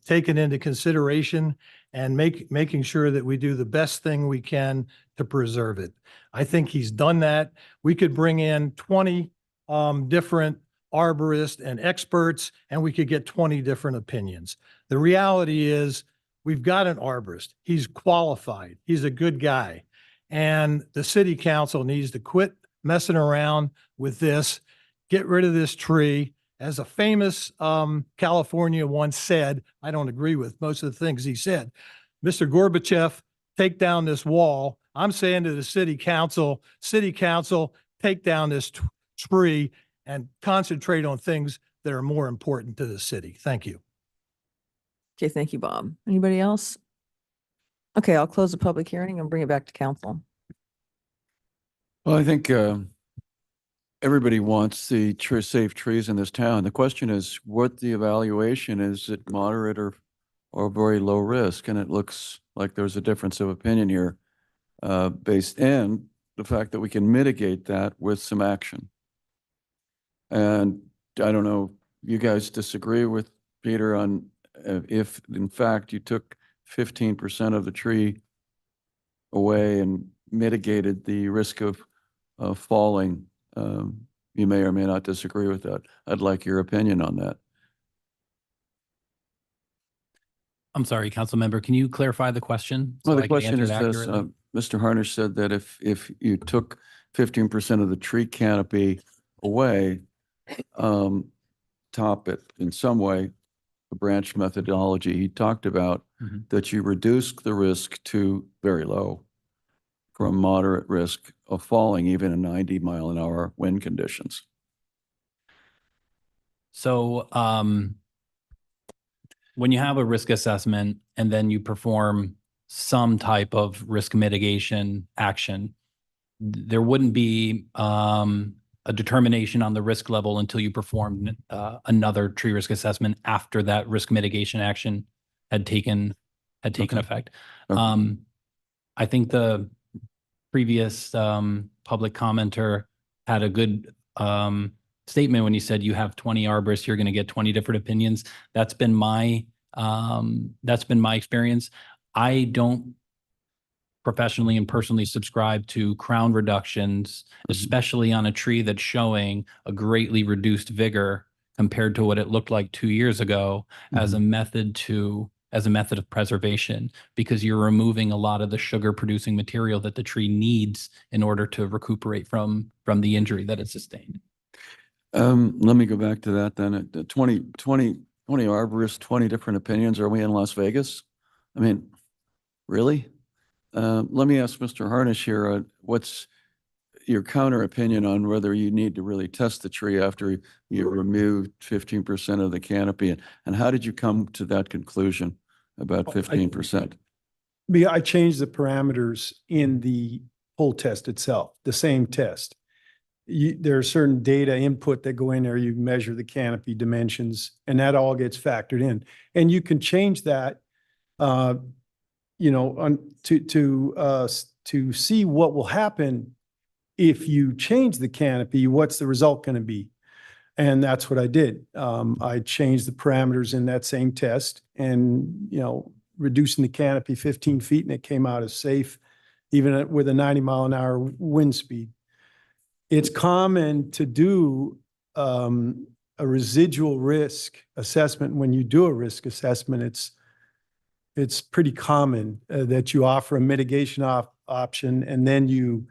taken into consideration and making sure that we do the best thing we can to preserve it. I think he's done that. We could bring in 20 different arborists and experts, and we could get 20 different opinions. The reality is we've got an arborist. He's qualified. He's a good guy. And the city council needs to quit messing around with this, get rid of this tree. As a famous California once said, I don't agree with most of the things he said, Mr. Gorbachev, take down this wall. I'm saying to the city council, take down this tree and concentrate on things that are more important to the city. Thank you. Okay, thank you, Bob. Anybody else? Okay, I'll close the public hearing and bring it back to council. Well, I think everybody wants the safe trees in this town. The question is what the evaluation is, it moderate or very low risk? And it looks like there's a difference of opinion here based in the fact that we can mitigate that with some action. And I don't know, you guys disagree with Peter on if in fact you took 15% of the tree away and mitigated the risk of falling. You may or may not disagree with that. I'd like your opinion on that. I'm sorry, council member, can you clarify the question? Well, so I the can question answer is it this, accurately? Mr. Harnish said that if you took 15% of the tree canopy away, top it in some way, the branch methodology he talked about, that you reduced the risk to very low from moderate risk of falling even in 90-mile-an-hour wind conditions. So when you have a risk assessment and then you perform some type of risk mitigation action, there wouldn't be a determination on the risk level until you performed another tree risk assessment after that risk mitigation action had taken effect. I think the previous public commenter had a good statement when he said you have 20 arborists, you're going to get 20 different opinions. That's been my experience. I don't professionally and personally subscribe to crown reductions, especially on a tree that's showing a greatly reduced vigor compared to what it looked like 2 years ago as a method of preservation, because you're removing a lot of the sugar producing material that the tree needs in order to recuperate from the injury that it sustained. Let me go back to that then. 20 arborists, 20 different opinions. Are we in Las Vegas? I mean, really? Let me ask Mr. Harnish here, what's your counter opinion on whether you need to really test the tree after you removed 15% of the canopy? And how did you come to that conclusion about 15%? I changed the parameters in the pull test itself, the same test. There are certain data input that go in there. You measure the canopy dimensions and that all gets factored in. And you can change that, to see what will happen if you change the canopy, what's the result going to be? And that's what I did. I changed the parameters in that same test and, reducing the canopy 15 feet and it came out as safe, even with a 90-mile-an-hour wind speed. It's common to do a residual risk assessment. When you do a risk assessment, it's pretty common that you offer a mitigation option and then you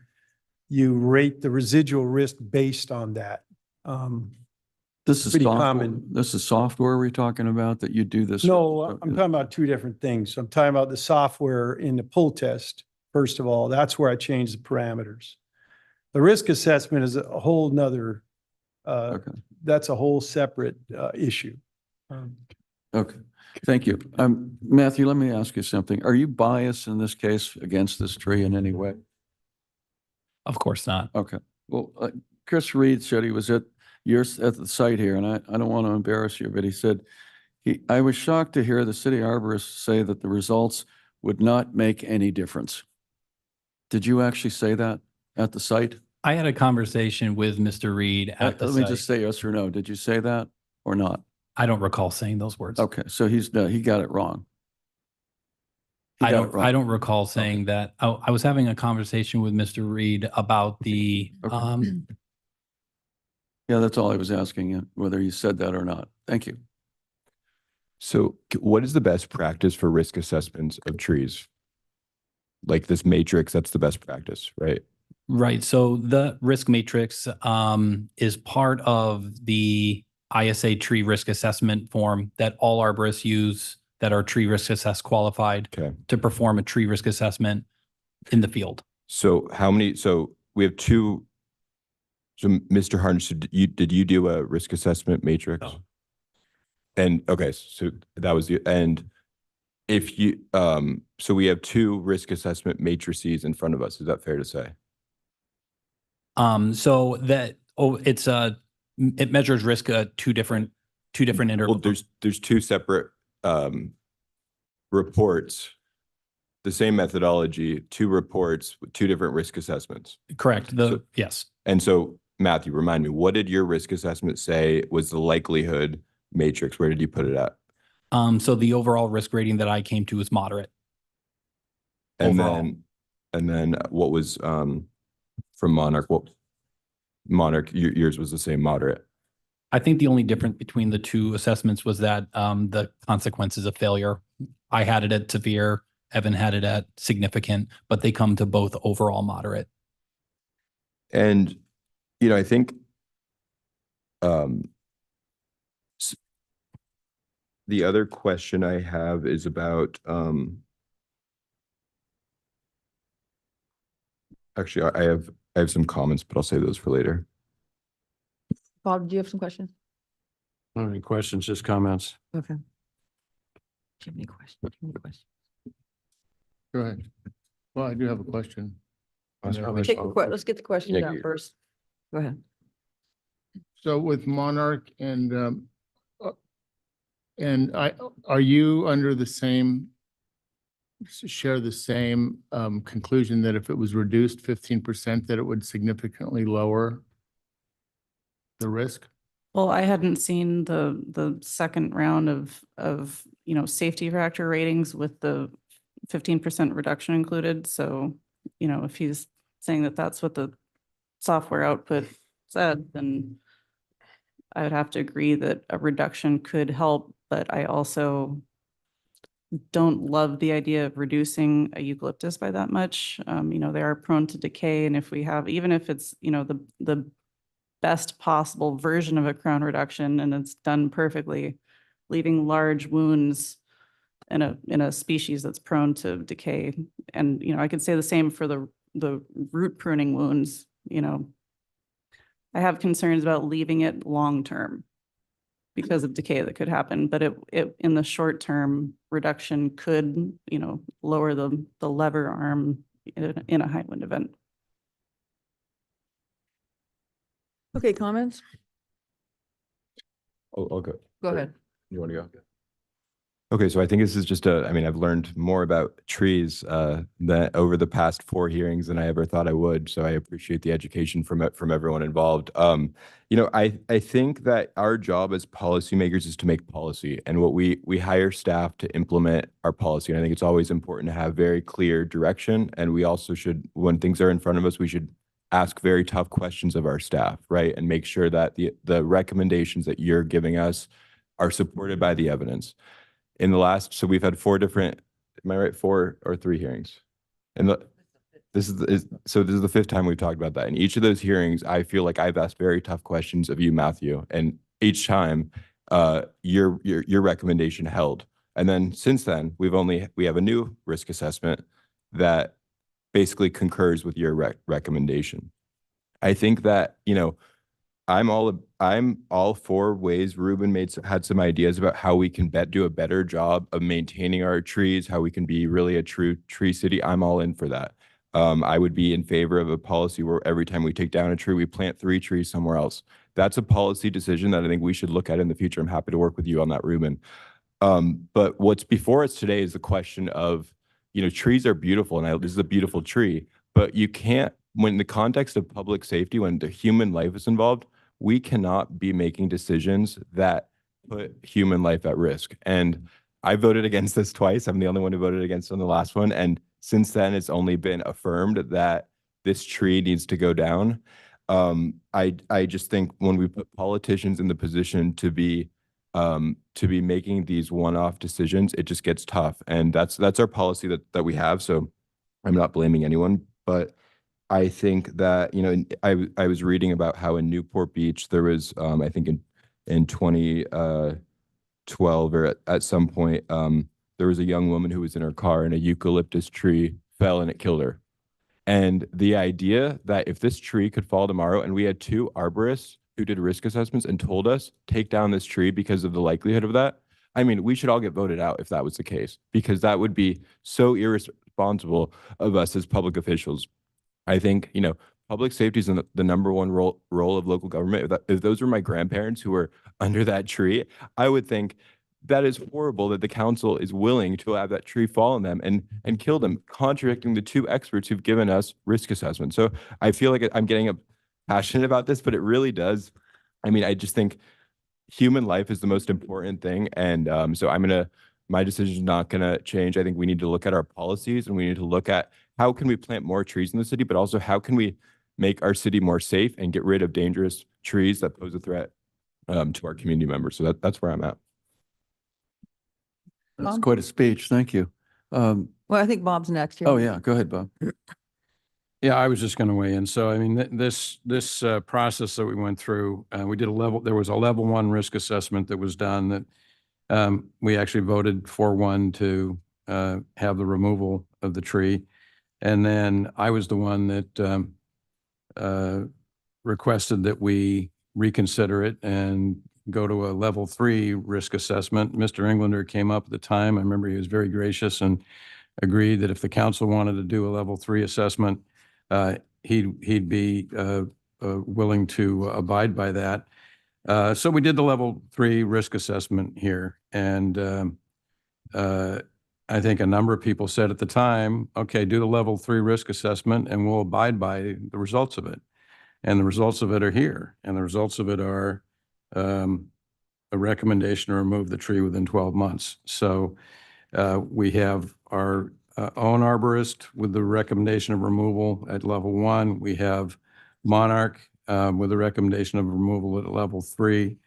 rate the residual risk based on that. This is pretty software, common. This is software we're talking about that you do this? No, I'm talking about two different things. I'm talking about the software in the pull test. First of all, that's where I changed the parameters. The risk assessment is a whole nother, that's a whole separate issue. Okay, thank you. Matthew, let me ask you something. Are you biased in this case against this tree in any way? Of course not. Okay. Well, Chris Reed said he was at the site here, and I don't want to embarrass you, but he said, I was shocked to hear the city arborist say that the results would not make any difference. Did you actually say that at the site? I had a conversation with Mr. Reed at the Let site. me just say yes or no. Did you say that or not? I don't recall saying those words. Okay, so he got it wrong. He I got it don't, wrong. I don't recall saying that. I was having a conversation with Mr. Reed about the, Okay. Yeah, that's all I was asking you, whether you said that or not. Thank you. So what is the best practice for risk assessments of trees? Like this matrix, that's the best practice, right? right. So the risk matrix is part of the ISA tree risk assessment form that all arborists use that are tree risk assess qualified to perform a tree risk assessment in the field. So so we have two. So Mr. Harnish, did you do a risk assessment matrix? No. And okay, so that was and if you, so we have two risk assessment matrices in front of us. Is that fair to say? So that, it measures risk at two different intervals. Well, there's two separate reports, the same methodology, two reports with two different risk assessments. Correct. Yes. And so Matthew, remind me, what did your risk assessment say was the likelihood matrix? Where did you put it at? So the overall risk rating that I came to was moderate. And overall. then what was from Monarch? What Monarch, yours was the same, moderate. I think the only difference between the two assessments was that the consequences of failure, I had it at severe, Evan had it at significant, but they come to both overall moderate. And, you know, I think the other question I have is about, actually, I have some comments, but I'll save those for later. Bob, do you have some questions? Not any questions, just comments. Okay. Do you have any questions? Do you have any questions? Go ahead. Well, I do have a question. Let's Let's get the questions Yeah, out first. Go ahead. So with Monarch are you under the same, share the same conclusion that if it was reduced 15%, that it would significantly lower the risk? Well, I hadn't seen the second round of, safety factor ratings with the 15% reduction included. So, if he's saying that that's what the software output said, then I would have to agree that a reduction could help, but I also don't love the idea of reducing a eucalyptus by that much. They are prone to decay, and if we have, even if it's, the best possible version of a crown reduction and it's done perfectly, leaving large wounds in a species that's prone to decay. And, I could say the same for the root pruning wounds. I have concerns about leaving it long-term because of decay that could happen, but it in the short-term reduction could, lower the lever arm in a high wind event. Okay, comments? I'll go. Go ahead. You want to go? Okay, so I think this is just I've learned more about trees that over the past 4 hearings than I ever thought I would. So I appreciate the education from everyone involved. I think that our job as policymakers is to make policy, and what we hire staff to implement our policy. And I think it's always important to have very clear direction. And we also should, when things are in front of us, we should ask very tough questions of our staff, right? And make sure that the recommendations that you're giving us are supported by the evidence. So we've had 4 different, am I right, 4 or 3 hearings? And this is the 5th time we've talked about that. In each of those hearings, I feel like I've asked very tough questions of you, Matthew, and each time your recommendation held. And then since then, we have a new risk assessment that basically concurs with your recommendation. I think that, I'm all for ways Ruben had some ideas about how we can do a better job of maintaining our trees, how we can be really a true tree city. I'm all in for that. I would be in favor of a policy where every time we take down a tree, we plant 3 trees somewhere else. That's a policy decision that I think we should look at in the future. I'm happy to work with you on that, Ruben. But what's before us today is the question of, trees are beautiful, and this is a beautiful tree, but you can't, when in the context of public safety, when the human life is involved, we cannot be making decisions that put human life at risk. And I voted against this twice. I'm the only one who voted against on the last one. And since then, it's only been affirmed that this tree needs to go down. I just think when we put politicians in the position to be making these one-off decisions, it just gets tough. And that's our policy that we have. So I'm not blaming anyone, but I think that, you know, I was reading about how in Newport Beach, there was, I think in 2012 or at some point, there was a young woman who was in her car and a eucalyptus tree fell and it killed her. And the idea that if this tree could fall tomorrow, and we had 2 arborists who did risk assessments and told us, take down this tree because of the likelihood of that. I mean, we should all get voted out if that was the case, because that would be so irresponsible of us as public officials. I think, you know, public safety is the #1 role of local government. If those were my grandparents who were under that tree, I would think that is horrible that the council is willing to have that tree fall on them and kill them, contradicting the 2 experts who've given us risk assessments. So I feel like I'm getting passionate about this, but it really does. I mean, I just think human life is the most important thing. And so my decision is not gonna change. I think we need to look at our policies and we need to look at how can we plant more trees in the city, but also how can we make our city more safe and get rid of dangerous trees that pose a threat to our community members. So that's where I'm at. That's quite a speech. Thank you. Well, I think Bob's next here. Oh, yeah, go ahead, Bob. Yeah, I was just going to weigh in. So, I mean, this process that we went through, there was a level 1 risk assessment that was done that we actually voted 4-1 to have the removal of the tree. And then I was the one that requested that we reconsider it and go to a level 3 risk assessment. Mr. Englander came up at the time. I remember he was very gracious and agreed that if the council wanted to do a level 3 assessment, he'd be willing to abide by that. So we did the level 3 risk assessment here. And I think a number of people said at the time, okay, do the level 3 risk assessment and we'll abide by the results of it. And the results of it are here. And the results of it are a recommendation to remove the tree within 12 months. So we have our own arborist with the recommendation of removal at level 1. We have Monarch with a recommendation of removal at level 3.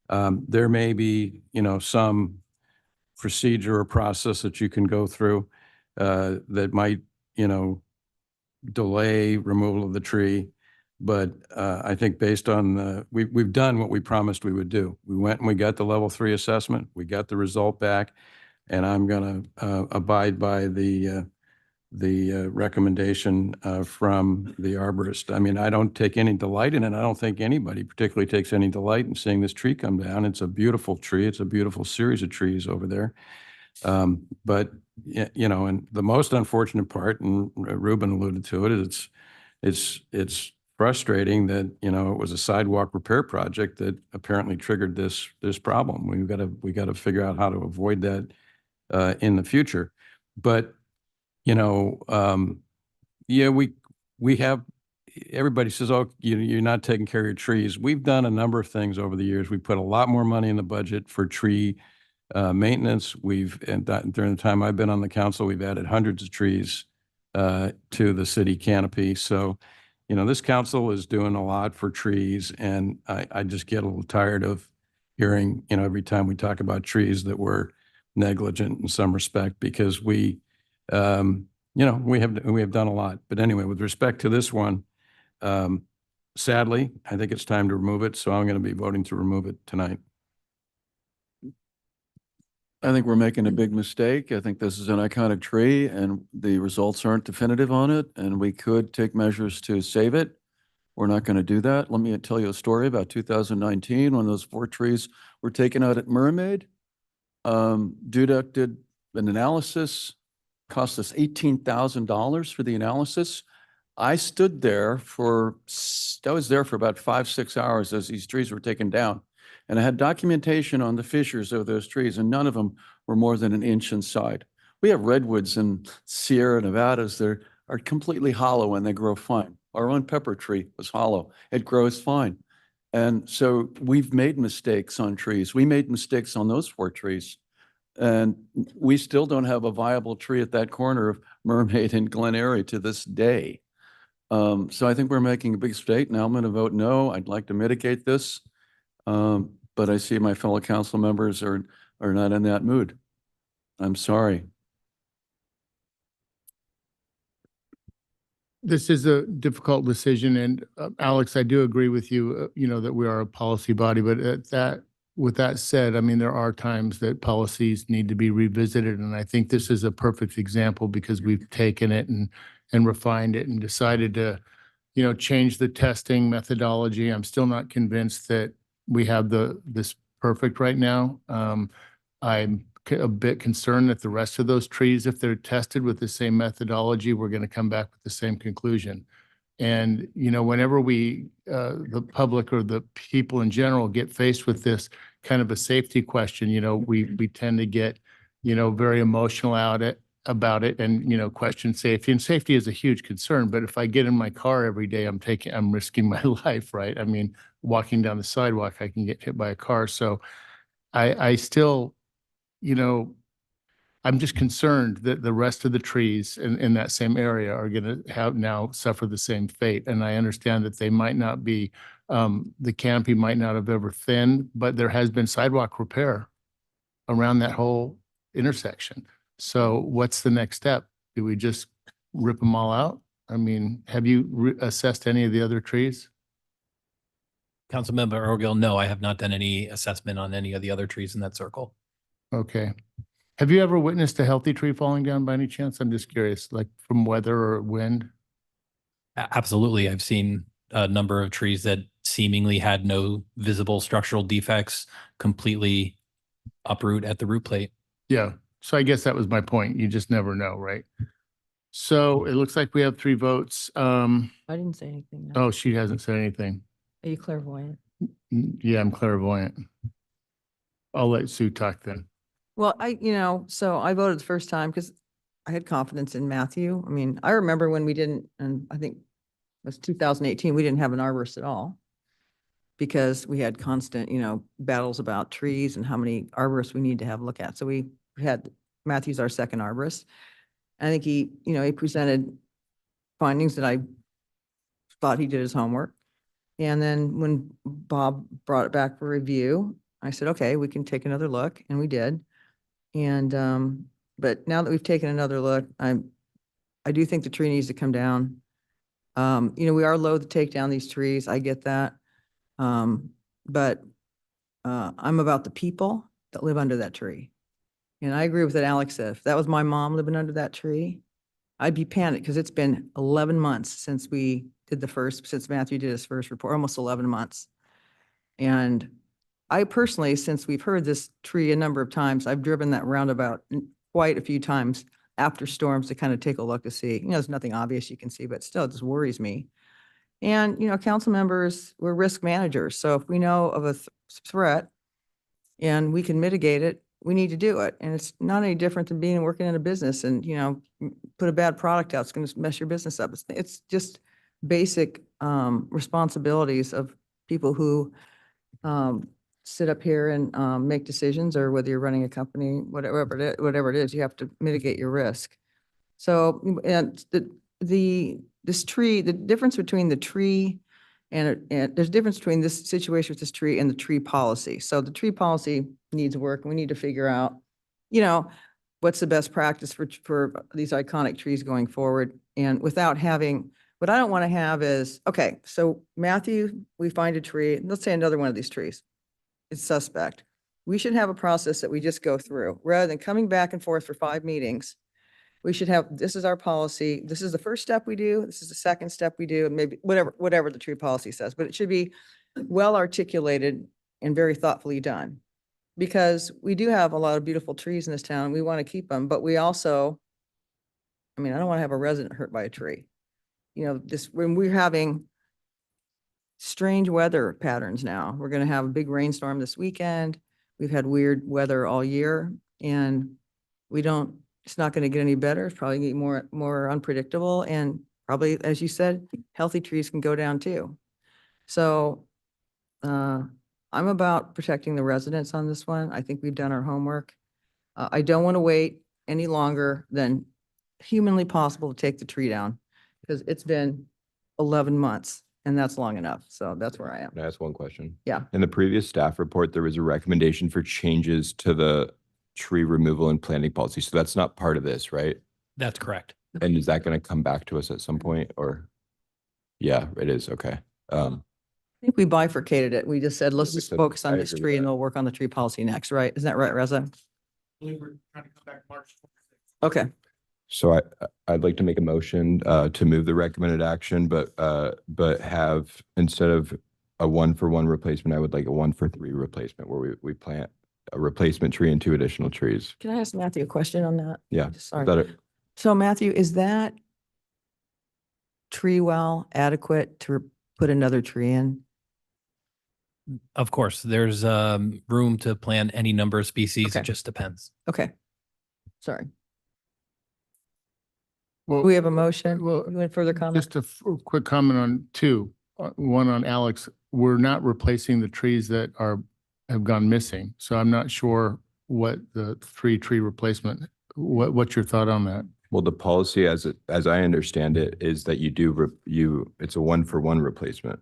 There may be, you know, some procedure or process that you can go through that might, you know, delay removal of the tree. But I think based on we've done what we promised we would do. We went and we got the level 3 assessment. We got the result back, and I'm going to abide by the recommendation from the arborist. I mean, I don't take any delight in it. I don't think anybody particularly takes any delight in seeing this tree come down. It's a beautiful tree. It's a beautiful series of trees over there. But you know, and the most unfortunate part, and Ruben alluded to it, is it's frustrating that, you know, it was a sidewalk repair project that apparently triggered this problem. We got to figure out how to avoid that in the future. But you know, yeah, we have, everybody says, oh, you're not taking care of your trees. We've done a number of things over the years. We put a lot more money in the budget for tree maintenance. During the time I've been on the council, we've added hundreds of trees to the city canopy. So, you know, this council is doing a lot for trees, and I just get a little tired of hearing, you know, every time we talk about trees that we're negligent in some respect, because we, you know, we have done a lot. But anyway, with respect to this one, sadly, I think it's time to remove it. So I'm going to be voting to remove it tonight. I think we're making a big mistake. I think this is an iconic tree and the results aren't definitive on it, and we could take measures to save it. We're not going to do that. Let me tell you a story about 2019 when those 4 trees were taken out at Mermaid. Dudek did an analysis, cost us $18,000 for the analysis. I stood there I was there for about 5-6 hours as these trees were taken down. And I had documentation on the fissures of those trees, and none of them were more than 1 inch inside. We have redwoods in Sierra Nevadas that are completely hollow and they grow fine. Our own pepper tree was hollow. It grows fine. And so we've made mistakes on trees. We made mistakes on those 4 trees. And we still don't have a viable tree at that corner of Mermaid and Glen Eyrie to this day. So I think we're making a big mistake. Now I'm going to vote no. I'd like to mitigate this. But I see my fellow council members are not in that mood. I'm sorry. This is a difficult decision, and Alex, I do agree with you, that we are a policy body, but with that said, I mean, there are times that policies need to be revisited, and I think this is a perfect example because we've taken it and refined it and decided to, change the testing methodology. I'm still not convinced that we have this perfect right now. I'm a bit concerned that the rest of those trees, if they're tested with the same methodology, we're going to come back with the same conclusion. And, whenever the public or the people in general get faced with this kind of a safety question, we tend to get, very emotional about it and, question safety. And safety is a huge concern. But if I get in my car every day, I'm risking my life, right? I mean, walking down the sidewalk, I can get hit by a car. So I still, I'm just concerned that the rest of the trees in that same area are going to have now suffer the same fate. And I understand that they might not be, the canopy might not have ever thinned, but there has been sidewalk repair around that whole intersection. So what's the next step? Do we just rip them all out? I mean, have you assessed any of the other trees? Councilmember Orgill, no, I have not done any assessment on any of the other trees in that circle. Okay. Have you ever witnessed a healthy tree falling down by any chance? I'm just curious, like from weather or wind? Absolutely. I've seen a number of trees that seemingly had no visible structural defects completely uproot at the root plate. Yeah. So I guess that was my point. You just never know, right? So it looks like we have 3 votes. I didn't say anything. No. Oh, she hasn't said anything. Are you clairvoyant? Yeah, I'm clairvoyant. I'll let Sue talk then. Well, so I voted the first time because I had confidence in Matthew. I mean, I remember when we didn't, and I think it was 2018, we didn't have an arborist at all because we had constant, battles about trees and how many arborists we need to have a look at. So we had Matthew's our second arborist. I think he presented findings that I thought he did his homework. And then when Bob brought it back for review, I said, okay, we can take another look, and we did. And, but now that we've taken another look, I do think the tree needs to come down. We are loath to take down these trees. I get that. But I'm about the people that live under that tree. And I agree with what Alex said. If that was my mom living under that tree, I'd be panicked because it's been 11 months since since Matthew did his first report, almost 11 months. And I personally, since we've heard this tree a number of times, I've driven that roundabout quite a few times after storms to kind of take a look to see, there's nothing obvious you can see, but still it just worries me. And, council members, we're risk managers. So if we know of a threat and we can mitigate it, we need to do it. And it's not any different than working in a business and, put a bad product out, it's going to mess your business up. It's just basic responsibilities of people who sit up here and make decisions, or whether you're running a company, whatever it is, you have to mitigate your risk. So, and this tree, the difference between the tree and there's a difference between this situation with this tree and the tree policy. So the tree policy needs work, and we need to figure out, what's the best practice for these iconic trees going forward. And without having, what I don't want to have is, okay, so Matthew, we find a tree, let's say another one of these trees, it's suspect. We should have a process that we just go through rather than coming back and forth for 5 meetings. We should have, this is our policy. This is the first step we do. This is the second step we do, and maybe whatever the tree policy says, but it should be well articulated and very thoughtfully done. Because we do have a lot of beautiful trees in this town. We want to keep them, but we also, I mean, I don't want to have a resident hurt by a tree. When we're having strange weather patterns now, we're going to have a big rainstorm this weekend. We've had weird weather all year, and it's not going to get any better. It's probably going to get more unpredictable, and probably, as you said, healthy trees can go down too. So I'm about protecting the residents on this one. I think we've done our homework. I don't want to wait any longer than humanly possible to take the tree down because it's been 11 months and that's long enough. So that's where I am. Can I ask one question? Yeah. In the previous staff report, there was a recommendation for changes to the tree removal and planting policy. So that's not part of this, right? That's correct. And is that going to come back to us at some point or? Yeah, it is. Okay. I think we bifurcated it. We just said, let's We just said- focus on I this agree with tree and that. we'll work on the tree policy next, right? Is that right, Reza? We're trying to come back March 26th. Okay. So I'd like to make a motion to move the recommended action, but have, instead of a 1-for-1 replacement, I would like a 1-for-3 replacement where we plant a replacement tree and 2 additional trees. Can I ask Matthew a question on that? Yeah. Sorry. Is that it? So Matthew, is that tree well adequate to put another tree in? Of course, there's room to plant any number of species. Okay. It just depends. Okay. Sorry. Well, We have a motion. well, You want further comment? just a quick comment on two. One on Alex, we're not replacing the trees that have gone missing. So I'm not sure what the 3 tree replacement, what's your thought on that? Well, the policy as I understand it is that it's a 1-for-1 replacement.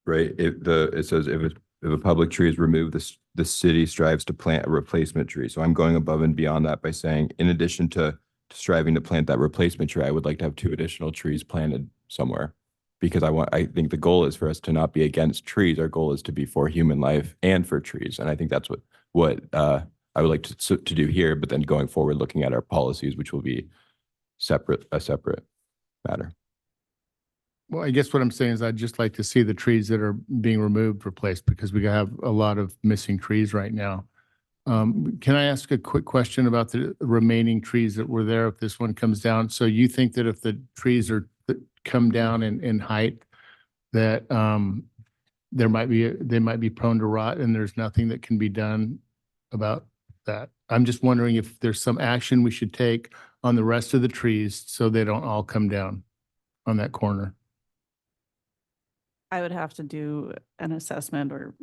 Right? It says if a public tree is removed, the city strives to plant a replacement tree. So I'm going above and beyond that by saying, in addition to striving to plant that replacement tree, I would like to have 2 additional trees planted somewhere. Because I think the goal is for us to not be against trees. Our goal is to be for human life and for trees. And I think that's what I would like to do here, but then going forward, looking at our policies, which will be a separate matter. Well, I guess what I'm saying is I'd just like to see the trees that are being removed replaced because we have a lot of missing trees right now. Can I ask a quick question about the remaining trees that were there if this one comes down? So you think that if the trees that come down in height, that they might be prone to rot and there's nothing that can be done about that? I'm just wondering if there's some action we should take on the rest of the trees so they don't all come down on that corner. I would have to do an assessment or,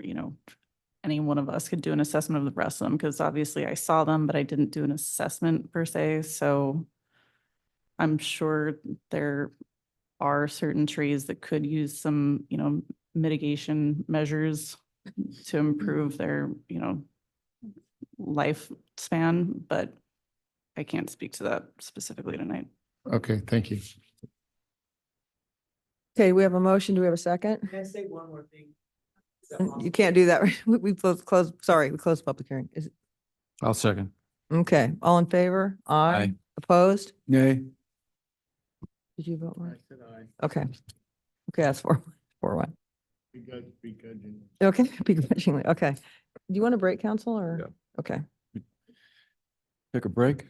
any one of us could do an assessment of the rest of them because obviously I saw them, but I didn't do an assessment per se. So I'm sure there are certain trees that could use some, mitigation measures to improve their, lifespan, but I can't speak to that specifically tonight. Okay, thank you. Okay, we have a motion. Do we have a second? Can I say one more thing? You can't do that. We closed, sorry, we closed the public hearing. Is it? I'll second. Okay, all in favor? Aye. Aye. Opposed? Nay. Did you vote? Mark? said aye. Okay. Okay, that's 4-1. Begrudgingly. Okay, begrudgingly. Okay. Do you want a break, council, or? Yeah. Okay. Take a break.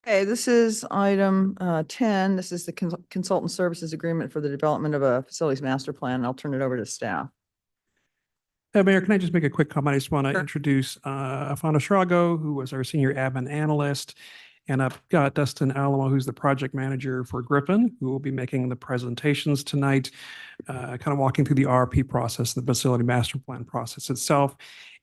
Okay, this is item 10. This is the consultant services agreement for the development of a facilities master plan. I'll turn it over to staff. Mayor, can I just make a quick comment? I just want to Sure. introduce Afana Shrago, who was our senior admin analyst. And I've got Dustin Alamo, who's the project manager for Griffin, who will be making the presentations tonight, kind of walking through the RFP process, the facility master plan process itself.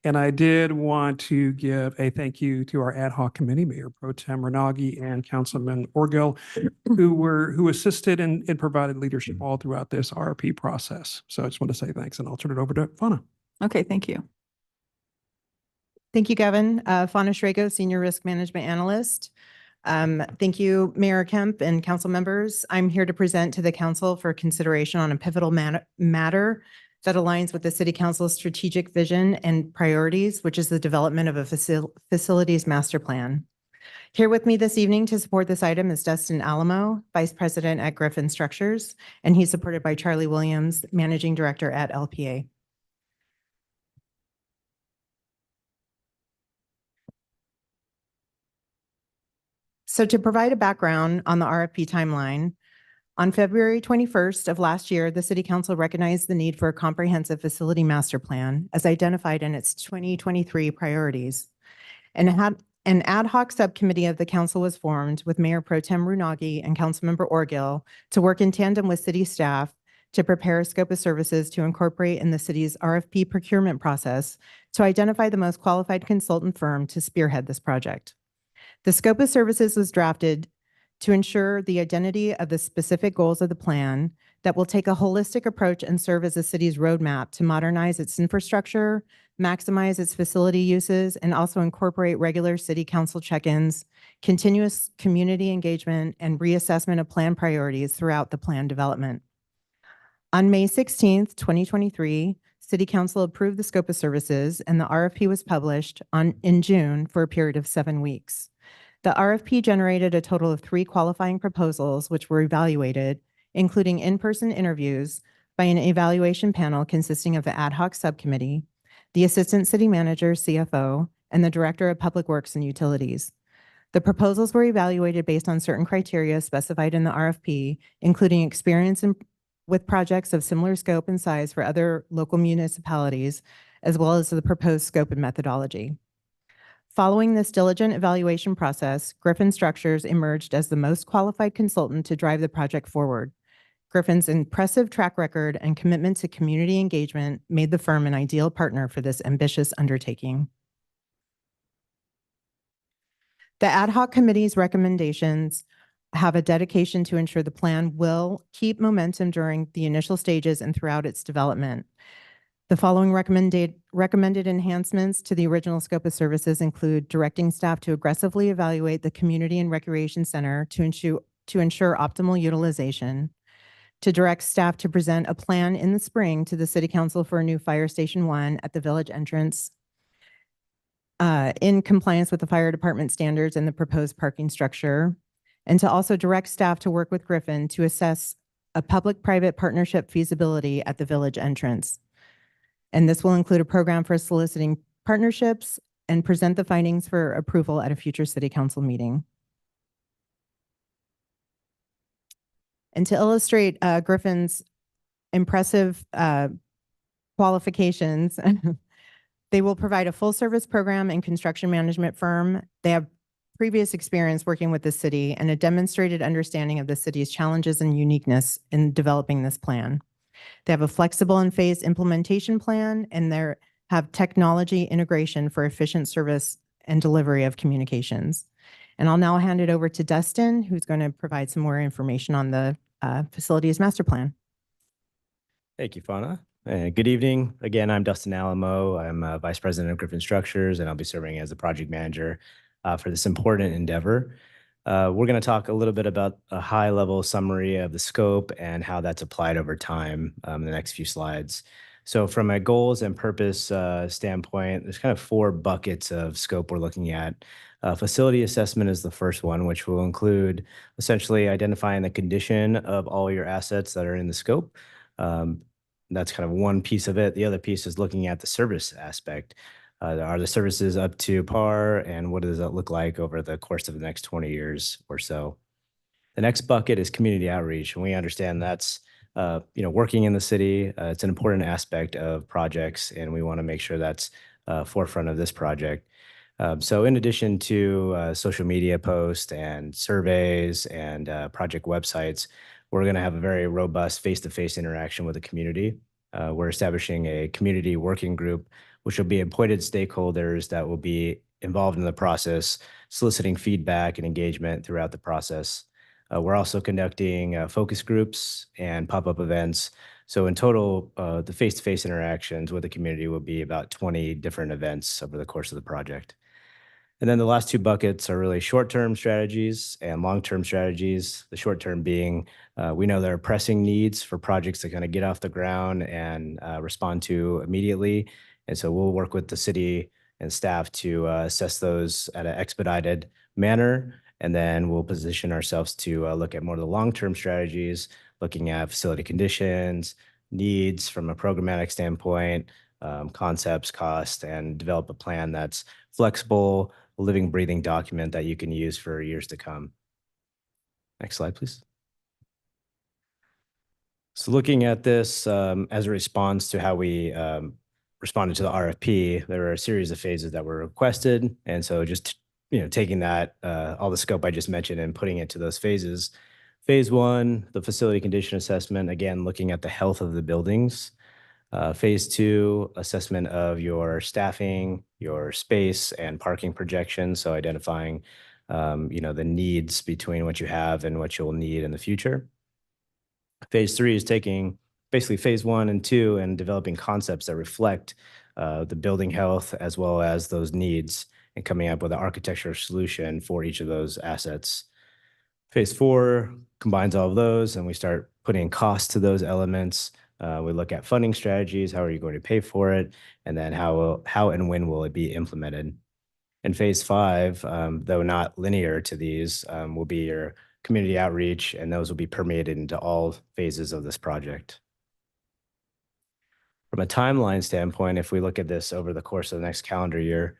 And I did want to give a thank you to our ad hoc committee, Mayor Pro Tem Renagi and Councilman Orgill, who assisted and provided leadership all throughout this RFP process. So I just want to say thanks, and I'll turn it over to Afana. Okay, thank you. Thank you, Gavin. Fauna Shrego, Senior Risk Management Analyst. Thank you, Mayor Kemp and council members. I'm here to present to the council for consideration on a pivotal matter that aligns with the city council's strategic vision and priorities, which is the development of a facilities master plan. Here with me this evening to support this item is Dustin Alamo, Vice President at Griffin Structures, and he's supported by Charlie Williams, Managing Director at LPA. So to provide a background on the RFP timeline, on February 21st of last year, the City Council recognized the need for a comprehensive facility master plan as identified in its 2023 priorities. And an ad hoc subcommittee of the council was formed with Mayor Pro Tem Runagi and Councilmember Orgill to work in tandem with city staff to prepare a scope of services to incorporate in the city's RFP procurement process to identify the most qualified consultant firm to spearhead this project. The scope of services was drafted to ensure the identity of the specific goals of the plan that will take a holistic approach and serve as the city's roadmap to modernize its infrastructure, maximize its facility uses, and also incorporate regular city council check-ins, continuous community engagement, and reassessment of plan priorities throughout the plan development. On May 16th, 2023, City Council approved the scope of services and the RFP was published in June for a period of 7 weeks. The RFP generated a total of 3 qualifying proposals, which were evaluated, including in-person interviews by an evaluation panel consisting of the ad hoc subcommittee, the Assistant City Manager, CFO, and the Director of Public Works and Utilities. The proposals were evaluated based on certain criteria specified in the RFP, including experience with projects of similar scope and size for other local municipalities, as well as the proposed scope and methodology. Following this diligent evaluation process, Griffin Structures emerged as the most qualified consultant to drive the project forward. Griffin's impressive track record and commitment to community engagement made the firm an ideal partner for this ambitious undertaking. The ad hoc committee's recommendations have a dedication to ensure the plan will keep momentum during the initial stages and throughout its development. The following recommended enhancements to the original scope of services include directing staff to aggressively evaluate the community and recreation center to ensure optimal utilization, to direct staff to present a plan in the spring to the City Council for a new Fire Station 1 at the village entrance in compliance with the fire department standards and the proposed parking structure, and to also direct staff to work with Griffin to assess a public-private partnership feasibility at the village entrance. And this will include a program for soliciting partnerships and present the findings for approval at a future City Council meeting. And to illustrate Griffin's impressive qualifications, they will provide a full-service program and construction management firm. They have previous experience working with the city and a demonstrated understanding of the city's challenges and uniqueness in developing this plan. They have a flexible and phased implementation plan, and they have technology integration for efficient service and delivery of communications. And I'll now hand it over to Dustin, who's going to provide some more information on the facilities master plan. Thank you, Fauna. Good evening. Again, I'm Dustin Alamo. I'm Vice President of Griffin Structures, and I'll be serving as the project manager for this important endeavor. We're going to talk a little bit about a high-level summary of the scope and how that's applied over time in the next few slides. So from a goals and purpose standpoint, there's kind of 4 buckets of scope we're looking at. Facility assessment is the first one, which will include essentially identifying the condition of all your assets that are in the scope. That's kind of one piece of it. The other piece is looking at the service aspect. Are the services up to par, and what does that look like over the course of the next 20 years or so? The next bucket is community outreach, and we understand that's working in the city. It's an important aspect of projects, and we want to make sure that's forefront of this project. So in addition to social media posts and surveys and project websites, we're going to have a very robust face-to-face interaction with the community. We're establishing a community working group, which will be appointed stakeholders that will be involved in the process, soliciting feedback and engagement throughout the process. We're also conducting focus groups and pop-up events. So in total, the face-to-face interactions with the community will be about 20 different events over the course of the project. And then the last two buckets are really short-term strategies and long-term strategies. The short-term being, we know there are pressing needs for projects to kind of get off the ground and respond to immediately. And so we'll work with the city and staff to assess those at an expedited manner. And then we'll position ourselves to look at more of the long-term strategies, looking at facility conditions, needs from a programmatic standpoint, concepts, cost, and develop a plan that's flexible, a living, breathing document that you can use for years to come. Next slide, please. So looking at this as a response to how we responded to the RFP, there were a series of phases that were requested. And so just taking that, all the scope I just mentioned and putting it to those phases. Phase one, the facility condition assessment, again, looking at the health of the buildings. Phase two, assessment of your staffing, your space and parking projections. So identifying, the needs between what you have and what you'll need in the future. Phase three is taking basically phase one and two and developing concepts that reflect the building health as well as those needs and coming up with an architectural solution for each of those assets. Phase four combines all of those and we start putting costs to those elements. We look at funding strategies, how are you going to pay for it, and then how and when will it be implemented. And phase five, though not linear to these, will be your community outreach, and those will be permeated into all phases of this project. From a timeline standpoint, if we look at this over the course of the next calendar year,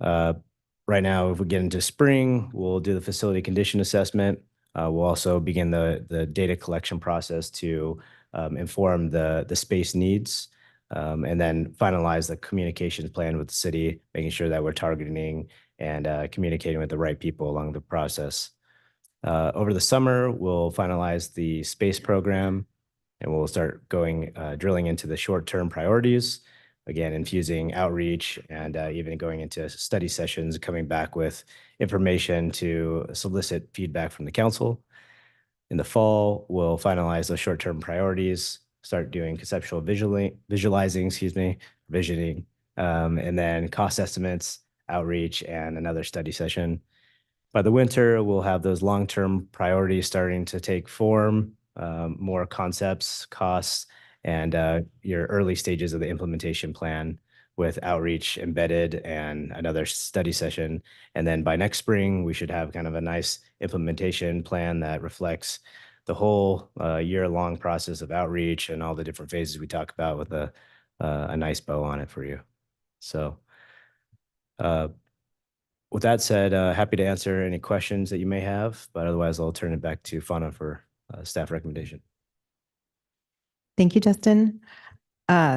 right now, if we get into spring, we'll do the facility condition assessment. We'll also begin the data collection process to inform the space needs, and then finalize the communications plan with the city, making sure that we're targeting and communicating with the right people along the process. Over the summer, we'll finalize the space program, and we'll start drilling into the short-term priorities, again, infusing outreach and even going into study sessions, coming back with information to solicit feedback from the council. In the fall, we'll finalize those short-term priorities, start doing conceptual visioning, and then cost estimates, outreach, and another study session. By the winter, we'll have those long-term priorities starting to take form, more concepts, costs, and your early stages of the implementation plan with outreach embedded and another study session. And then by next spring, we should have kind of a nice implementation plan that reflects the whole year-long process of outreach and all the different phases we talk about with a nice bow on it for you. So with that said, happy to answer any questions that you may have, but otherwise I'll turn it back to Fauna for staff recommendation. Thank you, Justin.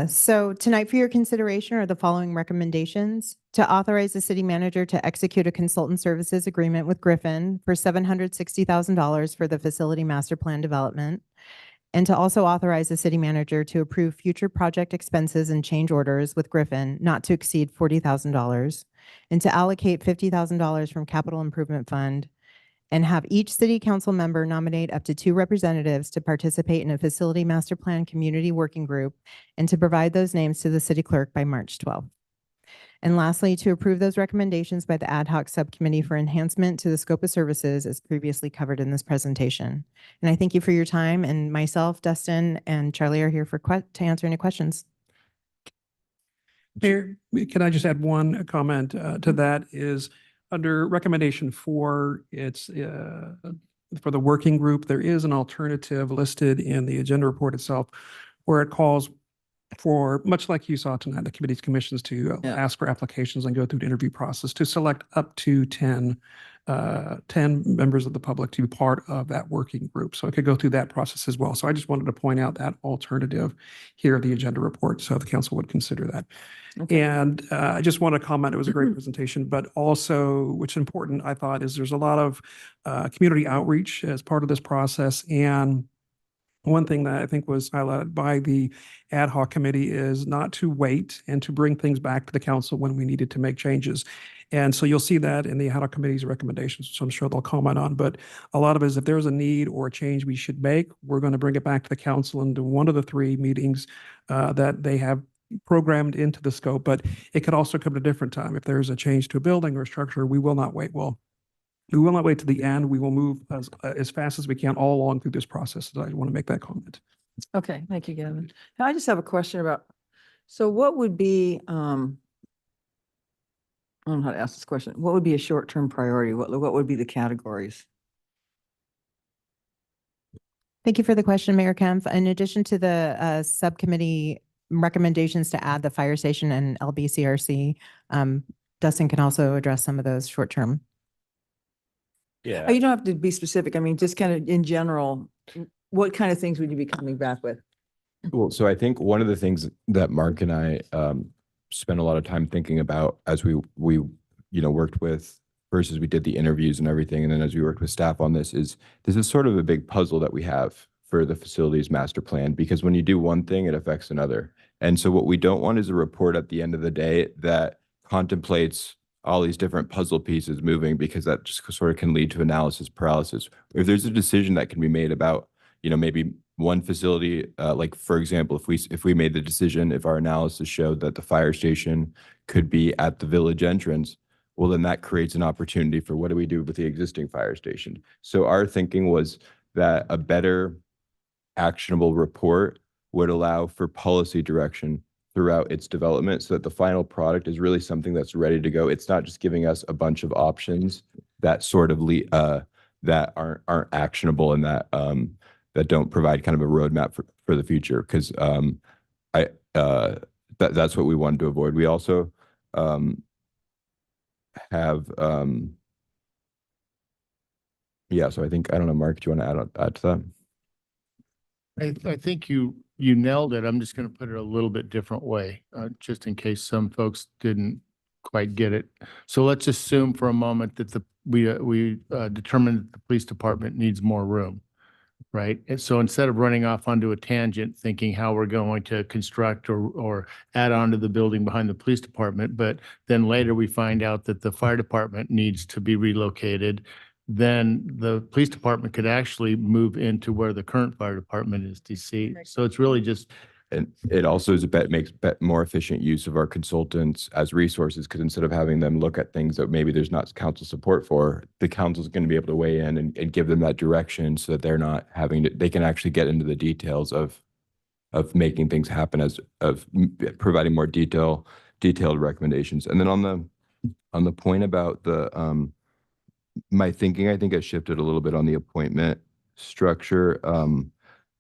So tonight for your consideration are the following recommendations: to authorize the city manager to execute a consultant services agreement with Griffin for $760,000 for the facility master plan development, and to also authorize the city manager to approve future project expenses and change orders with Griffin not to exceed $40,000, and to allocate $50,000 from capital improvement fund, and have each city council member nominate up to 2 representatives to participate in a facility master plan community working group, and to provide those names to the city clerk by March 12th. And lastly, to approve those recommendations by the ad hoc subcommittee for enhancement to the scope of services as previously covered in this presentation. And I thank you for your time, and myself, Dustin, and Charlie are here to answer any questions. Mayor, can I just add one comment to that? Is under recommendation 4, it's for the working group, there is an alternative listed in the agenda report itself where it calls for, much like you saw tonight, the committees, commissions to Yeah. ask for applications and go through the interview process to select up to 10 members of the public to be part of that working group. So it could go through that process as well. So I just wanted to point out that alternative here of the agenda report, so the council would consider that. And I just want to comment, it was a great presentation, but also, which is important, I thought, is there's a lot of community outreach as part of this process. And one thing that I think was highlighted by the ad hoc committee is not to wait and to bring things back to the council when we needed to make changes. And so you'll see that in the ad hoc committee's recommendations, so I'm sure they'll comment on. But a lot of it is if there's a need or a change we should make, we're going to bring it back to the council into one of the 3 meetings that they have programmed into the scope. But it could also come at a different time. If there's a change to a building or a structure, we will not wait. We will not wait to the end. We will move as fast as we can all along through this process. So I want to make that comment. Okay, thank you, Gavin. Now, I just have a question about, so what would be, I don't know how to ask this question. What would be a short-term priority? What would be the categories? Thank you for the question, Mayor Kempf. In addition to the subcommittee recommendations to add the fire station and LBCRC, Dustin can also address some of those short-term. Oh, you don't have to be specific. I mean, just kind of in general, what kind of things would you be coming back with? Well, so I think one of the things that Mark and I spent a lot of time thinking about as we worked with, first as we did the interviews and everything, and then as we worked with staff on this is sort of a big puzzle that we have for the facilities master plan, because when you do one thing, it affects another. And so what we don't want is a report at the end of the day that contemplates all these different puzzle pieces moving, because that just sort of can lead to analysis paralysis. If there's a decision that can be made about, maybe one facility, like for example, if we made the decision, if our analysis showed that the fire station could be at the village entrance, well, then that creates an opportunity for what do we do with the existing fire station? So our thinking was that a better actionable report would allow for policy direction throughout its development, so that the final product is really something that's ready to go. It's not just giving us a bunch of options that sort of that aren't actionable and that that don't provide kind of a roadmap for the future. Because that's what we wanted to avoid. We also have so I think, I don't know, Mark, do you want to add to that? I think you nailed it. I'm just going to put it a little bit different way, just in case some folks didn't quite get it. So let's assume for a moment that we determined that the police department needs more room, right? And so instead of running off onto a tangent, thinking how we're going to construct or add on to the building behind the police department, but then later we find out that the fire department needs to be relocated, then the police department could actually move into where the current fire department is, DC. So it's really just. And it also is makes more efficient use of our consultants as resources, because instead of having them look at things that maybe there's not council support for, the council is going to be able to weigh in and give them that direction, so that they're not having to, they can actually get into the details of making things happen, of providing more detailed recommendations. And then on the point about the my thinking, I think I shifted a little bit on the appointment structure,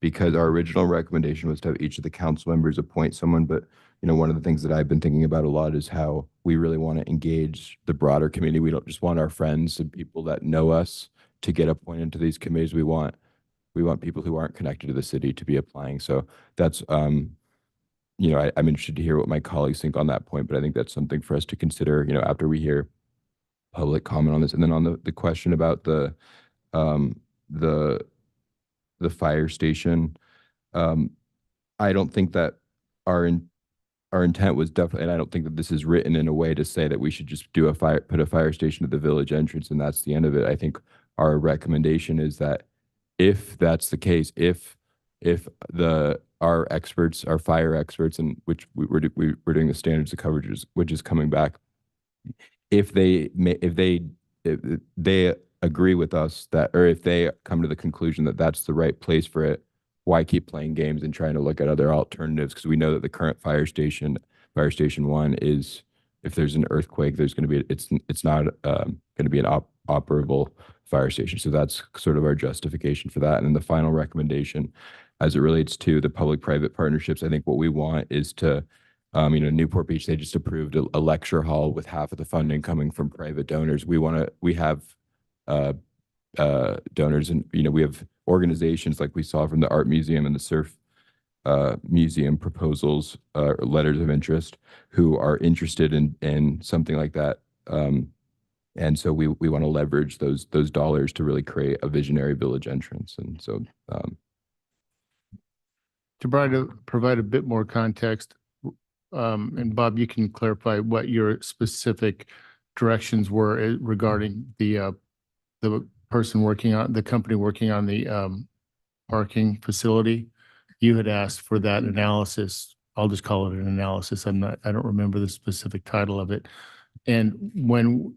because our original recommendation was to have each of the council members appoint someone. But, one of the things that I've been thinking about a lot is how we really want to engage the broader community. We don't just want our friends and people that know us to get appointed to these committees. We want people who aren't connected to the city to be applying. So that's, I'm interested to hear what my colleagues think on that point, but I think that's something for us to consider, after we hear public comment on this. And then on the question about the fire station, I don't think that our intent was definitely, and I don't think that this is written in a way to say that we should just put a fire station at the village entrance and that's the end of it. I think our recommendation is that if that's the case, if our experts, our fire experts, and which we're doing the standards of coverages, which is coming back, if they agree with us that, or if they come to the conclusion that that's the right place for it, why keep playing games and trying to look at other alternatives? Because we know that the current fire station 1 is, if there's an earthquake, there's going to be, it's not going to be an operable fire station. So that's sort of our justification for that. And then the final recommendation as it relates to the public-private partnerships, I think what we want is to, Newport Beach, they just approved a lecture hall with half of the funding coming from private donors. We have donors, and, we have organizations like we saw from the Art Museum and the Surf Museum proposals, letters of interest, who are interested in something like that. And so we want to leverage those dollars to really create a visionary village entrance. And so To provide a bit more context, and Bob, you can clarify what your specific directions were regarding the company working on the parking facility. You had asked for that analysis. I'll just call it an analysis. I don't remember the specific title of it. And when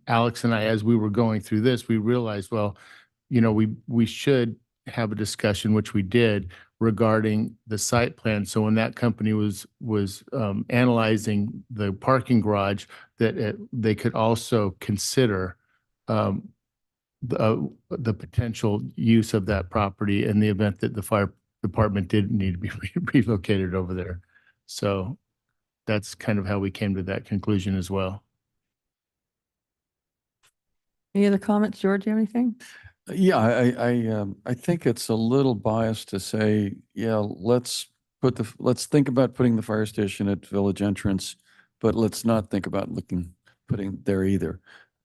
Alex and I, as we were going through this, we realized, well, we should have a discussion, which we did, regarding the site plan. So when that company was analyzing the parking garage, that they could also consider the potential use of that property in the event that the fire department did need to be relocated over there. So that's kind of how we came to that conclusion as well. Any other comments? George, you have anything? Yeah, I think it's a little biased to say, yeah, let's think about putting the fire station at village entrance, but let's not think about putting there either.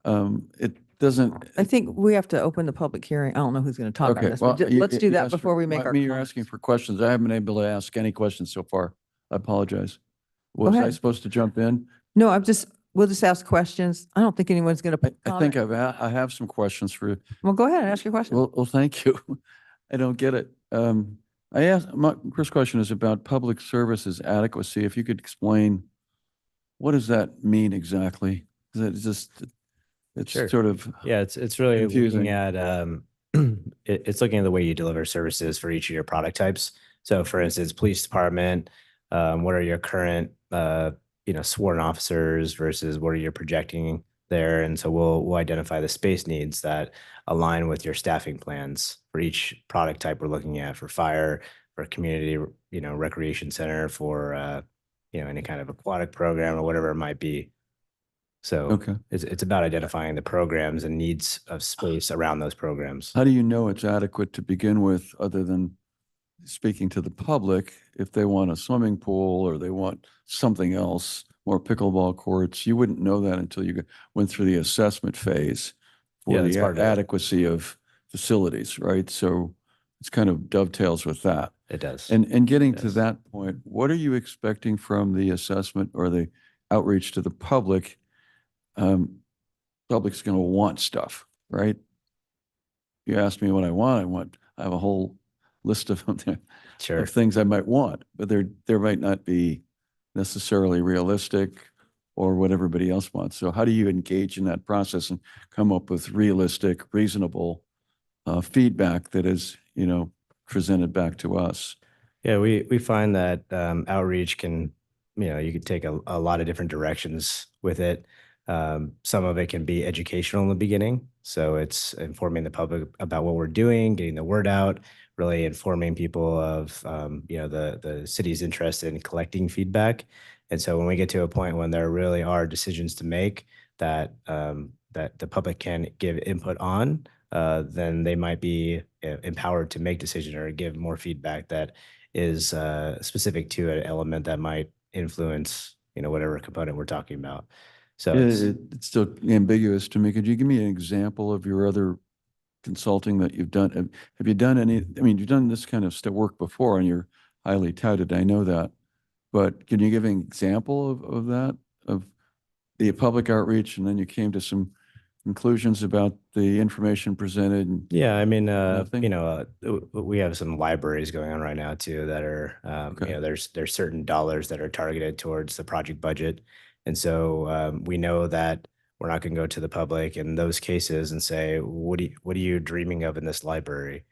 It doesn't. I think we have to open the public hearing. I don't know who's going to talk on Okay, this, well, but let's do that before we make our You're comments. asking for questions. I haven't been able to ask any questions so far. I apologize. Was I ahead. supposed to jump in? No, we'll just ask questions. I don't think anyone's going to. I think I have some questions for you. Well, go ahead and ask your question. Well, thank you. I don't get it. My first question is about public services adequacy. If you could explain, what does that mean exactly? Is it just, it's Sure. sort of. Yeah, it's really confusing. looking at it's looking at the way you deliver services for each of your product types. So for instance, police department, what are your current sworn officers versus what are you projecting there? And so we'll identify the space needs that align with your staffing plans for each product type we're looking at, for fire, for community, recreation center, for any kind of aquatic program or whatever it might be. So Okay. it's about identifying the programs and needs of space around those programs. How do you know it's adequate to begin with, other than speaking to the public? If they want a swimming pool or they want something else, more pickleball courts, you wouldn't know that until you went through the assessment phase for Yeah, that's the part of it. adequacy of facilities, right? So it's kind of dovetails with that. It does. And getting to Yes. that point, what are you expecting from the assessment or the outreach to the public? Public's going to want stuff, right? You asked me what I want. I have a whole list of them Sure. of things I might want, but there might not be necessarily realistic or what everybody else wants. So how do you engage in that process and come up with realistic, reasonable feedback that is, presented back to us? Yeah, we find that outreach can, you could take a lot of different directions with it. Some of it can be educational in the beginning. So it's informing the public about what we're doing, getting the word out, really informing people of, the city's interest in collecting feedback. And so when we get to a point when there really are decisions to make that that the public can give input on, then they might be empowered to make decisions or give more feedback that is specific to an element that might influence, whatever component we're talking about. So It's still ambiguous to me. Could you give me an example of your other consulting that you've done? Have you done any, you've done this kind of work before and you're highly touted, I know that. But can you give an example of that, of the public outreach, and then you came to some conclusions about the information presented? yeah, Nothing? we have some libraries going on right now too that are, there's certain dollars that are targeted towards the project budget. And so we know that we're not going to go to the public in those cases and say, what are you dreaming of in this library?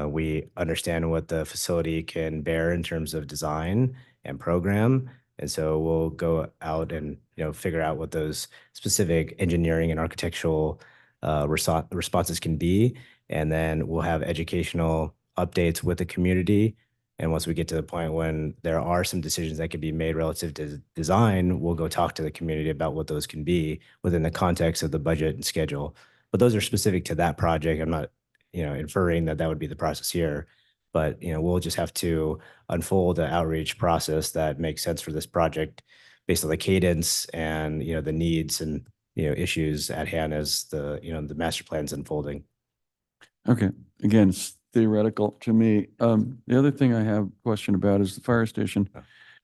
We understand what the facility can bear in terms of design and program. And so we'll go out and, figure out what those specific engineering and architectural responses can be. And then we'll have educational updates with the community. And once we get to the point when there are some decisions that can be made relative to design, we'll go talk to the community about what those can be within the context of the budget and schedule. But those are specific to that project. I'm not, inferring that that would be the process here. But, we'll just have to unfold an outreach process that makes sense for this project based on the cadence and, the needs and, issues at hand as the master plan's unfolding. Okay, again, it's theoretical to me. The other thing I have a question about is the fire station.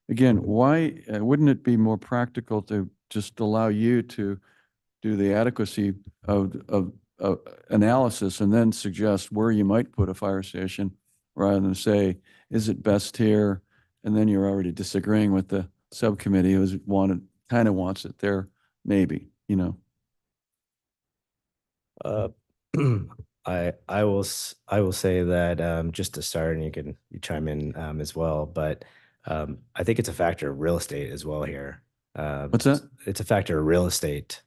Again, why wouldn't it be more practical to just allow you to do the adequacy of analysis and then suggest where you might put a fire station rather than say, is it best here? And then you're already disagreeing with the subcommittee who's kind of wants it there, maybe, I will say that just to start, and you chime in as well, but I think it's a factor of real estate as well here. What's that? It's a factor of real estate.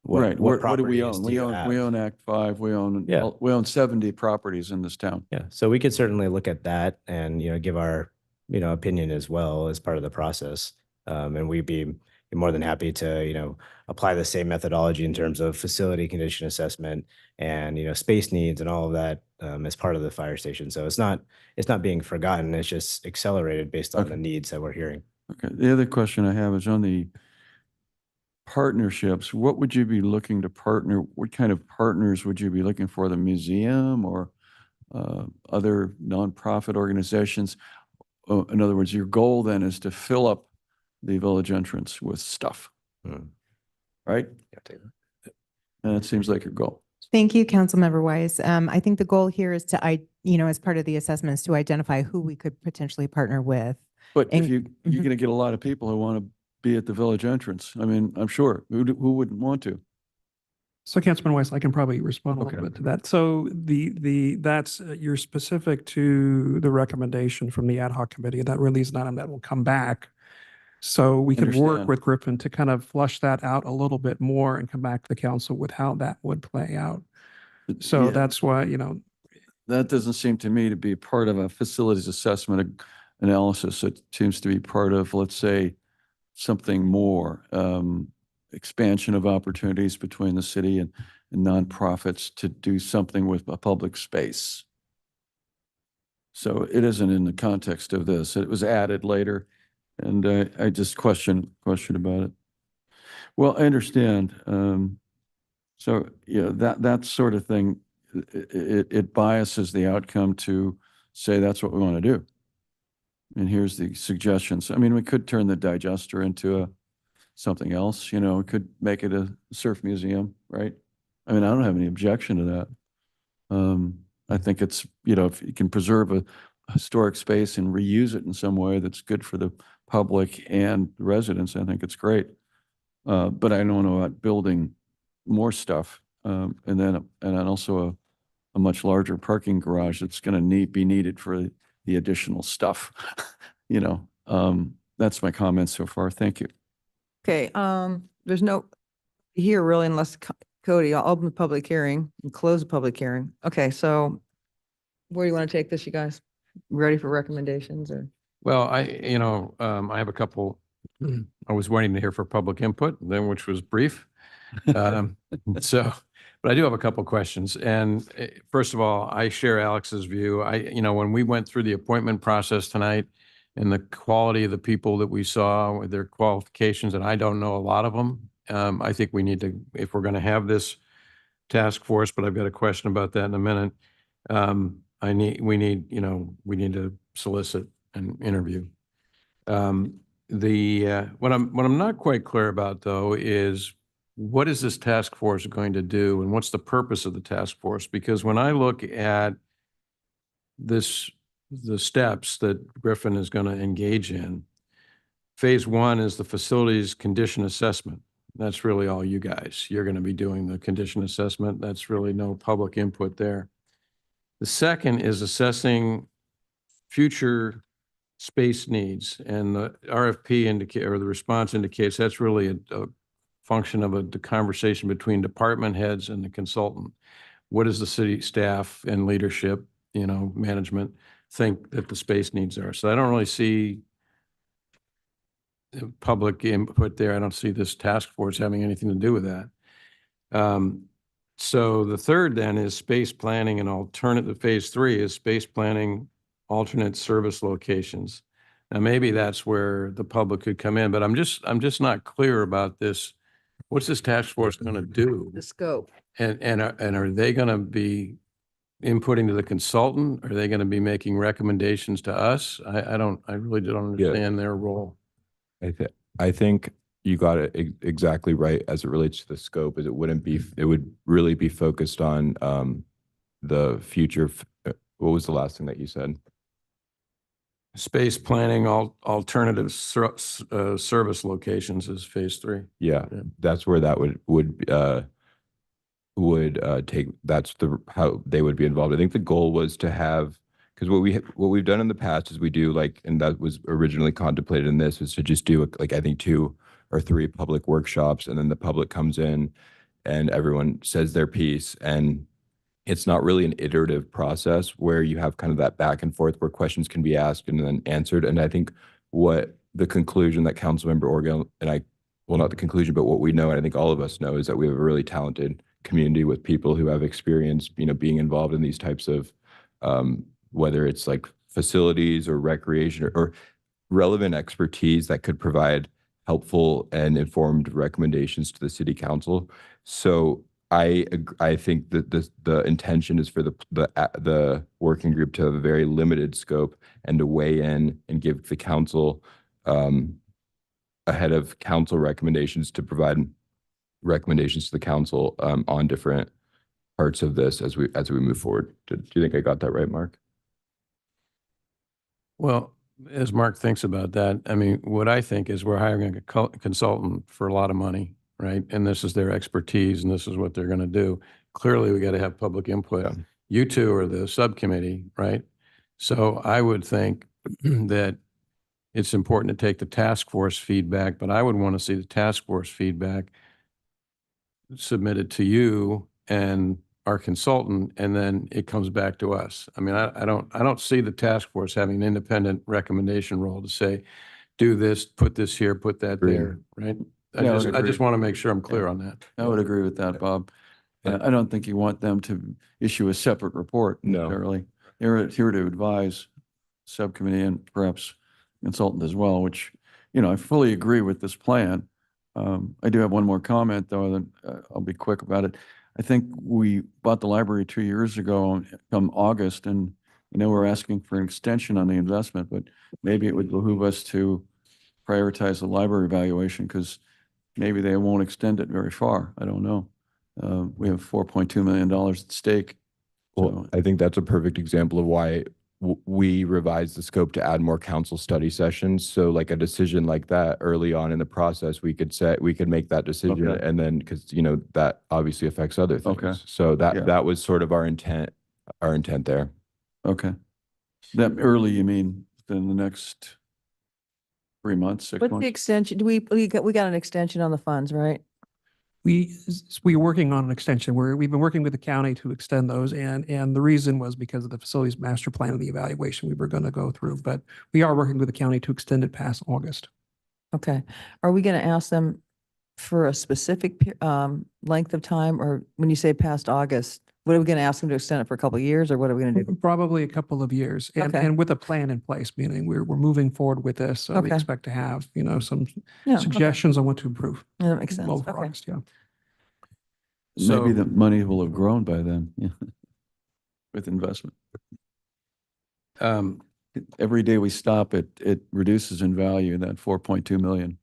Right. What do we properties own? do We you own, have? we own Act 5. We own 70 properties in this town. Yeah, so we could certainly look at that and, give our, opinion as well as part of the process. And we'd be more than happy to, apply the same methodology in terms of facility condition assessment and, space needs and all of that as part of the fire station. So it's not being forgotten. It's just accelerated based on the needs that we're hearing. Okay. The other question I have is on the partnerships. What would you be looking to partner? What kind of partners would you be looking for? The museum or other nonprofit organizations? In other words, your goal then is to fill up the village entrance with stuff, right? And it seems like your goal. Thank you, Councilmember Wise. I think the goal here is to, as part of the assessments, to identify who we could potentially partner with. But if And- you're going to get a lot of people who want to be at the village entrance, I mean, I'm sure, who wouldn't want to? So Councilman Weiss, I can probably respond a Okay. little bit to that. So that's, you're specific to the recommendation from the ad hoc committee. That really is an item that will come back. So we could work Understand. with Griffin to kind of flush that out a little bit more and come back to the council with how that would play out. So Yeah. that's why, That doesn't seem to me to be part of a facilities assessment analysis. It seems to be part of, let's say, something more, expansion of opportunities between the city and nonprofits to do something with a public space. So it isn't in the context of this. It was added later, and I just question about it. Well, I understand. So yeah, that sort of thing, it biases the outcome to say that's what we want to do. And here's the suggestions. I mean, we could turn the digester into something else, we could make it a surf museum, right? I mean, I don't have any objection to that. I think it's, if you can preserve a historic space and reuse it in some way that's good for the public and the residents, I think it's great. But I don't know about building more stuff. And then also a much larger parking garage that's going to be needed for the additional stuff, that's my comments so far. Thank you. Okay, there's no here really unless Cody, I'll open the public hearing and close the public hearing. Okay, so where do you want to take this, you guys? Ready for recommendations or? Well, I have a couple, I was waiting to hear for public input, then which was brief. But I do have a couple questions. And first of all, I share Alex's view. When we went through the appointment process tonight and the quality of the people that we saw with their qualifications, and I don't know a lot of them, I think we need to, if we're going to have this task force, but I've got a question about that in a minute. We need to solicit and interview. What I'm not quite clear about though is what is this task force going to do and what's the purpose of the task force? Because when I look at the steps that Griffin is going to engage in, phase one is the facilities condition assessment. That's really all you guys. You're going to be doing the condition assessment. That's really no public input there. The second is assessing future space needs, and the RFP or the response indicates that's really a function of the conversation between department heads and the consultant. What is the city staff and leadership management think that the space needs are. So I don't really see public input there. I don't see this task force having anything to do with that. So the third then is space planning and alternative. Phase 3 is space planning, alternate service locations. Now, maybe that's where the public could come in, but I'm just not clear about this. What's this task force going to do? The scope. And are they going to be inputting to the consultant? Are they going to be making recommendations to us? I really don't understand their role. I think you got it exactly right as it relates to the scope, as it would really be focused on the future. What was the last thing that you said? Space planning, alternative service locations is phase 3. Yeah, that's where that would take, that's how they would be involved. I think the goal was to have, because what we've done in the past is we do like, and that was originally contemplated in this, was to just do like, I think 2 or 3 public workshops, and then the public comes in and everyone says their piece, and it's not really an iterative process where you have kind of that back and forth where questions can be asked and then answered. And I think what the conclusion that Councilmember Orgel and I, well, not the conclusion, but what we know, and I think all of us know, is that we have a really talented community with people who have experience, being involved in these types of, whether it's like facilities or recreation or relevant expertise that could provide helpful and informed recommendations to the city council. So I think that the intention is for the working group to have a very limited scope and to weigh in and give the council ahead of council recommendations, to provide recommendations to the council on different parts of this as we move forward. Do you think I got that right, Mark? Well, as Mark thinks about that, I mean, what I think is we're hiring a consultant for a lot of money, right? And this is their expertise and this is what they're going to do. Clearly, we got to have public input. Yeah. You two are the subcommittee, right? So I would think that it's important to take the task force feedback, but I would want to see the task force feedback submitted to you and our consultant, and then it comes back to us. I mean, I don't see the task force having an independent recommendation role to say, do this, put this here, put that there, right? I just want to make sure I'm clear on that. I would agree with that, Bob. I don't think you want them to issue a separate report necessarily. They're here to advise subcommittee and perhaps consultant as well, which, I fully agree with this plan. I do have one more comment though, then I'll be quick about it. I think we bought the library 2 years ago come August, and we're asking for an extension on the investment, but maybe it would behoove us to prioritize the library valuation, because maybe they won't extend it very far. I don't know. We have $4.2 million at stake. Well, I think that's a perfect example of why we revised the scope to add more council study sessions. So like a decision like that early on in the process, we could make that decision. Okay. And then, because, that obviously affects other things. Okay. So that was sort of our intent there. Okay. That early, you mean in the next 3 months, 6 months? What's the extension? We got an extension on the funds, right? We are working on an extension where we've been working with the county to extend those. And the reason was because of the facilities master plan and the evaluation we were going to go through, but we are working with the county to extend it past August. Okay. Are we going to ask them for a specific length of time, or when you say past August, what are we going to ask them to extend it for a couple of years, or what are we going to do? Probably a couple of years, and with a plan in place, meaning we're moving forward with this. So we expect to have, some suggestions on what to improve. Yeah, that makes sense. Well, for August, yeah. Maybe the money will have grown by then, with investment. Every day we stop, it reduces in value, that 4.2 million.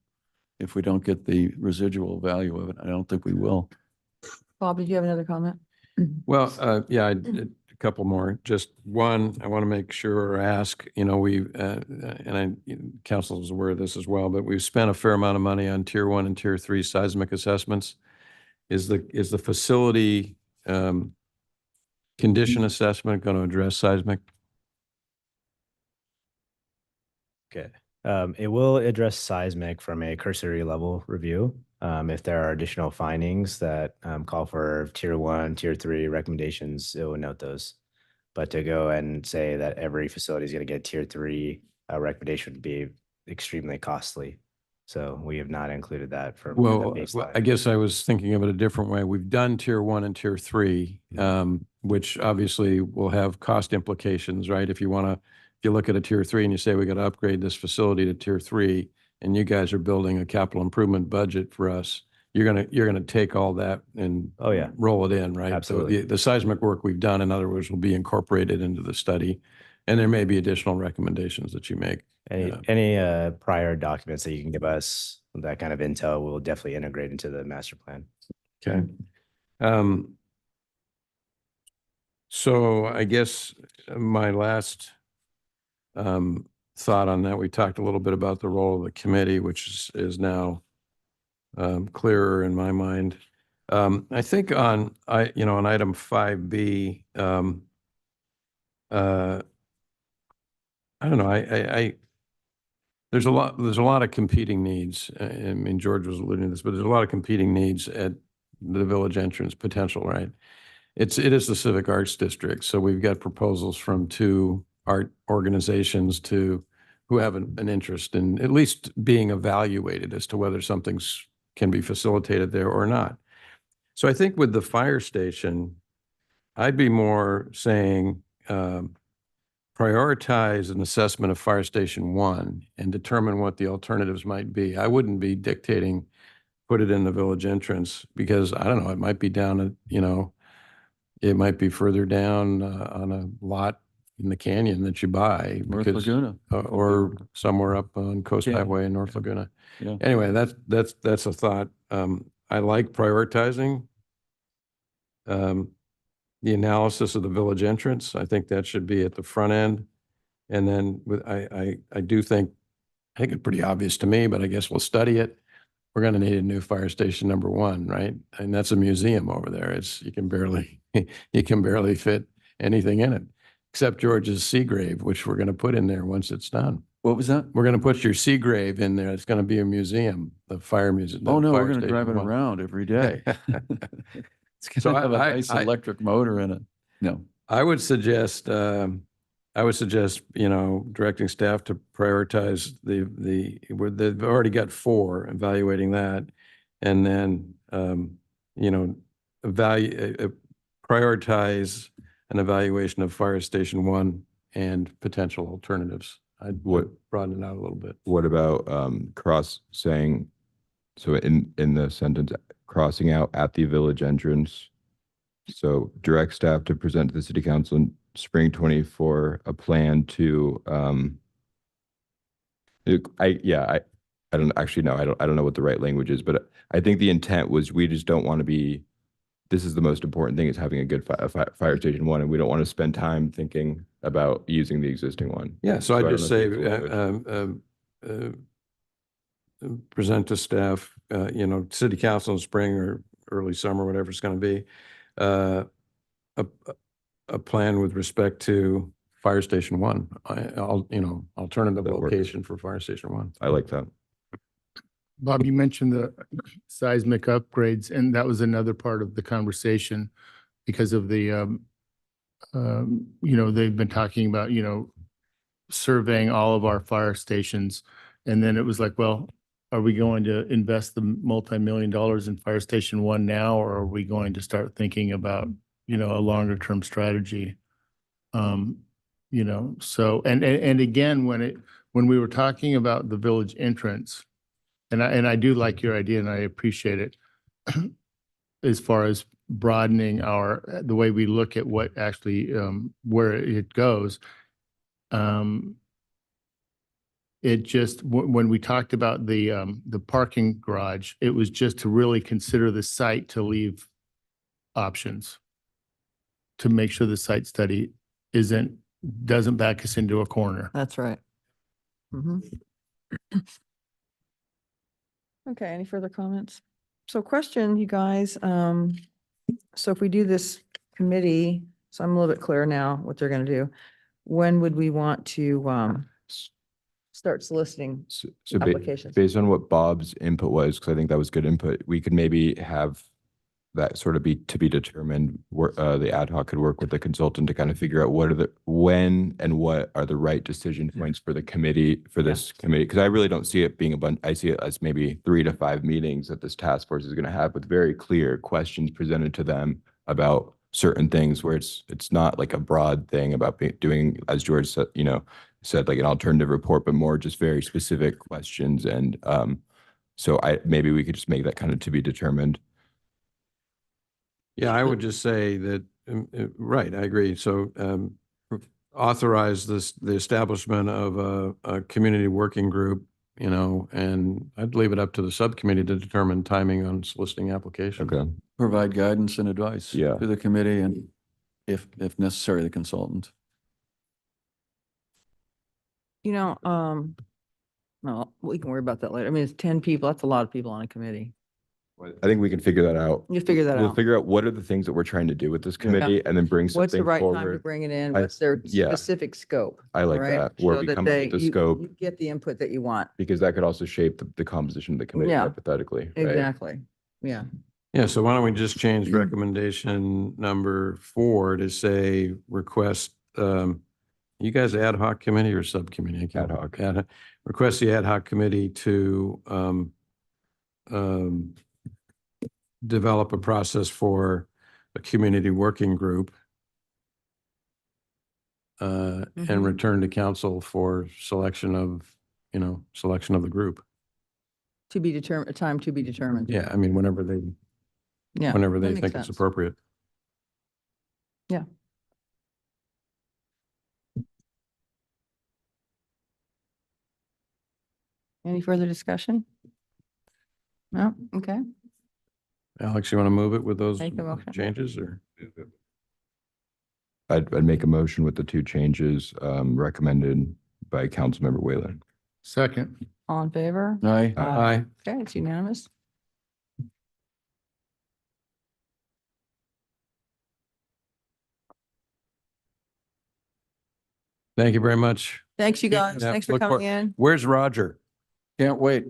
If we don't get the residual value of it, I don't think we will. Bob, did you have another comment? Well, yeah, a couple more. Just one, I want to make sure or ask, council is aware of this as well, but we've spent a fair amount of money on tier 1 and tier 3 seismic assessments. Is the facility condition assessment going to address seismic? Okay. It will address seismic from a cursory level review. If there are additional findings that call for tier 1, tier 3 recommendations, it will note those. But to go and say that every facility is going to get tier 3 recommendation would be extremely costly. So we have not included that for the Well, baseline. I guess I was thinking of it a different way. We've done tier 1 and tier 3, which obviously will have cost implications, right? If you look at a tier 3 and you say, we got to upgrade this facility to tier 3, and you guys are building a capital improvement budget for us, you're gonna take all that and Oh, yeah. roll it in, right? Absolutely. So the seismic work we've done, in other words, will be incorporated into the study, and there may be additional recommendations that you make. Any prior documents that you can give us, that kind of intel, we'll definitely integrate into the master plan. Okay. So I guess my last thought on that, we talked a little bit about the role of the committee, which is now clearer in my mind. I think on item 5B, I don't know, there's a lot of competing needs. I mean, George was alluding to this, but there's a lot of competing needs at the village entrance potential, right? It is the Civic Arts District. So we've got proposals from 2 art organizations who have an interest in at least being evaluated as to whether something's can be facilitated there or not. So I think with the fire station, I'd be more saying, prioritize an assessment of Fire Station 1 and determine what the alternatives might be. I wouldn't be dictating, put it in the village entrance, because I don't know, it might be down at, it might be further down on a lot in the canyon that you buy. North because- Laguna. Or somewhere up on Coast Yeah. Highway in North Laguna. Yeah. Anyway, that's a thought. I like prioritizing the analysis of the village entrance. I think that should be at the front end. And then I do think, I think it's pretty obvious to me, but I guess we'll study it. We're going to need a new fire station number 1, right? And that's a museum over there. You can barely fit anything in it, except George's Seagrave, which we're going to put in there once it's done. What was that? We're going to put your Seagrave in there. It's going to be a museum, the fire museum. Oh, no, we're Fire going to drive it Station 1. around every day. It's So going to have a I- nice I- electric motor in it. No. I would suggest, directing staff to prioritize where they've already got 4, evaluating that. And then, prioritize an evaluation of Fire Station 1 and potential alternatives. I'd broaden it out a little bit. What about saying, so in the sentence, crossing out at the village entrance? So direct staff to present to the city council in spring 24 a plan to I don't actually know. I don't know what the right language is, but I think the intent was we just don't want to be, this is the most important thing, is having a good Fire Station 1, and we don't want to spend time thinking about using the existing one. Yeah, so I I'd don't just know say, if it's present to staff, city council in spring or early summer, whatever it's going to be, a plan with respect to Fire Station 1, alternative That works. location for Fire Station 1. I like that. Bob, you mentioned the seismic upgrades, and that was another part of the conversation because of the, they've been talking about, surveying all of our fire stations. And then it was like, well, are we going to invest the multi-million dollars in Fire Station 1 now, or are we going to start thinking about, a longer term strategy? So, and again, when we were talking about the village entrance, and I do like your idea and I appreciate it, as far as broadening the way we look at what actually, where it goes. It just, when we talked about the parking garage, it was just to really consider the site to leave options, to make sure the site study doesn't back us into a corner. That's right. Okay, any further comments? So question, you guys, so if we do this committee, so I'm a little bit clearer now what they're going to do. When would we want to start soliciting So applications? based on what Bob's input was, because I think that was good input, we could maybe have that sort of be to be determined, where the ad hoc could work with the consultant to kind of figure out what are the, when and what are the right decision points for the committee, for this committee? Because I really don't see it being a bunch, I see it as maybe 3 to 5 meetings that this task force is going to have with very clear questions presented to them about certain things, where it's not like a broad thing about doing, as George said, said like an alternative report, but more just very specific questions. And so maybe we could just make that kind of to be determined. Yeah, I would just say that, right, I agree. So authorize the establishment of a community working group, and I'd leave it up to the subcommittee to determine timing on soliciting applications. Okay. Provide guidance and advice Yeah. to the committee and if necessary, the consultant. No, we can worry about that later. I mean, it's 10 people. That's a lot of people on a committee. I think we can figure that out. You figure that We'll out. figure out what are the things that we're trying to do with this committee and then bring What's the something right time to forward. bring it in? I- What's their yeah. specific scope? I like right? that, where So we that come up with the you scope, get the input that you want. because that could also shape the composition of the committee Yeah. hypothetically, right? Exactly. Yeah. Yeah, so why don't we just change recommendation number 4 to say request, you guys ad hoc committee or subcommittee? I can't- Ad hoc. Request the ad hoc committee to develop a process for a community working group and return to council for selection of the group. To be determined, a time to be determined. Yeah, I mean, whenever they Yeah. that makes think it's sense. appropriate. Yeah. Any further discussion? No? Okay. Alex, you want to move it with those Make a motion. changes or? I'd make a motion with the 2 changes recommended by Councilmember Whalen. Second. All in favor? Aye. Aye. Okay, it's unanimous. Thank you very much. Thanks, you guys. Yeah, Thanks for look coming in. Where's Roger? Can't wait.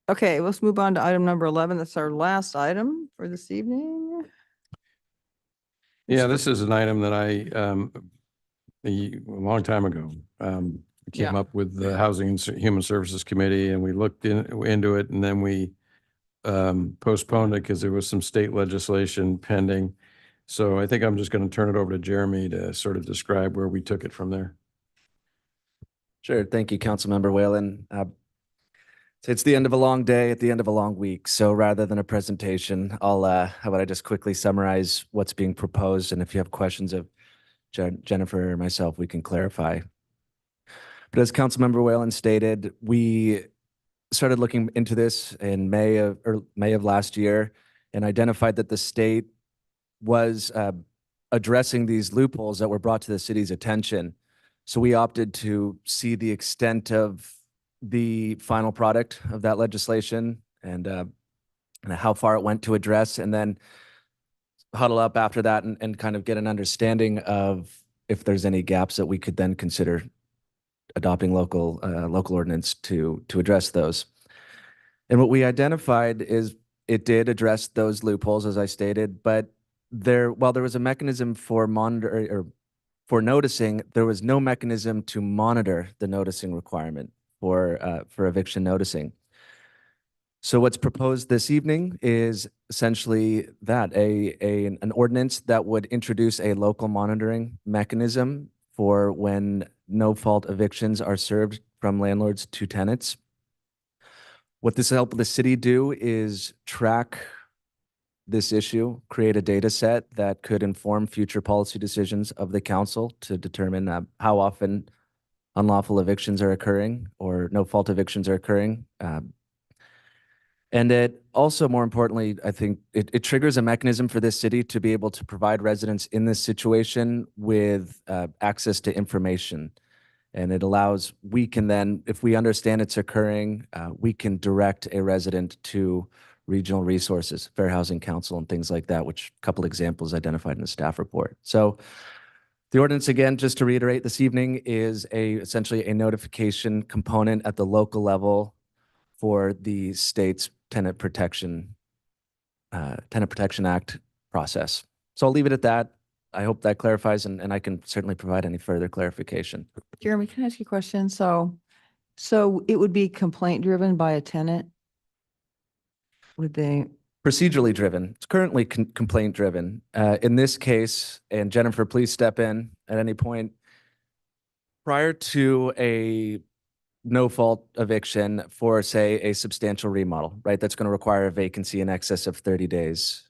Okay, let's move on to item number 11. That's our last item for this evening. Yeah, this is an item that I, a long time ago, came Yeah. up with the Housing and Human Services Committee, and we looked into it, and then we postponed it because there was some state legislation pending. So I think I'm just going to turn it over to Jeremy to sort of describe where we took it from there. Sure. Thank you, Councilmember Whalen. It's the end of a long day at the end of a long week. So rather than a presentation, how about I just quickly summarize what's being proposed? And if you have questions of Jennifer or myself, we can clarify. But as Councilmember Whalen stated, we started looking into this in May of last year and identified that the state was addressing these loopholes that were brought to the city's attention. So we opted to see the extent of the final product of that legislation and how far it went to address, and then huddle up after that and kind of get an understanding of if there's any gaps that we could then consider adopting local ordinance to address those. And what we identified is it did address those loopholes, as I stated, but while there was a mechanism for for noticing, there was no mechanism to monitor the noticing requirement for eviction noticing. So what's proposed this evening is essentially that an ordinance that would introduce a local monitoring mechanism for when no-fault evictions are served from landlords to tenants. What this will help the city do is track this issue, create a data set that could inform future policy decisions of the council to determine how often unlawful evictions are occurring or no-fault evictions are occurring. And it also, more importantly, I think it triggers a mechanism for this city to be able to provide residents in this situation with access to information. And it allows, we can then, if we understand it's occurring, we can direct a resident to regional resources, Fair Housing Council and things like that, which a couple examples identified in the staff report. So the ordinance, again, just to reiterate this evening, is essentially a notification component at the local level for the state's Tenant Protection Act process. So I'll leave it at that. I hope that clarifies, and I can certainly provide any further clarification. Jeremy, can I ask you a question? So it would be complaint driven by a tenant? Would they? Procedurally driven. It's currently complaint driven. In this case, and Jennifer, please step in at any point. Prior to a no fault eviction for, say, a substantial remodel, right? That's going to require a vacancy in excess of 30 days.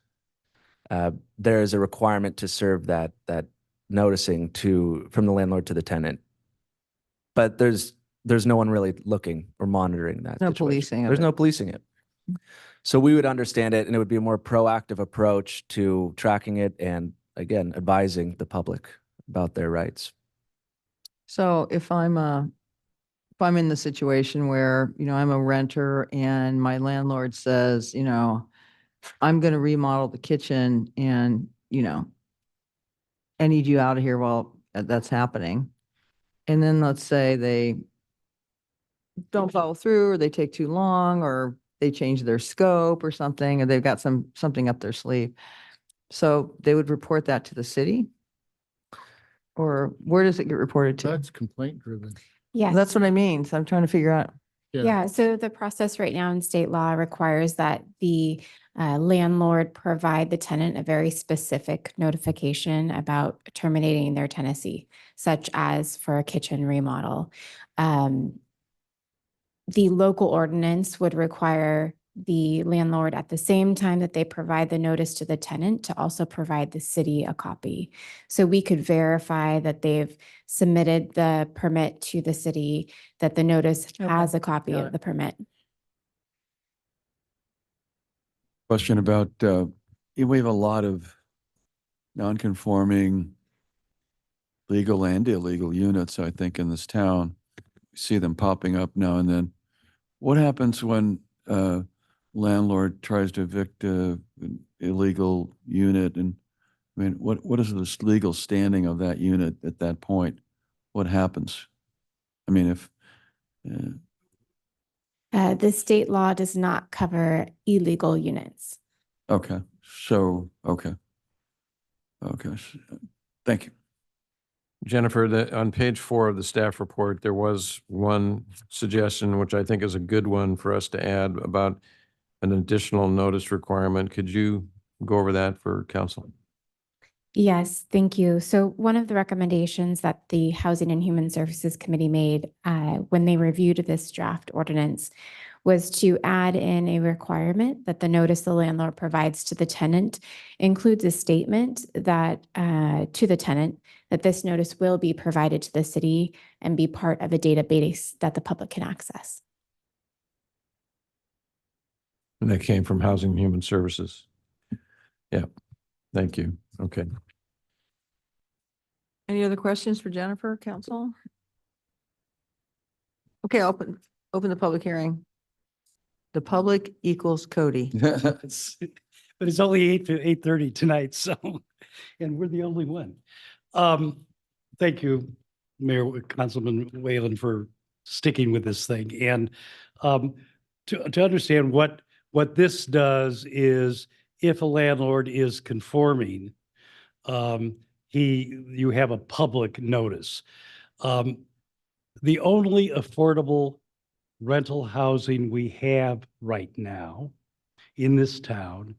There is a requirement to serve that noticing from the landlord to the tenant. But there's no one really looking or monitoring that. No situation. policing of There's it. no policing it. So we would understand it, and it would be a more proactive approach to tracking it and, again, advising the public about their rights. So if I'm in the situation where, I'm a renter and my landlord says, I'm going to remodel the kitchen and, I need you out of here while that's happening. And then let's say they don't follow through, or they take too long, or they change their scope or something, or they've got something up their sleeve. So they would report that to the city? Or where does it get reported to? That's complaint driven. Yes. That's what I mean. So I'm trying to figure out. Yeah, so the process right now in state law requires that the landlord provide the tenant a very specific notification about terminating their tenancy, such as for a kitchen remodel. The local ordinance would require the landlord at the same time that they provide the notice to the tenant to also provide the city a copy. So we could verify that they've submitted the permit to the city, that the notice has a copy got of it. the permit. Question about, we have a lot of non-conforming legal and illegal units, I think, in this town. We see them popping up now and then. What happens when landlord tries to evict an illegal unit? And I mean, what is the legal standing of that unit at that point? What happens? I mean, if The state law does not cover illegal units. okay, so okay, thank you. Jennifer, on page 4 of the staff report, there was one suggestion, which I think is a good one for us to add, about an additional notice requirement. Could you go over that for council? Yes, thank you. So one of the recommendations that the Housing and Human Services Committee made when they reviewed this draft ordinance was to add in a requirement that the notice the landlord provides to the tenant includes a statement that to the tenant that this notice will be provided to the city and be part of a database that the public can access. And that came from Housing and Human Services. Yeah, thank you. Okay. Any other questions for Jennifer, council? Okay, open the public hearing. The public equals Cody. But it's only 8:30 tonight, so, and we're the only one. Thank you, Mayor, Councilman Whalen, for sticking with this thing. And to understand what this does is, if a landlord is conforming, you have a public notice. The only affordable rental housing we have right now in this town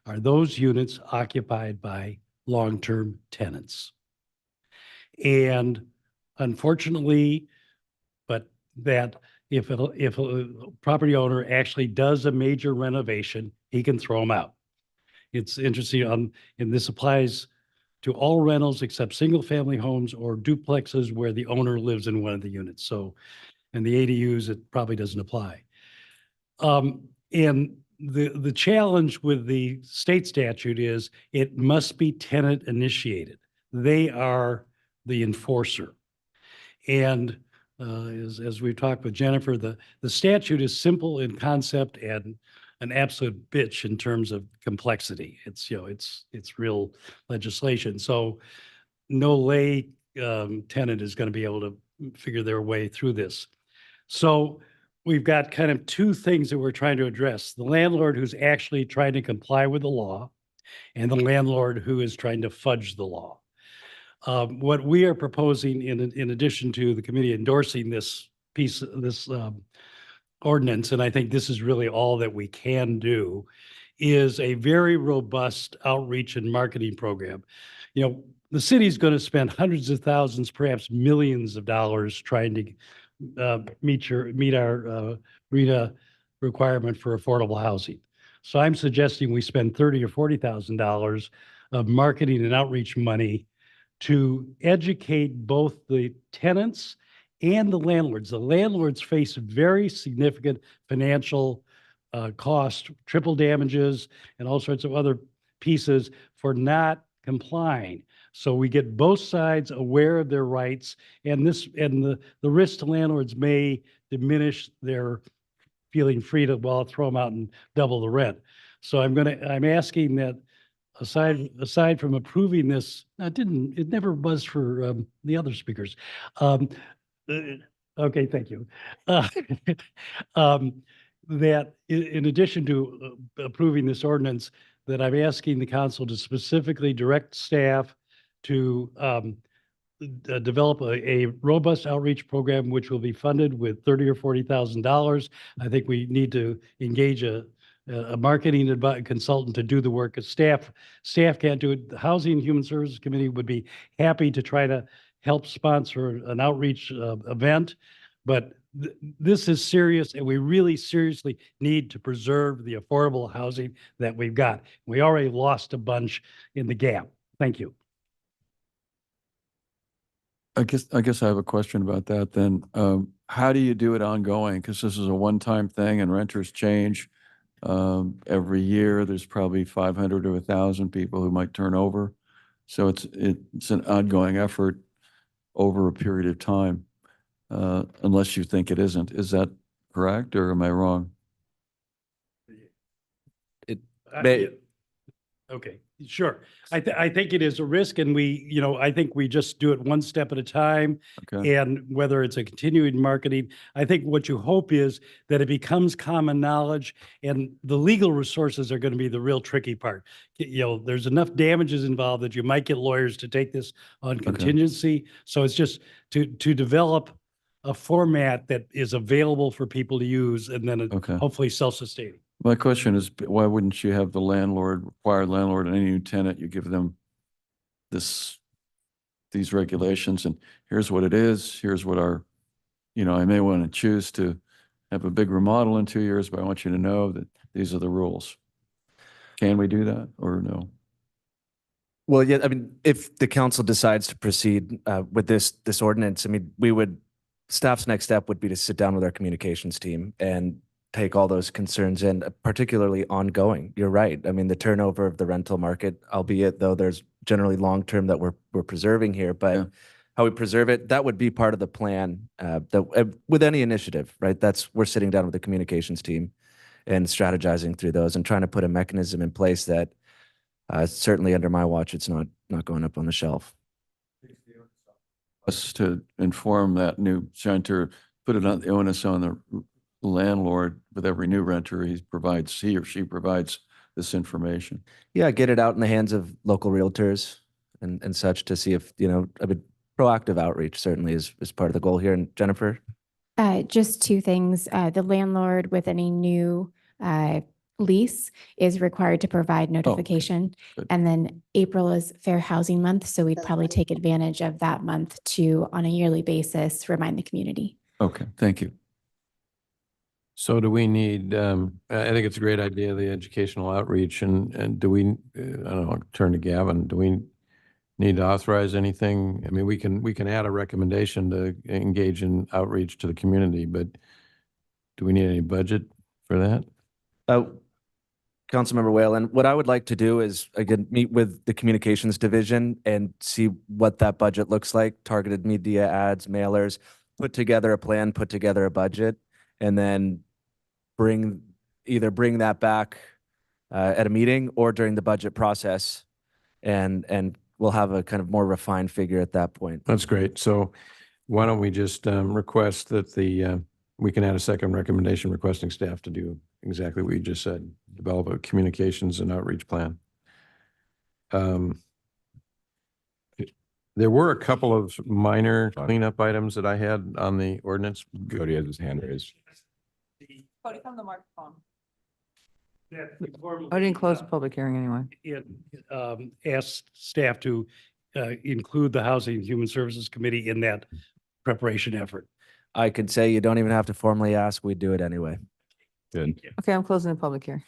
are those units occupied by long-term tenants. And unfortunately, but that if a property owner actually does a major renovation, he can throw them out. It's interesting, and this applies to all rentals except single-family homes or duplexes where the owner lives in one of the units. So, and the ADUs, it probably doesn't apply. And the challenge with the state statute is it must be tenant initiated. They are the enforcer. And as we've talked with Jennifer, the statute is simple in concept and an absolute bitch in terms of complexity. It's, it's real legislation. So no lay tenant is going to be able to figure their way through this. So we've got kind of two things that we're trying to address: the landlord who's actually trying to comply with the law, and the landlord who is trying to fudge the law. What we are proposing, in addition to the committee endorsing this piece, this ordinance, and I think this is really all that we can do, is a very robust outreach and marketing program. The city's going to spend hundreds of thousands, perhaps millions of dollars trying to meet our RETA requirement for affordable housing. So I'm suggesting we spend $30,000 or $40,000 of marketing and outreach money to educate both the tenants and the landlords. The landlords face very significant financial cost, triple damages, and all sorts of other pieces for not complying. So we get both sides aware of their rights, and the risk to landlords may diminish their feeling free to, well, throw them out and double the rent. So I'm asking that aside from approving this, it never was for the other speakers. Okay, thank you. That in addition to approving this ordinance, that I'm asking the council to specifically direct staff to develop a robust outreach program, which will be funded with $30,000 or $40,000. I think we need to engage a marketing consultant to do the work. Staff can't do it. The Housing and Human Services Committee would be happy to try to help sponsor an outreach event, but this is serious, and we really seriously need to preserve the affordable housing that we've got. We already lost a bunch in the gap. Thank you. I guess I have a question about that then. How do you do it ongoing? Because this is a one-time thing and renters change. Every year, there's probably 500 or 1,000 people who might turn over. So it's an ongoing effort over a period of time, unless you think it isn't. Is that correct, or am I wrong? Okay, sure. I think it is a risk, and I think we just do it one step at a time. Okay. And whether it's a continuing marketing, I think what you hope is that it becomes common knowledge, and the legal resources are going to be the real tricky part. There's enough damages involved that you might get lawyers to take this on contingency. So it's just to develop a format that is available for people to use, and then hopefully self-sustaining. My question is, why wouldn't you have the required landlord, and any new tenant, you give them these regulations, and here's what it is, here's what I may want to choose to have a big remodel in 2 years, but I want you to know that these are the rules. Can we do that, or no? Well, yeah, I mean, if the council decides to proceed with this ordinance, I mean, staff's next step would be to sit down with our communications team and take all those concerns in, particularly ongoing. You're right. I mean, the turnover of the rental market, albeit though there's generally long-term that we're preserving here, but how we preserve it, that would be part of the plan with any initiative, right? We're sitting down with the communications team and strategizing through those and trying to put a mechanism in place that certainly under my watch, it's not going up on the shelf. Us to inform that new center, put it on the onus on the landlord with every new renter. He or she provides this information. Yeah, get it out in the hands of local realtors and such to see if, proactive outreach certainly is part of the goal here. And Jennifer? Just two things. The landlord with any new lease is required to provide notification. Good. And then April is Fair Housing Month, so we'd probably take advantage of that month to, on a yearly basis, remind the community. Okay, thank you. So do we need, I think it's a great idea, the educational outreach, and do we, I don't know, I'll turn to Gavin, do we need to authorize anything? I mean, we can add a recommendation to engage in outreach to the community, but do we need any budget for that? Councilmember Whalen, what I would like to do is, again, meet with the communications division and see what that budget looks like, targeted media ads, mailers. put together a plan, put together a budget, and then either bring that back at a meeting or during the budget process, and we'll have a kind of more refined figure at that point. That's great. So why don't we just request that we can add a second recommendation requesting staff to do exactly what you just said, develop a communications and outreach plan. There were a couple of minor cleanup items that I had on the ordinance. Cody has his hand raised. Cody, come to the microphone. I didn't close the public hearing anyway. It asked staff to include the Housing and Human Services Committee in that preparation effort. I could say you don't even have to formally ask, we do it anyway. Good. Okay, I'm closing the public hearing.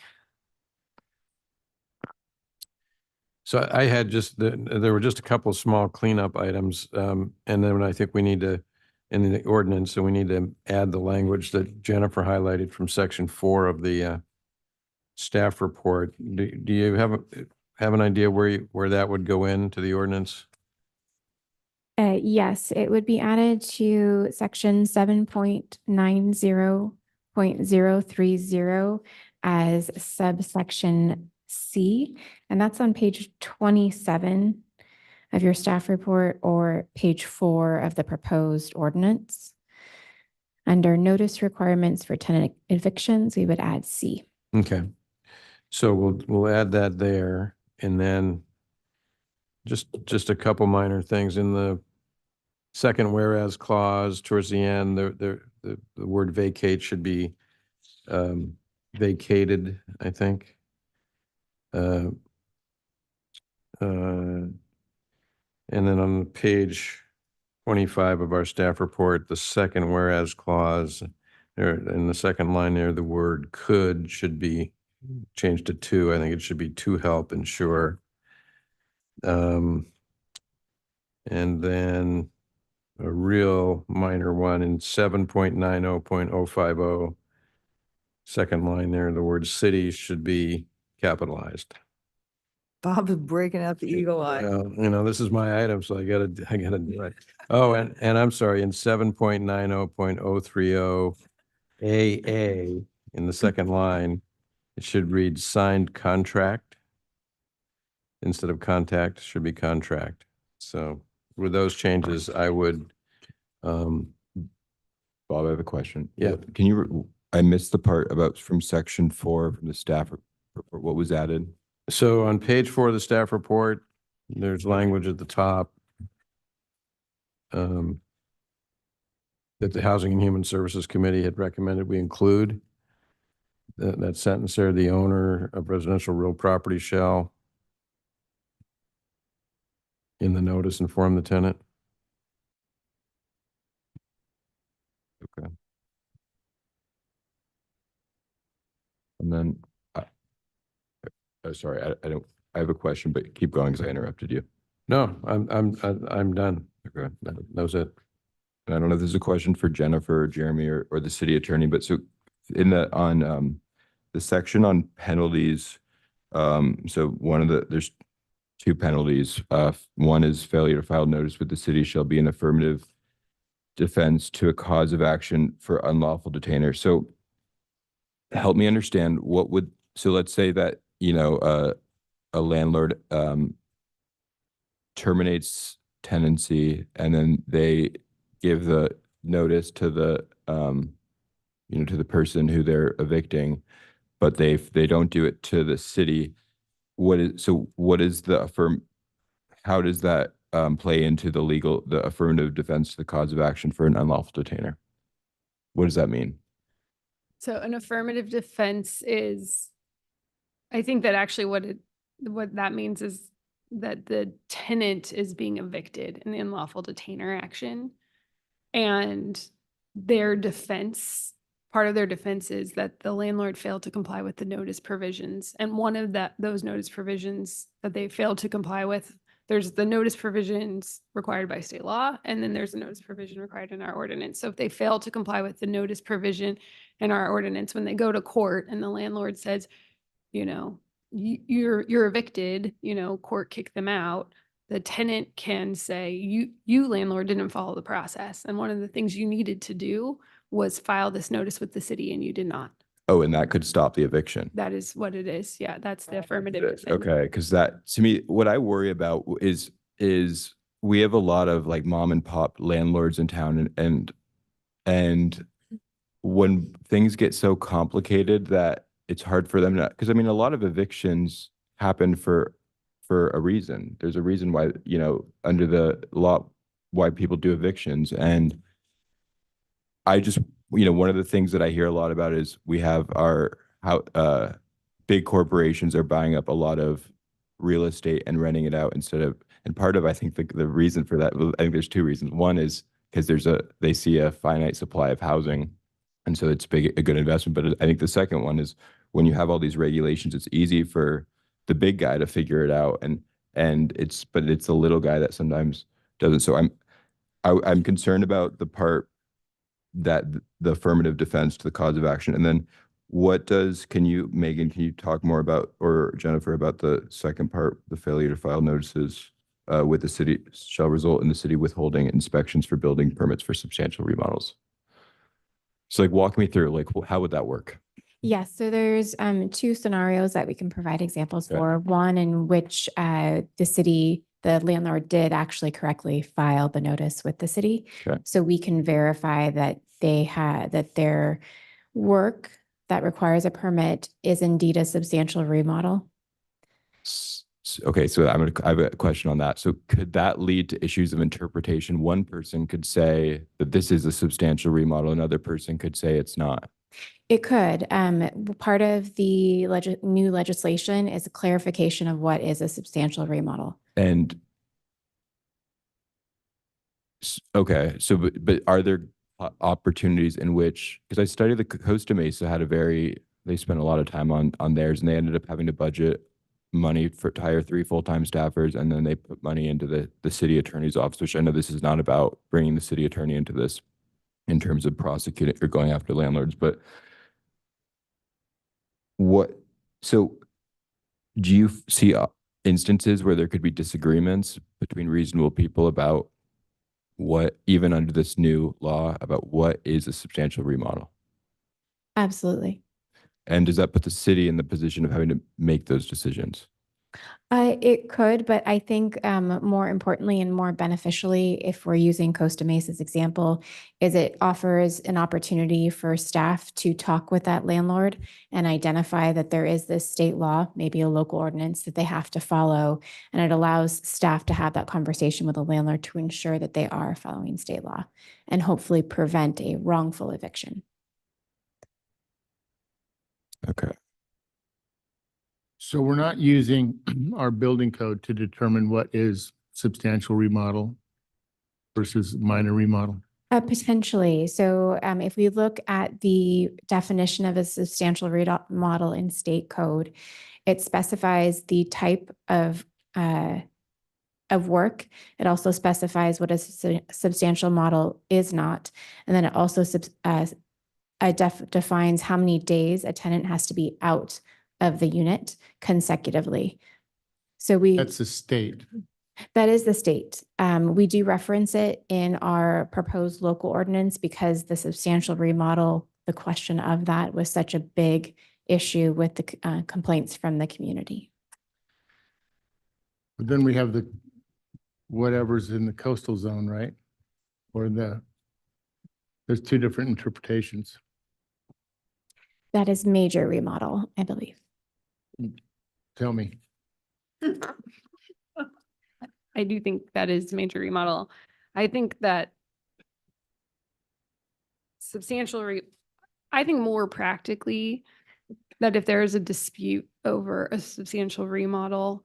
So I had there were just a couple of small cleanup items. And then I think we need to, in the ordinance, so we need to add the language that Jennifer highlighted from section 4 of the staff report. Do you have an idea where that would go into the ordinance? Yes, it would be added to section 7.90.030 as subsection C, and that's on page 27 of your staff report or page 4 of the proposed ordinance. Under notice requirements for tenant evictions, we would add C. Okay. So we'll add that there, and then just a couple minor things in the second whereas clause towards the end, the word vacate should be vacated, I think. And then on page 25 of our staff report, the second whereas clause, there in the second line there, the word could should be changed to to. I think it should be to help ensure. And then a real minor one in 7.90.050, second line there, the word city should be capitalized. Bob is breaking out the eagle eye. This is my item, so I gotta do it. Oh, and I'm sorry, in 7.90.030 AA, in the second line, it should read signed contract. Instead of contact, it should be contract. So with those changes, I would. Bob, I have a question. Yeah. Can you, I missed the part about from section 4 from the staff report. What was added? So on page 4 of the staff report, there's language at the top that the Housing and Human Services Committee had recommended we include. That sentence there, the owner of residential real property shall in the notice inform the tenant. Okay. And then, sorry, I have a question, but keep going because I interrupted you. No, I'm done. Okay. That was it. And I don't know if this is a question for Jennifer or Jeremy or the city attorney, but so in the section on penalties, so there's 2 penalties. One is failure to file notice with the city shall be an affirmative defense to a cause of action for unlawful detainer. So help me understand so let's say that, a landlord terminates tenancy and then they give the notice to the, to the person who they're evicting, but they don't do it to the city. What is how does that play into the affirmative defense to the cause of action for an unlawful detainer? What does that mean? So an affirmative defense is, I think that actually what that means is that the tenant is being evicted in the unlawful detainer action. And their defense, part of their defense is that the landlord failed to comply with the notice provisions. And one of those notice provisions that they failed to comply with, there's the notice provisions required by state law, and then there's a notice provision required in our ordinance. So if they fail to comply with the notice provision in our ordinance, when they go to court and the landlord says, you're evicted, court kicked them out, the tenant can say, you landlord didn't follow the process. And one of the things you needed to do was file this notice with the city and you did not. Oh, and that could stop the eviction. That is what it is. Yeah, that's the affirmative defense. Okay, because that, to me, what I worry about is we have a lot of like mom and pop landlords in town, and when things get so complicated that it's hard for them to, because I mean, a lot of evictions happen for a reason. There's a reason why, you know, under the law, why people do evictions. And I just, you know, one of the things that I hear a lot about is we have how big corporations are buying up a lot of real estate and renting it out instead of, and part of, I think the reason for that, I think there's two reasons. One is because they see a finite supply of housing. And so it's a good investment. But I think the second one is when you have all these regulations, it's easy for the big guy to figure it out. But it's the little guy that sometimes doesn't. So I'm concerned about the part that the affirmative defense to the cause of action. And then Megan, can you talk more about, or Jennifer, about the second part, the failure to file notices with the city shall result in the city withholding inspections for building permits for substantial remodels? So like walk me through, like how would that work? Yes, so there's two scenarios that we can provide examples for. One in which the landlord did actually correctly file the notice with the city. Okay. So we can verify that that their work that requires a permit is indeed a substantial remodel. Okay, so I have a question on that. So could that lead to issues of interpretation? One person could say that this is a substantial remodel, another person could say it's not. It could. Part of the new legislation is a clarification of what is a substantial remodel. And okay, so but are there opportunities in which, because I studied the Costa Mesa they spent a lot of time on theirs, and they ended up having to budget money to hire 3 full-time staffers, and then they put money into the city attorney's office, which I know this is not about bringing the city attorney into this in terms of prosecuting or going after landlords, but so do you see instances where there could be disagreements between reasonable people about what, even under this new law, about what is a substantial remodel? Absolutely. And does that put the city in the position of having to make those decisions? It could, but I think more importantly and more beneficially, if we're using Costa Mesa's example, is it offers an opportunity for staff to talk with that landlord and identify that there is this state law, maybe a local ordinance that they have to follow. And it allows staff to have that conversation with the landlord to ensure that they are following state law and hopefully prevent a wrongful eviction. Okay. So we're not using our building code to determine what is substantial remodel versus minor remodel? Potentially. So if we look at the definition of a substantial remodel in state code, it specifies the type of work. It also specifies what a substantial model is not. And then it also defines how many days a tenant has to be out of the unit consecutively. So That's the state. That is the state. We do reference it in our proposed local ordinance because the substantial remodel, the question of that was such a big issue with the complaints from the community. But then we have the whatever's in the coastal zone, right? Or there's 2 different interpretations. That is major remodel, I believe. Tell me. I do think that is major remodel. I think that I think more practically that if there is a dispute over a substantial remodel,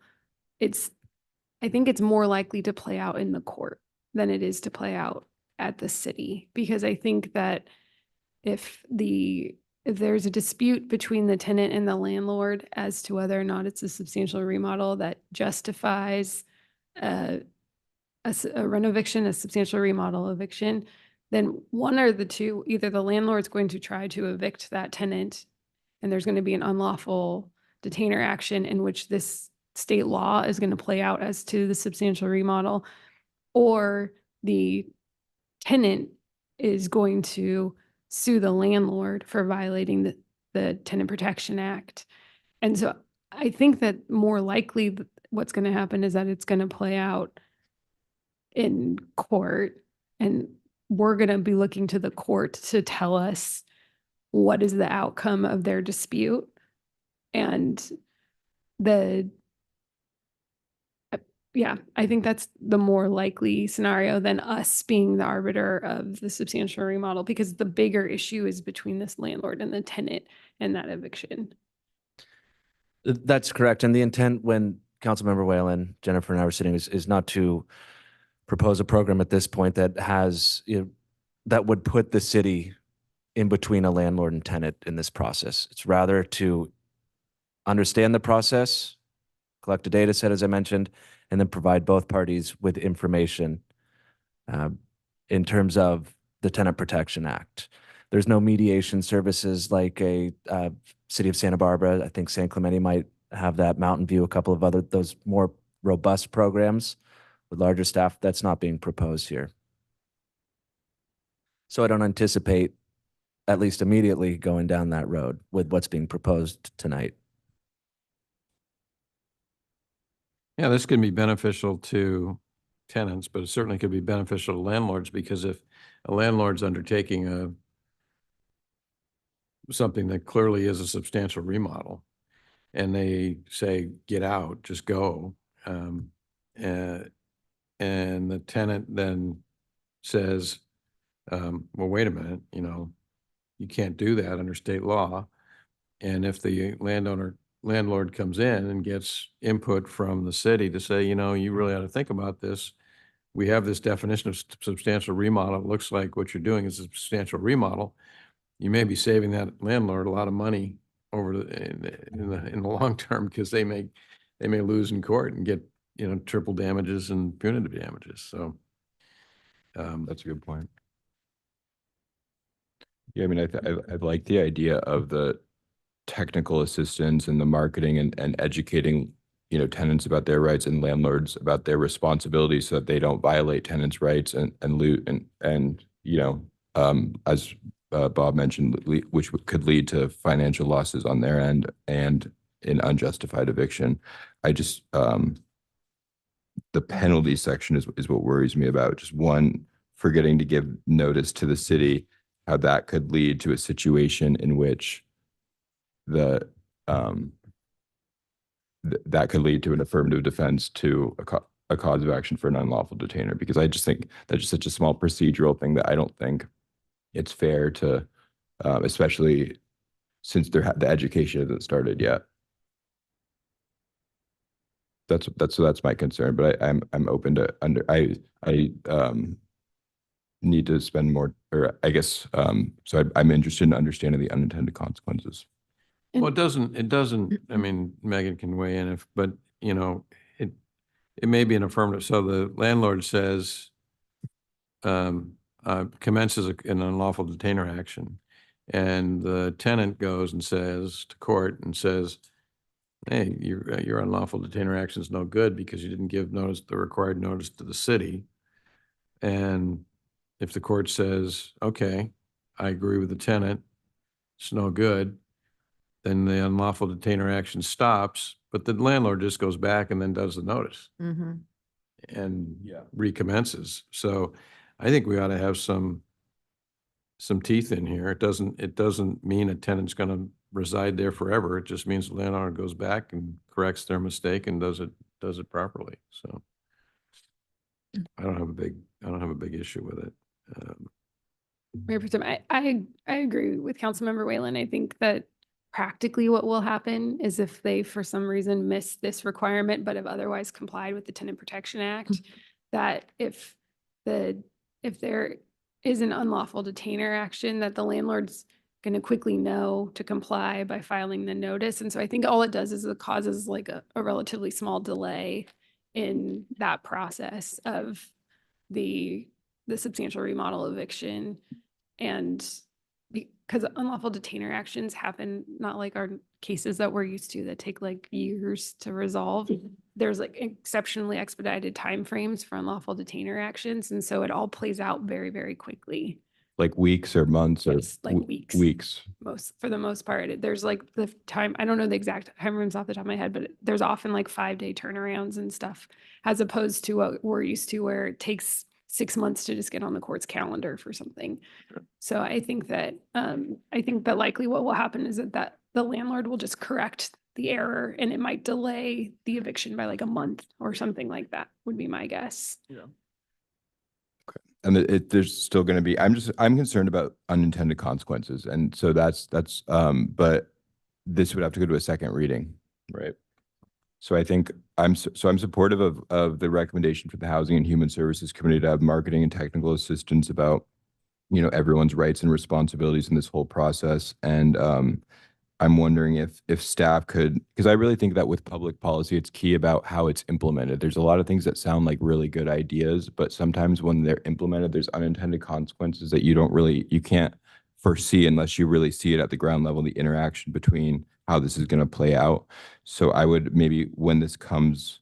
I think it's more likely to play out in the court than it is to play out at the city. Because I think that if there's a dispute between the tenant and the landlord as to whether or not it's a substantial remodel that justifies a rent eviction, a substantial remodel eviction, then one or the two, either the landlord's going to try to evict that tenant and there's going to be an unlawful detainer action in which this state law is going to play out as to the substantial remodel, or the tenant is going to sue the landlord for violating the Tenant Protection Act. And so I think that more likely what's going to happen is that it's going to play out in court, and we're going to be looking to the court to tell us what is the outcome of their dispute. And I think that's the more likely scenario than us being the arbiter of the substantial remodel, because the bigger issue is between this landlord and the tenant and that eviction. That's correct. And the intent when Councilmember Whalen, Jennifer and I were sitting is not to propose a program at this point that has, that would put the city in between a landlord and tenant in this process. It's rather to understand the process, collect a data set, as I mentioned, and then provide both parties with information in terms of the Tenant Protection Act. There's no mediation services like a City of Santa Barbara. I think San Clemente might have that, Mountain View, a couple of other, those more robust programs with larger staff. That's not being proposed here. So I don't anticipate, at least immediately, going down that road with what's being proposed tonight. Yeah, this can be beneficial to tenants, but it certainly could be beneficial to landlords, because if a landlord's undertaking something that clearly is a substantial remodel, and they say, get out, just go, and the tenant then says, well, wait a minute, you can't do that under state law. And if the landlord comes in and gets input from the city to say, you really ought to think about this. We have this definition of substantial remodel. It looks like what you're doing is a substantial remodel. You may be saving that landlord a lot of money over in the long term, because they may lose in court and get, triple damages and punitive damages. So that's a good point. Yeah, I mean, I like the idea of the technical assistance and the marketing and educating, tenants about their rights and landlords about their responsibilities so that they don't violate tenants' rights and as Bob mentioned, which could lead to financial losses on their end and an unjustified eviction. I just, the penalty section is what worries me about. Just one, forgetting to give notice to the city, how that could lead to a situation in which that could lead to an affirmative defense to a cause of action for an unlawful detainer, because I just think that's just such a small procedural thing that I don't think it's fair to, especially since the education hasn't started yet. That's my concern, but I'm open to I need to spend more, or I guess so I'm interested in understanding the unintended consequences. Well, it doesn't, I mean, Megan can weigh in but it may be an affirmative. So the landlord says, commences an unlawful detainer action, and the tenant goes and says to court and says, hey, your unlawful detainer action is no good because you didn't give notice, the required notice to the city. And if the court says, okay, I agree with the tenant, it's no good, then the unlawful detainer action stops, but the landlord just goes back and then does the notice and recommences. So I think we ought to have some teeth in here. It doesn't mean a tenant's going to reside there forever. It just means the landlord goes back and corrects their mistake and does it properly. So I don't have a big issue with it. Mayor Pro Tem, I agree with Councilmember Whalen. I think that practically what will happen is if they, for some reason, miss this requirement, but have otherwise complied with the Tenant Protection Act, that if there is an unlawful detainer action, that the landlord's going to quickly know to comply by filing the notice. And so I think all it does is it causes like a relatively small delay in that process of the substantial remodel eviction. And because unlawful detainer actions happen, not like our cases that we're used to that take like years to resolve. There's like exceptionally expedited timeframes for unlawful detainer actions. And so it all plays out very, very quickly. Like weeks or months or Yes, like weeks. weeks? For the most part, there's like the time, I don't know the exact time frames off the top of my head, but there's often like 5-day turnarounds and stuff, as opposed to what we're used to where it takes 6 months to just get on the court's calendar for something. So I think that likely what will happen is that the landlord will just correct the error, and it might delay the eviction by like a month or something like that, would be my guess. And there's still going to be, I'm concerned about unintended consequences. And so but this would have to go to a second reading, right? So I think I'm supportive of the recommendation for the Housing and Human Services Committee to have marketing and technical assistance about, everyone's rights and responsibilities in this whole process. And I'm wondering if staff could, because I really think that with public policy, it's key about how it's implemented. There's a lot of things that sound like really good ideas, but sometimes when they're implemented, there's unintended consequences that you can't foresee unless you really see it at the ground level, the interaction between how this is going to play out. So I would maybe when this comes,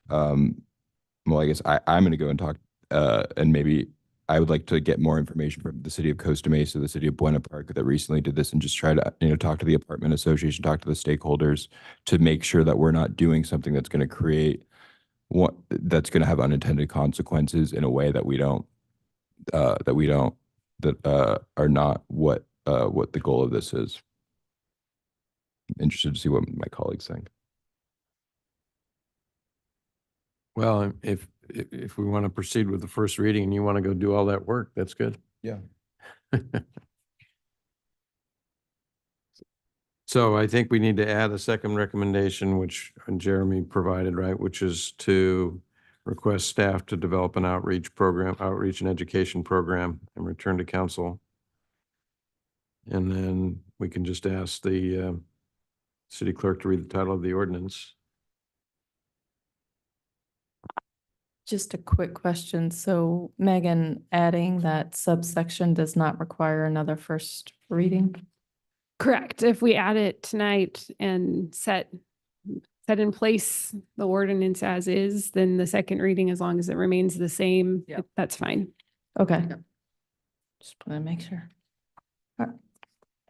well, I guess I'm going to go and talk, and maybe I would like to get more information from the city of Costa Mesa, the city of Buena Park that recently did this, and just try to, talk to the apartment association, talk to the stakeholders to make sure that we're not doing something that's going to create that's going to have unintended consequences in a way that are not what the goal of this is. I'm interested to see what my colleagues think. Well, if we want to proceed with the first reading and you want to go do all that work, that's good. Yeah. So I think we need to add a second recommendation, which Jeremy provided, right? Which is to request staff to develop an outreach and education program and return to council. And then we can just ask the city clerk to read the title of the ordinance. Just a quick question. So Megan, adding that subsection does not require another first reading? Correct. If we add it tonight and set in place the ordinance as is, then the second reading, as long as it remains the same, that's fine. Okay. Just want to make sure. All right.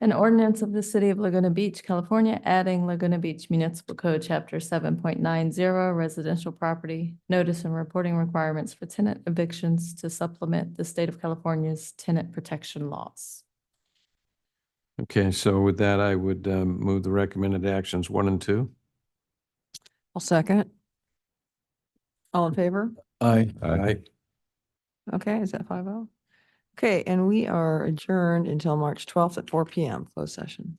An ordinance of the city of Laguna Beach, California, adding Laguna Beach Municipal Code, Chapter 7.90, residential property, notice and reporting requirements for tenant evictions to supplement the state of California's tenant protection laws. Okay, so with that, I would move the recommended actions 1 and 2. I'll second. All in favor? Aye. Aye. Okay, is that 5-0? Okay, and we are adjourned until March 12th at 4 p.m. closed session.